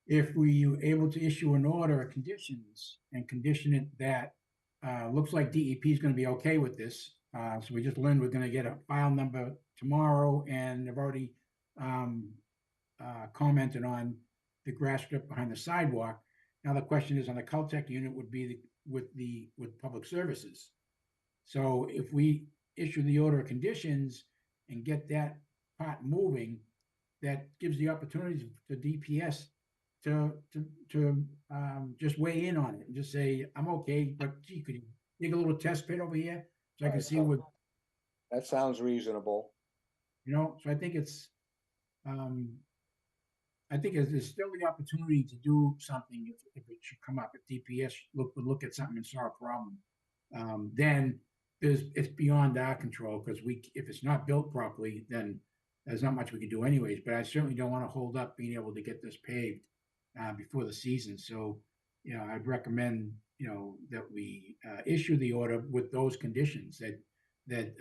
if we are able to issue an order of conditions and condition it that looks like DEP is going to be okay with this. So we just learned we're going to get a file number tomorrow, and they've already commented on the grass strip behind the sidewalk. Now the question is on the Caltech unit would be with public services. So if we issue the order of conditions and get that part moving, that gives the opportunity to DPS to just weigh in on it and just say, I'm okay, but gee, could you dig a little test pit over here so I can see what. That sounds reasonable. So I think it's, there's still the opportunity to do something if it should come up. If DPS would look at something and saw a problem, then it's beyond our control, because if it's not built properly, then there's not much we can do anyways. But I certainly don't want to hold up being able to get this paved before the season. So, I'd recommend, that we issue the order with those conditions that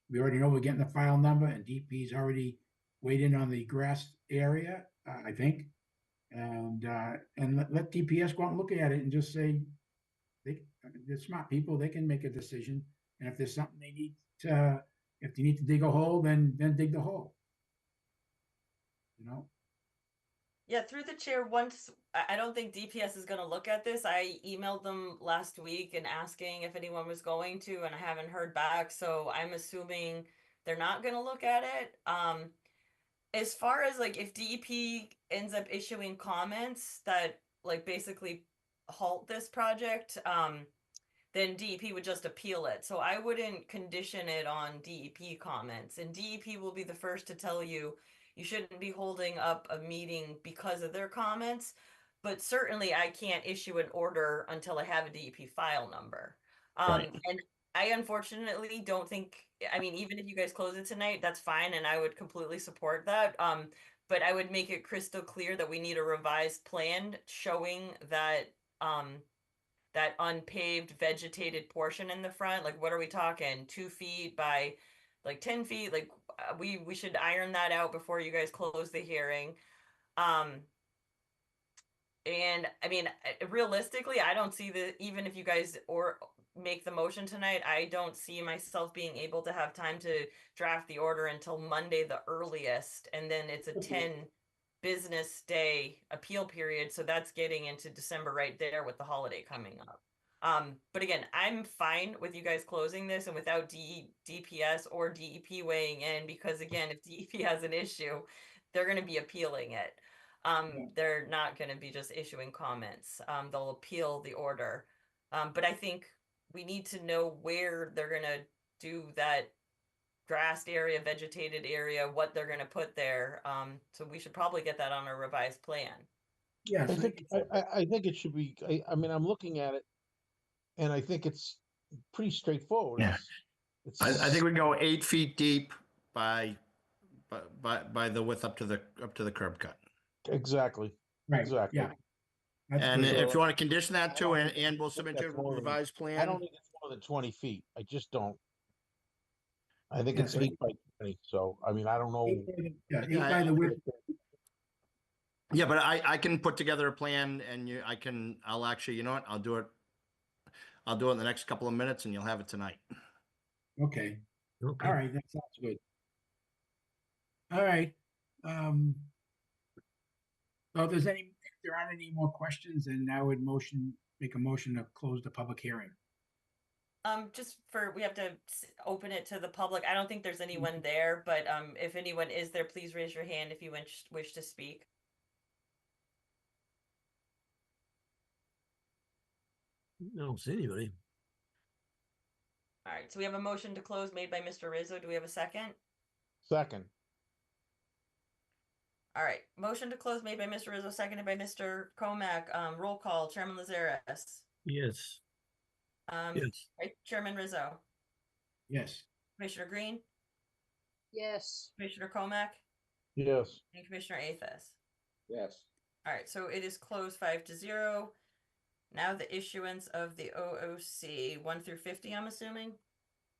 we already know we're getting the file number, and DP's already weighed in on the grass area, I think. And let DPS go out and look at it and just say, they're smart people, they can make a decision. And if there's something if they need to dig a hole, then dig the hole. Yeah, through the chair, once I don't think DPS is going to look at this. I emailed them last week and asking if anyone was going to, and I haven't heard back. So I'm assuming they're not going to look at it. As far as if DEP ends up issuing comments that basically halt this project, then DEP would just appeal it. So I wouldn't condition it on DEP comments, and DEP will be the first to tell you, you shouldn't be holding up a meeting because of their comments. But certainly I can't issue an order until I have a DEP file number. Right. And I unfortunately don't think, I mean, even if you guys close it tonight, that's fine, and I would completely support that. But I would make it crystal clear that we need a revised plan showing that that unpaved vegetated portion in the front. Like, what are we talking? 2 feet by like 10 feet? Like, we should iron that out before you guys close the hearing. And I mean, realistically, I don't see the, even if you guys or make the motion tonight, I don't see myself being able to have time to draft the order until Monday, the earliest. And then it's a 10 business day appeal period. So that's getting into December right there with the holiday coming up. But again, I'm fine with you guys closing this and without DPS or DEP weighing in, because again, if DEP has an issue, they're going to be appealing it. They're not going to be just issuing comments. They'll appeal the order. But I think we need to know where they're going to do that grassed area, vegetated area, what they're going to put there. So we should probably get that on a revised plan. Yes. I think it should be. I mean, I'm looking at it, and I think it's pretty straightforward. Yeah. I think we go 8 feet deep by the width up to the curb cut. Exactly. Right, Exactly. yeah. That's And good. if you want to condition that I too, don't and, think and we'll that's submit your more than- revised I plan. don't think it's more than 20 feet. I just don't. I think Yeah, it's so 8 by 20. So I mean, I don't know. 8 by the width. Yeah, but I can put together a plan, and I'll actually, you know what, I'll do it in the next couple of minutes, and you'll have it tonight. Okay. Okay. All right, that sounds good. All right. So if there aren't any more questions, then I would make a motion to close the public hearing. Just for, we have to open it to the public. I don't think there's anyone there, but if anyone is there, please raise your hand if you wish to speak. I don't see anybody. All right, so we have a motion to close made by Mr. Rizzo. Do we have a second? Second. All right, motion to close made by Mr. Rizzo, seconded by Mr. Comack. Roll call, Chairman Lazares. Yes. Yes. Right, Chairman Rizzo. Yes. Commissioner Green. Yes. Commissioner Comack. Yes. And Commissioner Athas. Yes. All right, so it is closed 5-0. Now the issuance of the OOC 1 through 50, I'm assuming.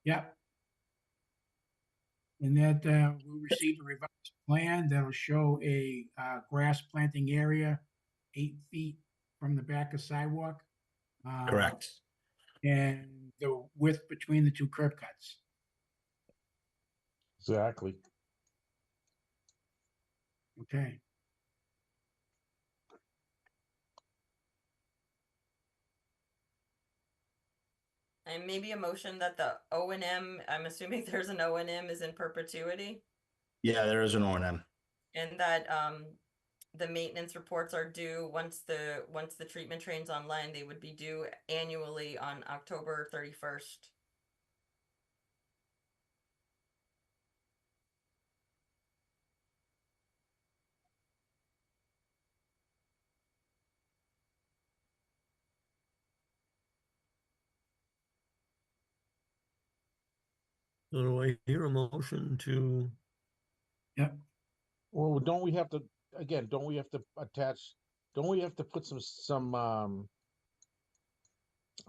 Yep. And that we'll receive a revised plan that'll show a grass planting area 8 feet from the back of sidewalk. Correct. And the width between the two curb cuts. Exactly. Okay. And maybe a motion that the O&M, I'm assuming there's an O&M, is in perpetuity. Yeah, there is an O&M. And that the maintenance reports are due once the treatment train's online. They would be due annually on October 31st. So do I hear a motion to? Yep. Well, don't we have to attach? Don't we have to put some I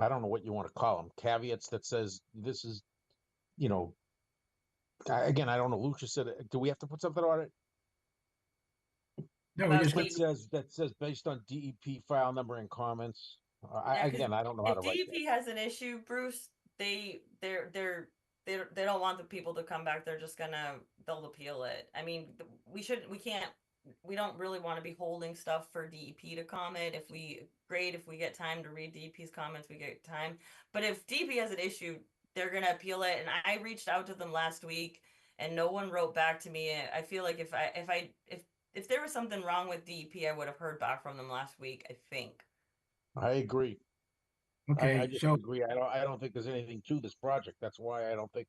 don't know what you want to call them, caveats that says this is, you know, again, I don't know. Lucia said, do we have to put something on it? No, we just that says based on DEP file number and comments. Yeah, 'cause Again, I don't know how if to write DEP has an issue, Bruce, they don't want the people to come back. They'll appeal it. I mean, we don't really want to be holding stuff for DEP to comment. If we get time to read DEP's comments, we get time. But if DEP has an issue, they're gonna appeal it. And I reached out to them last week, and no one wrote back to me. I feel like if there was something wrong with DEP, I would have heard back from them last week, I think. I agree. Okay, I just so agree. I don't think there's anything to this project. That's why I don't think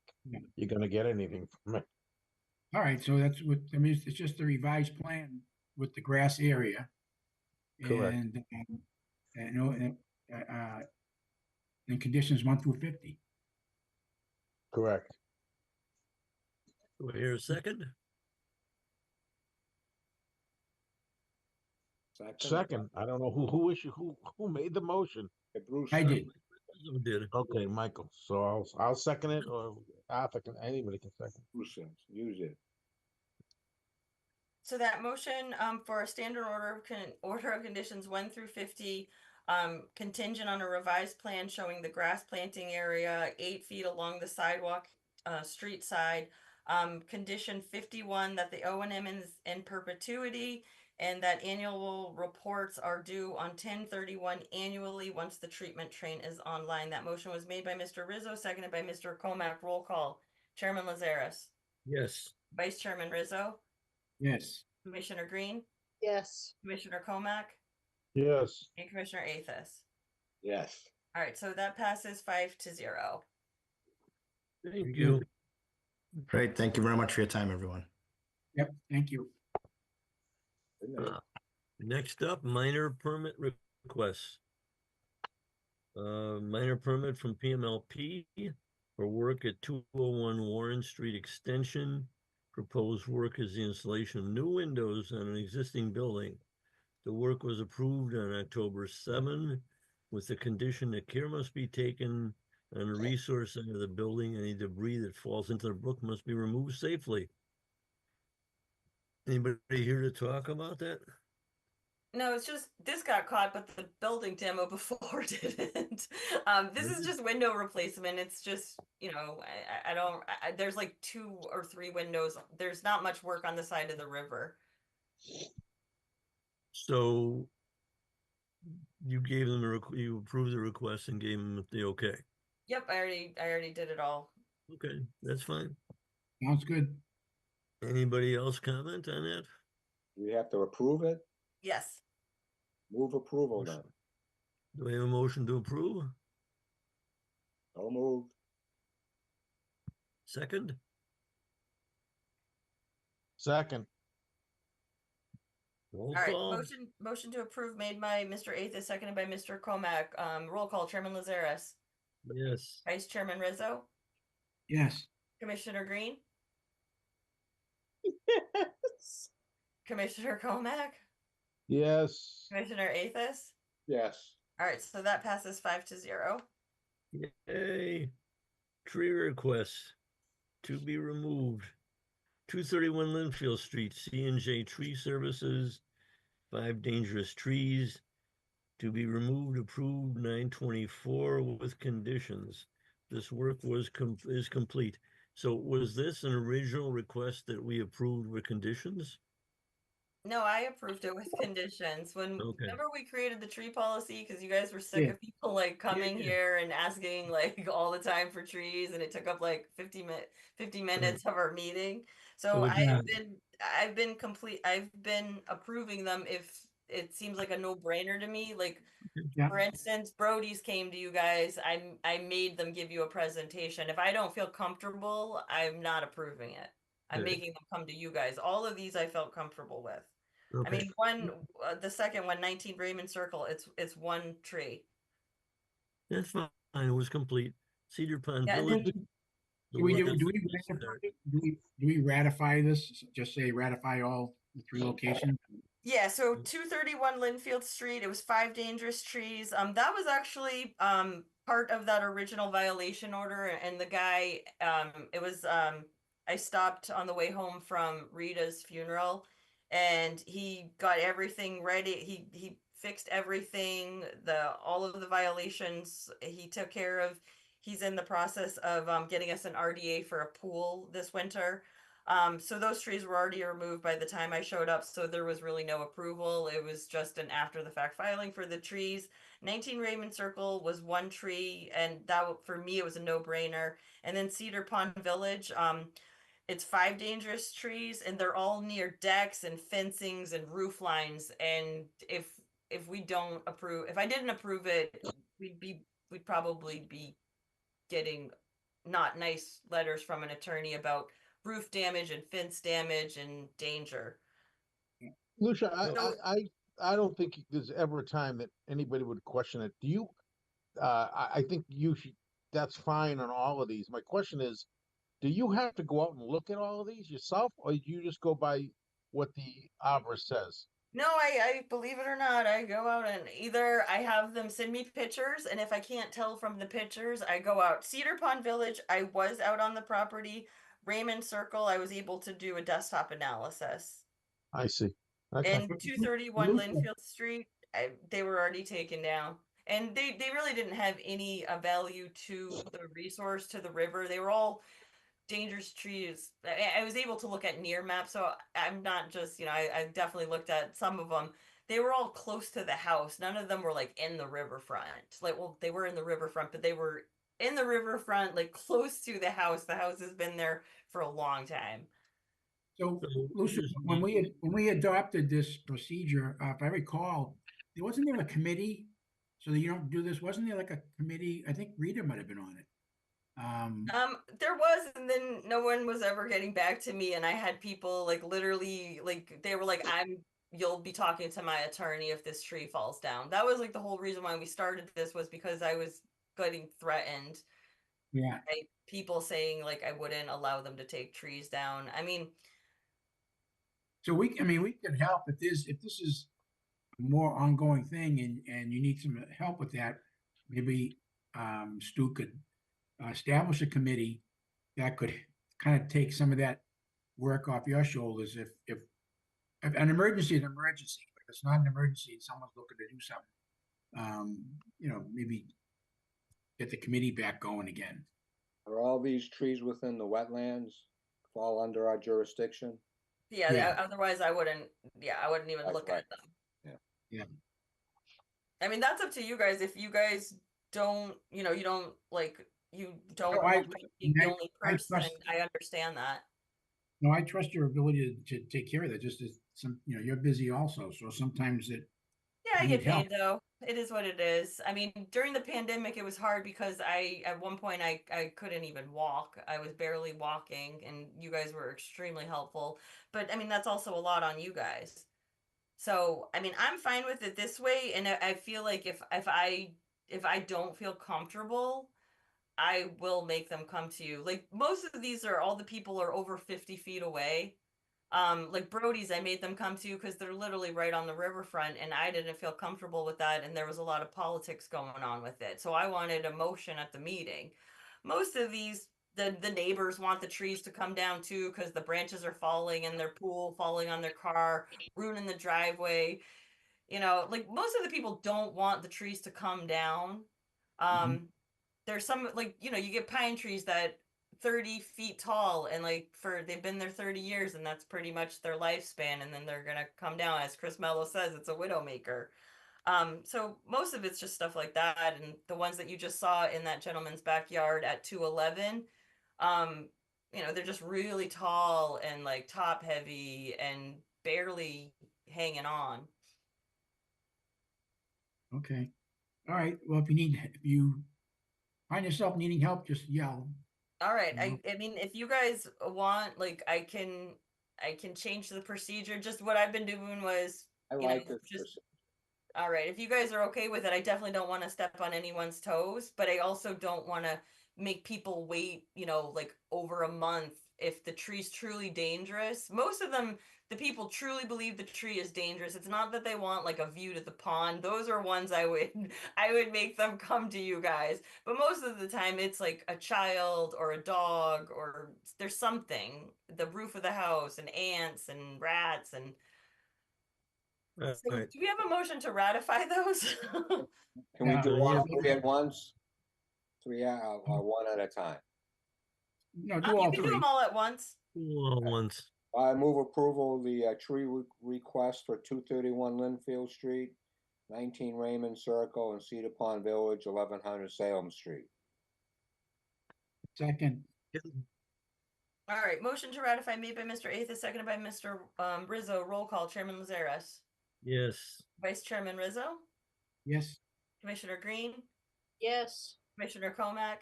you're going to get anything from it. All right, so that's what, I mean, it's just a revised plan with the grass area. Correct. And and conditions 1 through 50. Correct. Do I hear a second? Second, I don't know who made the motion. Bruce. I did. Who did it? Okay, Michael. So I'll second it, or Arthur can. Anybody can second. Bruce says, use it. So that motion for a standard order of conditions 1 through 50, contingent on a revised plan showing the grass planting area 8 feet along the sidewalk, street side. Condition 51 that the O&M is in perpetuity and that annual reports are due on 10/31 annually once the treatment train is online. That motion was made by Mr. Rizzo, seconded by Mr. Comack. Roll call. Chairman Lazaris. Yes. Vice Chairman Rizzo. Yes. Commissioner Green. Yes. Commissioner Comack. Yes. And Commissioner Athos. Yes. All right, so that passes 5-0. Thank you. Great. Thank you very much for your time, everyone. Yep, thank you. Next up, minor permit requests. Minor permit from PMLP for work at 201 Warren Street Extension. Proposed work is the installation of new windows on an existing building. The work was approved on October 7 with the condition that care must be taken on the resource side of the building. Any debris that falls into the brook must be removed safely. Anybody here to talk about that? No, it's just this got caught, but the building demo before didn't. This is just window replacement. It's just, I don't, there's like 2 or 3 windows. There's not much work on the side of the river. So you gave them you approved the request and gave them the okay. Yep, I already did it all. Okay, that's fine. Sounds good. Anybody else comment on that? Do we have to approve it? Yes. Move approval then. Do we have a motion to approve? So moved. Second? Second. Roll All right, call. motion to approve made by Mr. Athos, seconded by Mr. Comack. Roll call. Chairman Lazaris. Yes. Vice Chairman Rizzo. Yes. Commissioner Green. Yes. Commissioner Comack. Yes. Commissioner Athos. Yes. All right, so that passes 5-0. Yay. Tree requests to be removed. 231 Linfield Street, C&J Tree Services, 5 dangerous trees to be removed, approved 9/24 with conditions. This work is complete. So was this an original request that we approved with conditions? No, I approved it with conditions. Remember we created the tree policy because you guys were sick Yeah. of people like coming here and asking like all the time for trees, and it took up like 50 minutes of our meeting. So I've been approving them if it seems like a no-brainer to me. Like for instance, Brody's came to you guys. I made them give you a presentation. If I don't feel comfortable, I'm not approving it. I'm making them come to you guys. All of these I felt comfortable with. I mean, the second one, 19 Raymond Circle, it's 1 tree. That's fine. It was complete. Cedar Pond Yeah, Village. Do we ratify this? Just say ratify all the 3 locations? Yeah, so 231 Linfield Street, it was 5 dangerous trees. That was actually part of that original violation order, and the guy, it was I stopped on the way home from Rita's funeral, and he got everything ready. He fixed everything, all of the violations he took care of. He's in the process of getting us an RDA for a pool this winter. So those trees were already removed by the time I showed up, so there was really no approval. It was just an after the fact filing for the trees. 19 Raymond Circle was 1 tree, and that for me it was a no-brainer. And then Cedar Pond Village, it's 5 dangerous trees, and they're all near decks and fencings and roof lines. And if we don't approve, if I didn't approve it, we'd probably be getting not nice letters from an attorney about roof damage and fence damage and danger. Lucia, So- I don't think there's ever a time that anybody would question it. Do you? I think you should. That's fine on all of these. My question is, do you have to go out and look at all of these yourself, or do you just go by what the arborist says? No, I believe it or not, I go out and either I have them send me pictures, and if I can't tell from the pictures, I go out. Cedar Pond Village, I was out on the property. Raymond Circle, I was able to do a desktop analysis. I see. Okay. And 231 Linfield Street, they were already taken down. And they really didn't have any value to the resource, to the river. They were all dangerous trees. I was able to look at near maps, so I'm not just, I definitely looked at some of them. They were all close to the house. None of them were like in the riverfront. Like, well, they were in the riverfront, but they were in the riverfront, like close to the house. The house has been there for a long time. So, Lucia, when we adopted this procedure, if I recall, there wasn't there a committee, so that you don't do this, wasn't there like a committee? I think Rita might have been on it. There was, and then no one was ever getting back to me, and I had people like literally like they were like, you'll be talking to my attorney if this tree falls down. That was like the whole reason why we started this, was because I was getting threatened. Yeah. By people saying like I wouldn't allow them to take trees down. I mean, so we could help if this is a more ongoing thing and you need some help with that. Maybe Stu could establish a committee that could kind of take some of that work off your shoulders. If an emergency is an emergency, but if it's not an emergency and someone's looking to do something, maybe get the committee back going again. Are all these trees within the wetlands fall under our jurisdiction? yeah. Otherwise, I wouldn't. Yeah, I wouldn't even look right. at them. Yeah. I mean, that's up to you guys. If you guys don't, you don't like, you don't No, want to be the only I person. trust- I understand that. No, I trust your ability to take care of that. Just as you're busy also. So sometimes Yeah, I you get need help. paid though. It is what it is. I mean, during the pandemic, it was hard because at one point, I couldn't even walk. I was barely walking, and you guys were extremely helpful. But I mean, that's also a lot on you guys. So, I mean, I'm fine with it this way, and I feel like if I don't feel comfortable, I will make them come to you. Like most of these are all the people are over 50 feet away. Like Brody's, I made them come to because they're literally right on the riverfront, and I didn't feel comfortable with that, and there was a lot of politics going on with it. So I wanted a motion at the meeting. Most of these, the neighbors want the trees to come down too because the branches are falling in their pool, falling on their car, ruining the driveway. Like most of the people don't want the trees to come down. There's some like you get pine trees that 30 feet tall, and like they've been there 30 years, and that's pretty much their lifespan, and then they're gonna come down. As Chris Mello says, it's a widow maker. So most of it's just stuff like that, and the ones that you just saw in that gentleman's backyard at 211, they're just really tall and like top heavy and barely hanging on. Okay. All right. Well, if you find yourself needing help, just yell. All right. I mean, if you guys want, like, I can change the procedure. Just what I've been doing was, I like this. All right. If you guys are okay with it, I definitely don't want to step on anyone's toes, but I also don't want to make people wait, like over a month if the tree's truly dangerous. Most of them, the people truly believe the tree is dangerous. It's not that they want like a view to the pond. Those are ones I would I would make them come to you guys. But most of the time it's like a child or a dog, or there's something, the roof of the house, and ants and rats and so right. do we have a motion to ratify those? Can we do all three at once? Three or one at a time? No, do You all can do three. them all at once. All once. I move approval of the tree request for 231 Linfield Street, 19 Raymond Circle, and Cedar Pond Village, 1100 Salem Street. Second. All right, motion to ratify made by Mr. Athis, seconded by Mr. Rizzo. Roll call. Chairman Lazares. Yes. Vice Chairman Rizzo. Yes. Commissioner Green. Yes. Commissioner Comack.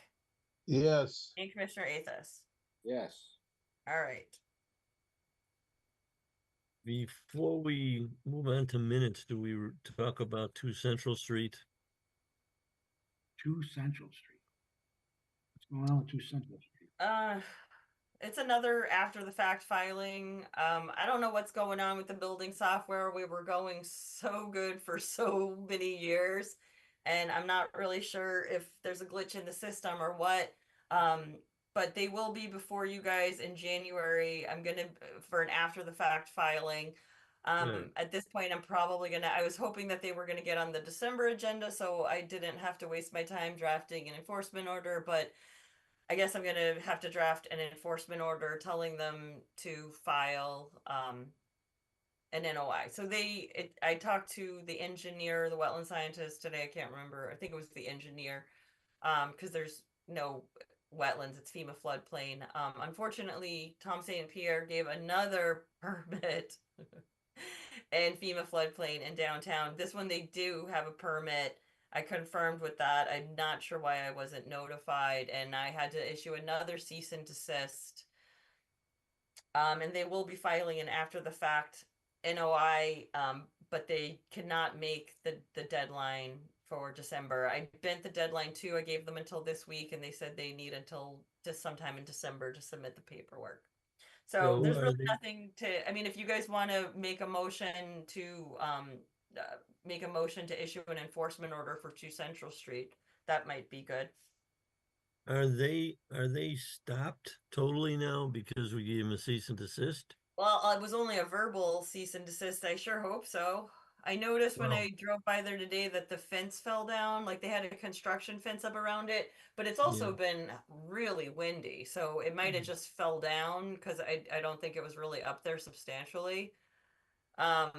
Yes. And Commissioner Athis. Yes. All right. Before we move on to minutes, do we talk about 2 Central Street? 2 Central Street. What's going on with 2 Central Street? It's another after the fact filing. I don't know what's going on with the building software. We were going so good for so many years, and I'm not really sure if there's a glitch in the system or what. But they will be before you guys in January. I'm gonna for an after the fact filing. Right. At this point, I was hoping that they were gonna get on the December agenda, so I didn't have to waste my time drafting an enforcement order, but I guess I'm gonna have to draft an enforcement order telling them to file an NOI. So I talked to the engineer, the wetland scientist today. I can't remember. I think it was the engineer, because there's no wetlands. It's FEMA floodplain. Unfortunately, Tom St. Pierre gave another permit in FEMA floodplain in downtown. This one they do have a permit. I confirmed with that. I'm not sure why I wasn't notified, and I had to issue another cease and desist. And they will be filing an after the fact NOI, but they cannot make the deadline for December. I bent the deadline too. I gave them until this week, and they said they need until just sometime in December to submit the paperwork. So there's really nothing to, I mean, if you guys want to make a motion to issue an enforcement order for 2 Central Street, that might be good. Are they stopped totally now because we gave them a cease and desist? Well, it was only a verbal cease and desist. I sure hope so. I noticed when I drove by there today that the fence fell down, like they had a construction fence up around it, but it's also been really windy, so it might have just fell down because I don't think it was really up there substantially. You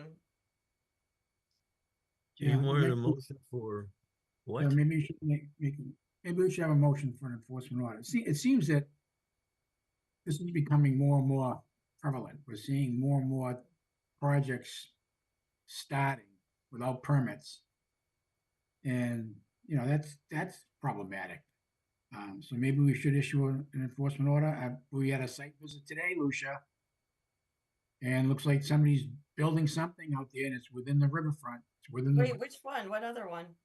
wanted a motion for what? Yeah, maybe you should maybe we should have a motion for an enforcement order. See, it seems that this is becoming more and more prevalent. We're seeing more and more projects starting without permits. And, that's problematic. So maybe we should issue an enforcement order. We had a site visit today, Lucia. And looks like somebody's building something out there and it's within the riverfront. It's within the. Wait, which one? What other one?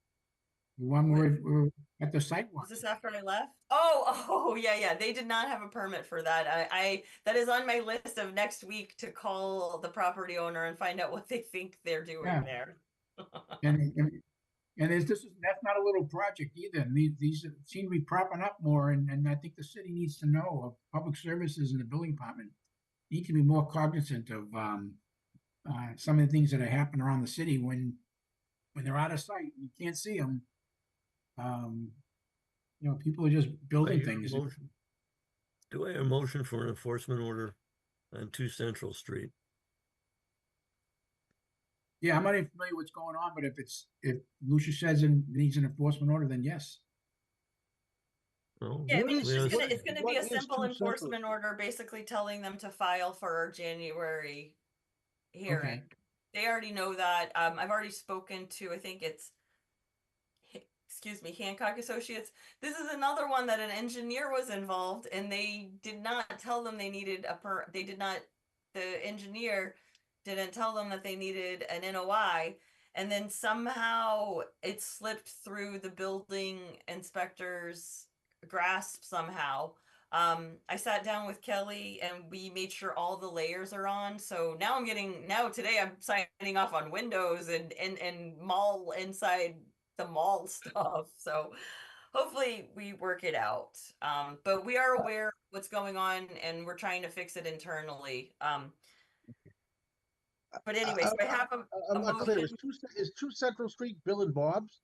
The one we're at the sidewalk. Was this after I left? Oh, yeah. They did not have a permit for that. I that is on my list of next week to call the property owner and find out what they think they're doing there. And that's not a little project either. And these seem to be propping up more, and I think the city needs to know, of public services and the building department need to be more cognizant of some of the things that are happening around the city when they're out of sight. You can't see them. People are just building things. Do I have a motion for an enforcement order on 2 Central Street? Yeah, I'm not even familiar what's going on, but if Lucia says it needs an enforcement order, then yes. Yeah, I mean, it's gonna be a simple enforcement order, basically telling them to file for our January hearing. Okay. They already know that. I've already spoken to, I think it's, Hancock Associates. This is another one that an engineer was involved, and they did not tell them they needed the engineer didn't tell them that they needed an NOI, and then somehow it slipped through the building inspector's grasp somehow. I sat down with Kelly and we made sure all the layers are on. So now today I'm signing off on windows and mall inside the mall stuff. So hopefully we work it out. But we are aware of what's going on and we're trying to fix it internally. But anyway, so I have I'm not clear. Is 2 Central Street Bill and Bob's?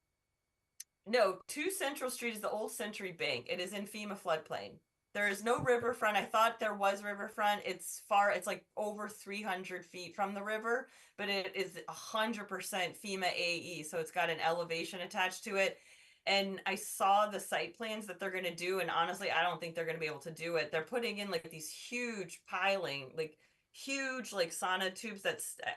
No, 2 Central Street is the old Century Bank. It is in FEMA floodplain. There is no riverfront. I thought there was riverfront. It's like over 300 feet from the river, but it is 100% FEMA AE. So it's got an elevation attached to it. And I saw the site plans that they're going to do. And honestly, I don't think they're going to be able to do it. They're putting in like these huge piling, like huge like sauna tubes.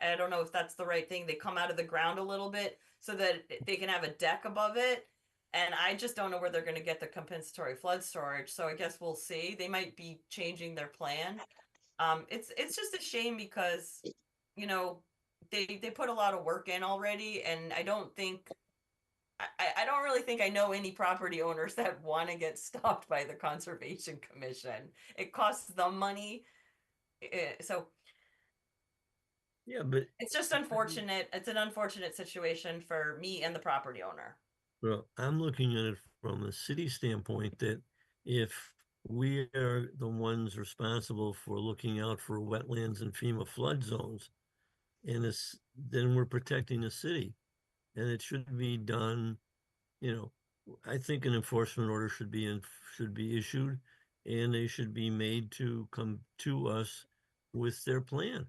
I don't know if that's the right thing. They come out of the ground a little bit so that they can have a deck above it. And I just don't know where they're going to get the compensatory flood storage. So I guess we'll see. They might be changing their plan. It's just a shame because, you know, they put a lot of work in already, and I don't think I don't really think I know any property owners that want to get stopped by the Conservation Commission. It costs them money. So Yeah, but it's just unfortunate. It's an unfortunate situation for me and the property owner. well, I'm looking at it from a city standpoint that if we are the ones responsible for looking out for wetlands and FEMA flood zones, and it's, then we're protecting the city. And it should be done, you know, I think an enforcement order should be issued, and they should be made to come to us with their plan.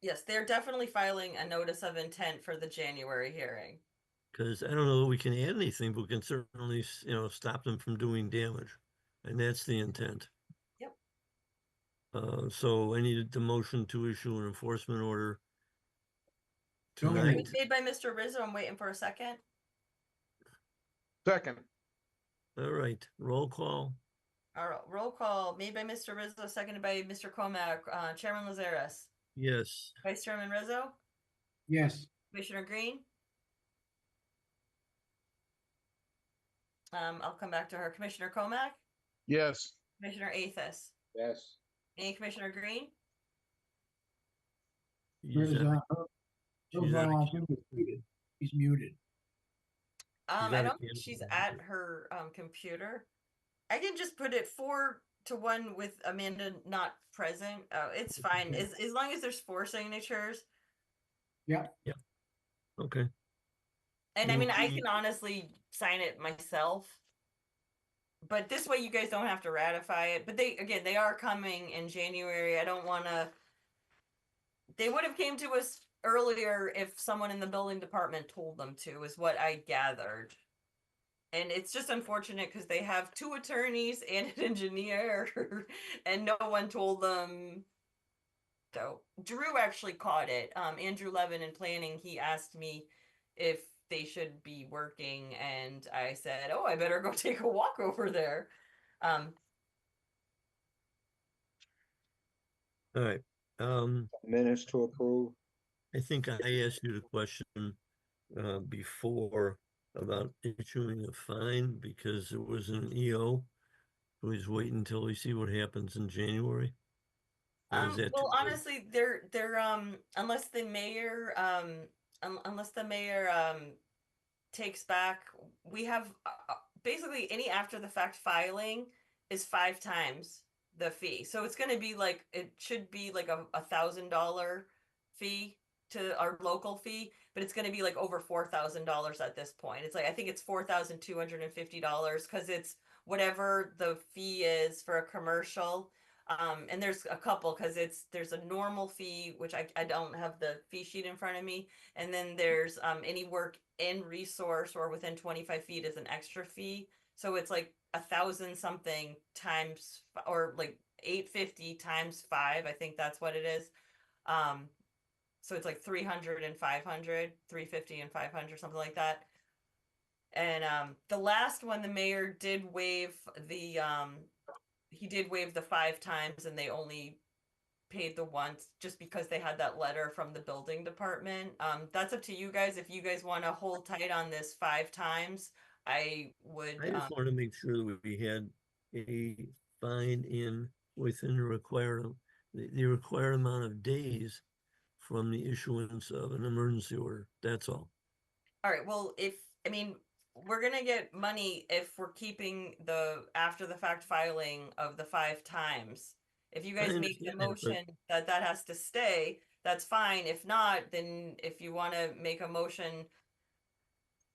Yes, they're definitely filing a notice of intent for the January hearing. Because I don't know that we can add anything, but we can certainly, you know, stop them from doing damage. And that's the intent. Yep. So I needed the motion to issue an enforcement order It tonight. was made by Mr. Rizzo. I'm waiting for a second. Second. All right, roll call. All right, roll call made by Mr. Rizzo, seconded by Mr. Comack. Chairman Lazaris, Yes. Vice Chairman Rizzo, Yes. Commissioner Green. I'll come back to her. Commissioner Comack, Yes. Commissioner Athos, Yes. and Commissioner Green. He's out of He's muted. I out of don't think she's at her computer. I can just put it 4-1 with Amanda not present. It's fine. As long as there's 4 signatures. Yeah. Yeah. Okay. And I mean, I can honestly sign it myself. But this way you guys don't have to ratify it. But they are coming in January. I don't want to. They would have came to us earlier if someone in the building department told them to, is what I gathered. And it's just unfortunate because they have 2 attorneys and an engineer, and no one told them. So Drew actually caught it. Andrew Levin in planning, he asked me if they should be working, and I said, "Oh, I better go take a walk over there." All right. Minutes to approve. I think I asked you the question before about issuing a fine because it was an EO. Please wait until we see what happens in January. Or is that Well, too late? honestly, they're unless the mayor takes back, we have basically any after the fact filing is 5 times the fee. So it's going to be like, it should be like a $1,000 fee to our local fee, but it's going to be like over $4,000 at this point. It's like, I think it's $4,250 because it's whatever the fee is for a commercial. And there's a couple because there's a normal fee, which I don't have the fee sheet in front of me. And then there's any work in resource or within 25 feet is an extra fee. So it's like 1,000 something times, or like 850 times 5. I think that's what it is. So it's like 300 and 500, 350 and 500, something like that. And the last one, the mayor did waive the he did waive the 5 times, and they only paid the once just because they had that letter from the building department. That's up to you guys. If you guys want to hold tight on this 5 times, I would. I just wanted to make sure that we had a fine within the required amount of days from the issuance of an emergency order. That's all. All right. Well, we're gonna get money if we're keeping the after the fact filing of the 5 times. If you guys make the motion that has to stay, that's fine. If not, then if you want to make a motion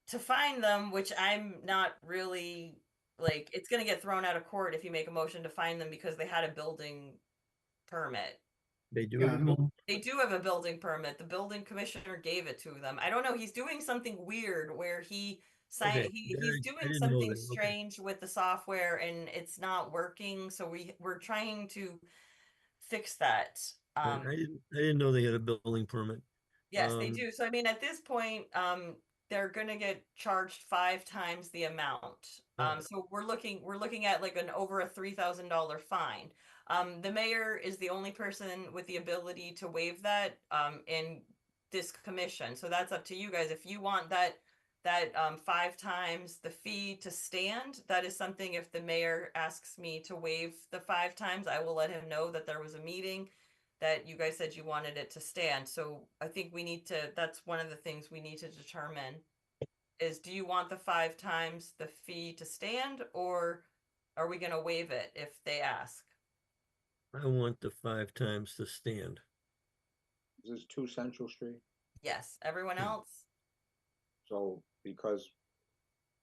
to fine them, which I'm not really like, it's going to get thrown out of court if you make a motion to fine them because they had a building permit. They do have a building? They do have a building permit. The building commissioner gave it to them. I don't know. He's doing something weird where he's doing something strange with the software and it's not working. So we're trying to fix that. I didn't know they had a building permit. Yes, they do. So I mean, at this point, they're gonna get charged 5 times the amount. So we're looking at like an over a $3,000 fine. The mayor is the only person with the ability to waive that in this commission. So that's up to you guys. If you want that 5 times the fee to stand, that is something. If the mayor asks me to waive the 5 times, I will let him know that there was a meeting that you guys said you wanted it to stand. So I think we need to, that's one of the things we need to determine is, do you want the 5 times the fee to stand, or are we gonna waive it if they ask? I want the 5 times to stand. This is 2 Central Street. Yes, everyone else? So because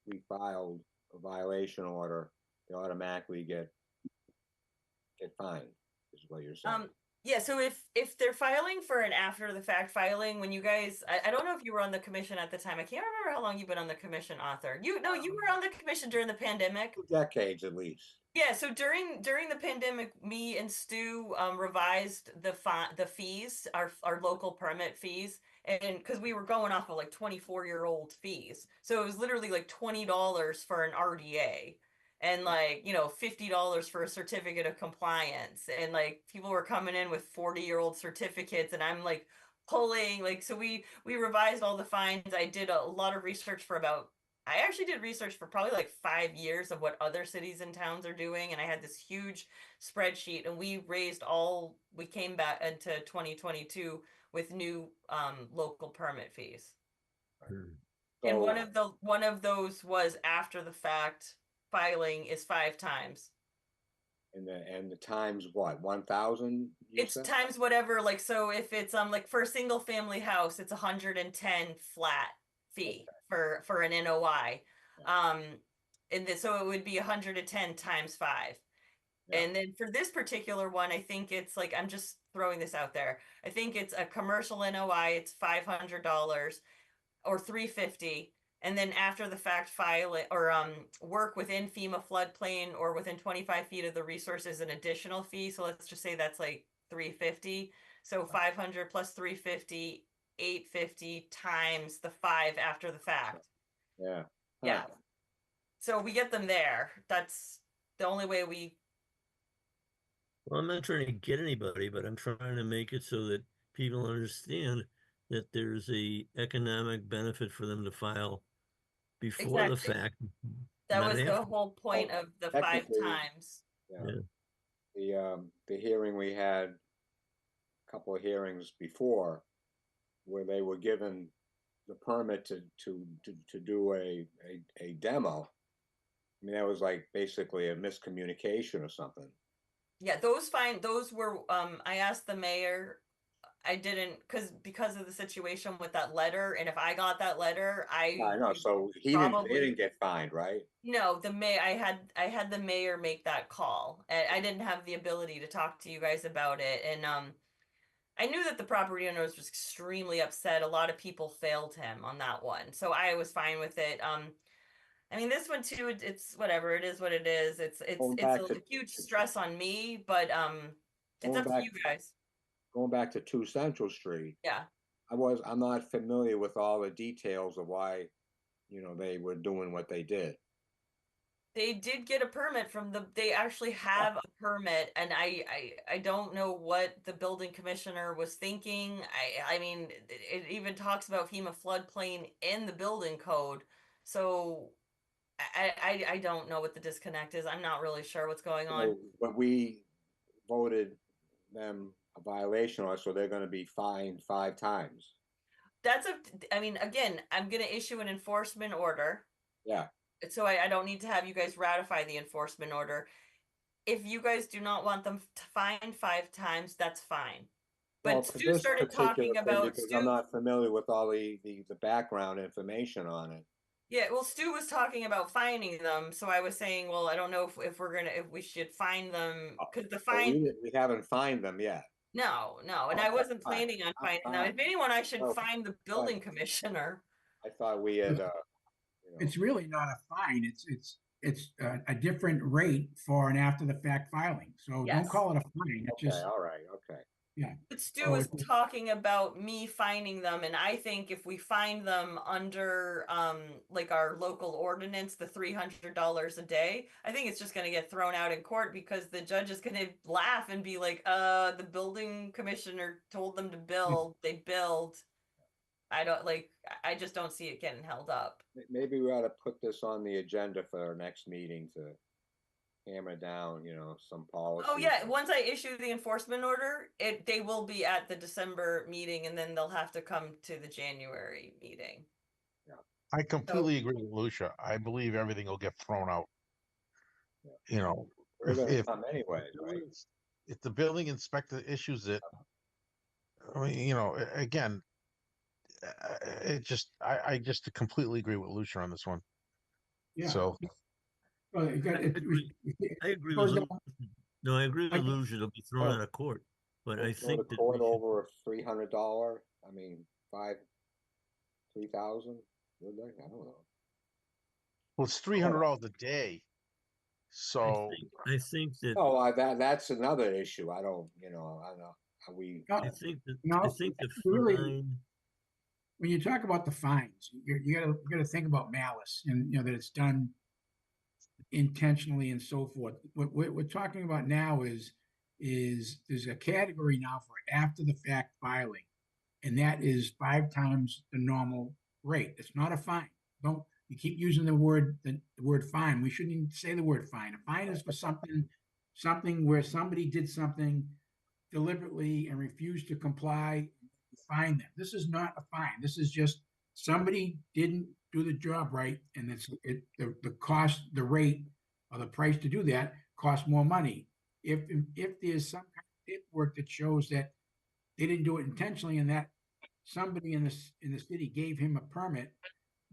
we filed a violation order, they automatically get fined, is what you're saying. Yeah, so if they're filing for an after the fact filing, when you guys, I don't know if you were on the commission at the time. I can't remember how long you've been on the commission, Arthur. You were on the commission during the pandemic. 2 decades at least. Yeah, so during the pandemic, me and Stu revised the fees, our local permit fees, and because we were going off of like 24-year-old fees, so it was literally like $20 for an RDA, and like $50 for a certificate of compliance, and like people were coming in with 40-year-old certificates, and I'm like pulling like, so we revised all the fines. I did a lot of research for about I actually did research for probably like 5 years of what other cities and towns are doing. And I had this huge spreadsheet, and we came back into 2022 with new local permit fees. And one of those was after the fact filing is 5 times. And the times what, 1,000? It's times whatever, like, so if it's like for a single family house, it's 110 flat fee for an NOI. So it would be 110 times 5. Yeah. And then for this particular one, I think it's like, I'm just throwing this out there. I think it's a commercial NOI, it's $500 or $350. And then after the fact file it, or work within FEMA floodplain or within 25 feet of the resource is an additional fee. So let's just say that's like $350. So 500 plus 350, 850 times the 5 after the fact. Yeah. Yeah. So we get them there. That's the only way we. Well, I'm not trying to get anybody, but I'm trying to make it so that people understand that there's a economic benefit for them to file before the fact. That was the whole point of the 5 times. Yeah. The hearing we had, a couple of hearings before, where they were given the permit to do a demo. I mean, that was like basically a miscommunication or something. Yeah, those were I asked the mayor. I didn't because of the situation with that letter, and if I got that letter, I know. So they didn't get fined, right? No, I had the mayor make that call. I didn't have the ability to talk to you guys about it, and I knew that the property owner was extremely upset. A lot of people failed him on that one, so I was fine with it. I mean, this one too, it's whatever. It is what it is. It's a huge stress on me, but it's up to you guys. Going back to 2 Central Street. Yeah. I'm not familiar with all the details of why, they were doing what they did. They did get a permit they actually have a permit, and I don't know what the building commissioner was thinking. I mean, it even talks about FEMA floodplain in the building code. So I don't know what the disconnect is. I'm not really sure what's going on. But we voted them a violation, so they're going to be fined 5 times. I mean, again, I'm going to issue an enforcement order. Yeah. So I don't need to have you guys ratify the enforcement order. If you guys do not want them to fine 5 times, that's fine. But Stu started talking about I'm not familiar with all the background information on it. Yeah, well, Stu was talking about fining them, so I was saying, well, I don't know if we should fine them, because the fine. We haven't fined them yet. No, and I wasn't planning on fining them. If anyone, I should fine the building commissioner. I thought we had. It's really not a fine. It's a different rate for an after the fact filing. So don't call it a fine. It's okay, all right, okay. Yeah. But Stu Oh, was it's- talking about me finding them, and I think if we find them under like our local ordinance, the $300 a day, I think it's just gonna get thrown out in court because the judge is gonna laugh and be like, the building commissioner told them to build, they build. I don't like I just don't see it getting held up. Maybe we ought to put this on the agenda for our next meeting to hammer down, some policy. Oh yeah, once I issue the enforcement order, they will be at the December meeting and then they'll have to come to the January meeting. I completely agree with Lucia. I believe everything will get thrown out. You know, They're gonna come anyway, right? if the building inspector issues it, I mean, again, I just completely agree with Lucia on this one. Yeah. So Well, you got it. I agree goes with down- No, I agree with Like- Lucia. It'll be thrown out of court, but I Go think to that court we should, over a $300, I mean, 3,000, would they? I don't know. well, it's $300 a day. So I think that Oh, that's another issue. I don't know. Are we? I think that No, I think the really- fine. when you talk about the fines, you gotta think about malice and that it's done intentionally and so forth. What we're talking about now is there's a category now for after the fact filing, and that is 5 times the normal rate. It's not a fine. Don't you keep using the word fine. We shouldn't even say the word fine. A fine is for something where somebody did something deliberately and refused to comply. Fine them. This is not a fine. This is just somebody didn't do the job right, and the cost, the rate, or the price to do that costs more money. If there's some kind of paperwork that shows that they didn't do it intentionally, and that somebody in the city gave him a permit,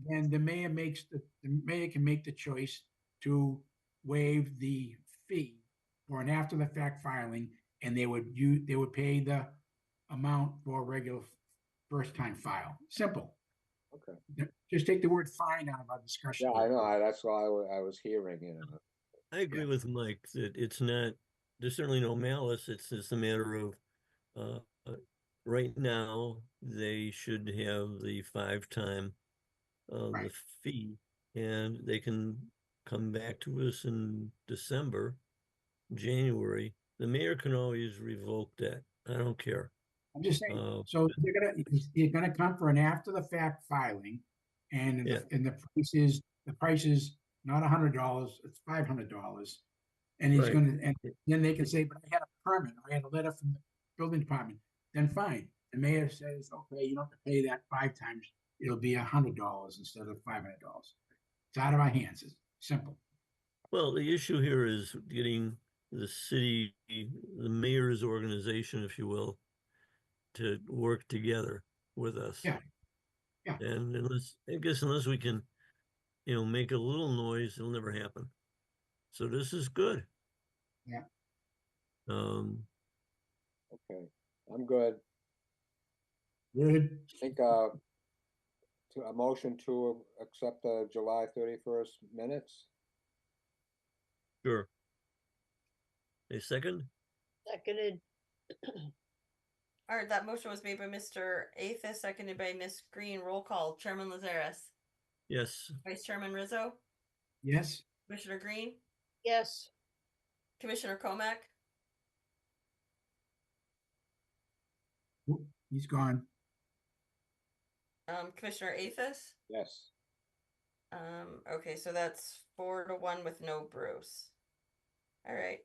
then the mayor can make the choice to waive the fee for an after the fact filing, and they would pay the amount for a regular first time file. Simple. Okay. Just take the word fine out of our discussion. Yeah, I know. That's what I was hearing. I agree with Mike that it's not. There's certainly no malice. It's just a matter of right now they should have the 5 time the fee, and they can come back to us in December, January. The mayor can always revoke that. I don't care. I'm just saying. So you're gonna come for an after the fact filing, and the price is not $100. It's $500, and he's Right. and then they can say, but I had a permit, or I had a letter from the building department. Then fine. The mayor says, okay, you don't have to pay that 5 times. It'll be $100 instead of $500. It's out of our hands. It's simple. Well, the issue here is getting the city, the mayor's organization, if you will, to work together with us. Yeah. Yeah. And unless we can, make a little noise, it'll never happen. So this is good. Yeah. Okay, I'm good. Good. I think a motion to accept the July 31st minutes. Sure. A second? Seconded. All right, that motion was made by Mr. Athis, seconded by Ms. Green. Roll call. Chairman Lazaris. Yes. Vice Chairman Rizzo. Yes. Commissioner Green. Yes. Commissioner Komack. He's gone. Commissioner Athis. Yes. Okay, so that's 4-1 with no Bruce. All right.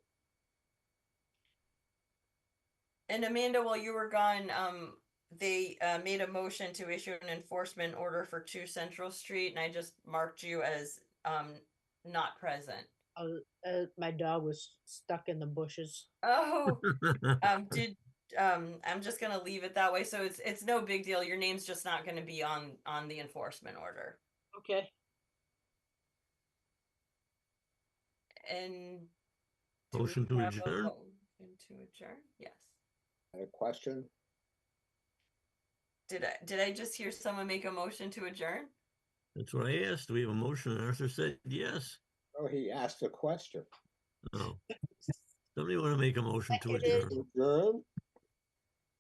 And Amanda, while you were gone, they made a motion to issue an enforcement order for 2 Central Street, and I just marked you as not present. My dog was stuck in the bushes. Oh, I'm just gonna leave it that way. So it's no big deal. Your name's just not gonna be on the enforcement order. Okay. And do we Motion to have a adjourn? motion to adjourn? Yes. A question? Did I just hear someone make a motion to adjourn? That's what I asked. We have a motion, and Arthur said yes. Oh, he asked a question. Oh. Somebody want to make a motion to Seconded. adjourn? Adjourn?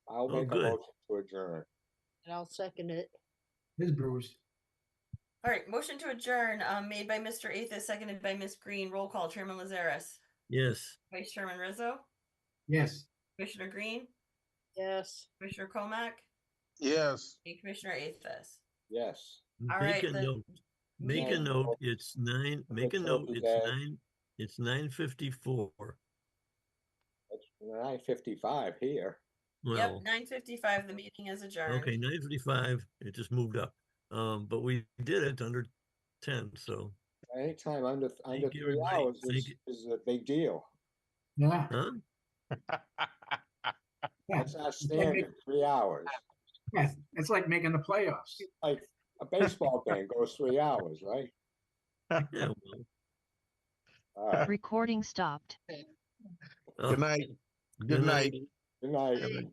I'll Oh, make a good. motion to adjourn. And I'll second it. Ms. Bruce. All right, motion to adjourn, made by Mr. Athos, seconded by Ms. Green. Roll call, Chairman Lazaris, Yes. Vice Chairman Rizzo, Yes. Commissioner Green, Yes. Commissioner Comack, Yes. and Commissioner Athos. Yes. All Make right, a note. Make a meeting- note. It's 9. Make a note. Turkey It's Day. 9. It's 9:54. It's 9:55 here. Yep, Well, 9:55, the meeting is adjourned. okay, 9:55. It just moved up. But we did it under 10. So, Anytime under Thank you, 3 everybody. hours Thank you. is a big deal. Yeah. huh? That's our It's like standard, 3 hours. Yeah, it's like making the playoffs. Like a baseball game goes 3 hours, right? Yeah. Well, All right. Recording stopped. oh, Good night. Good night. Good night.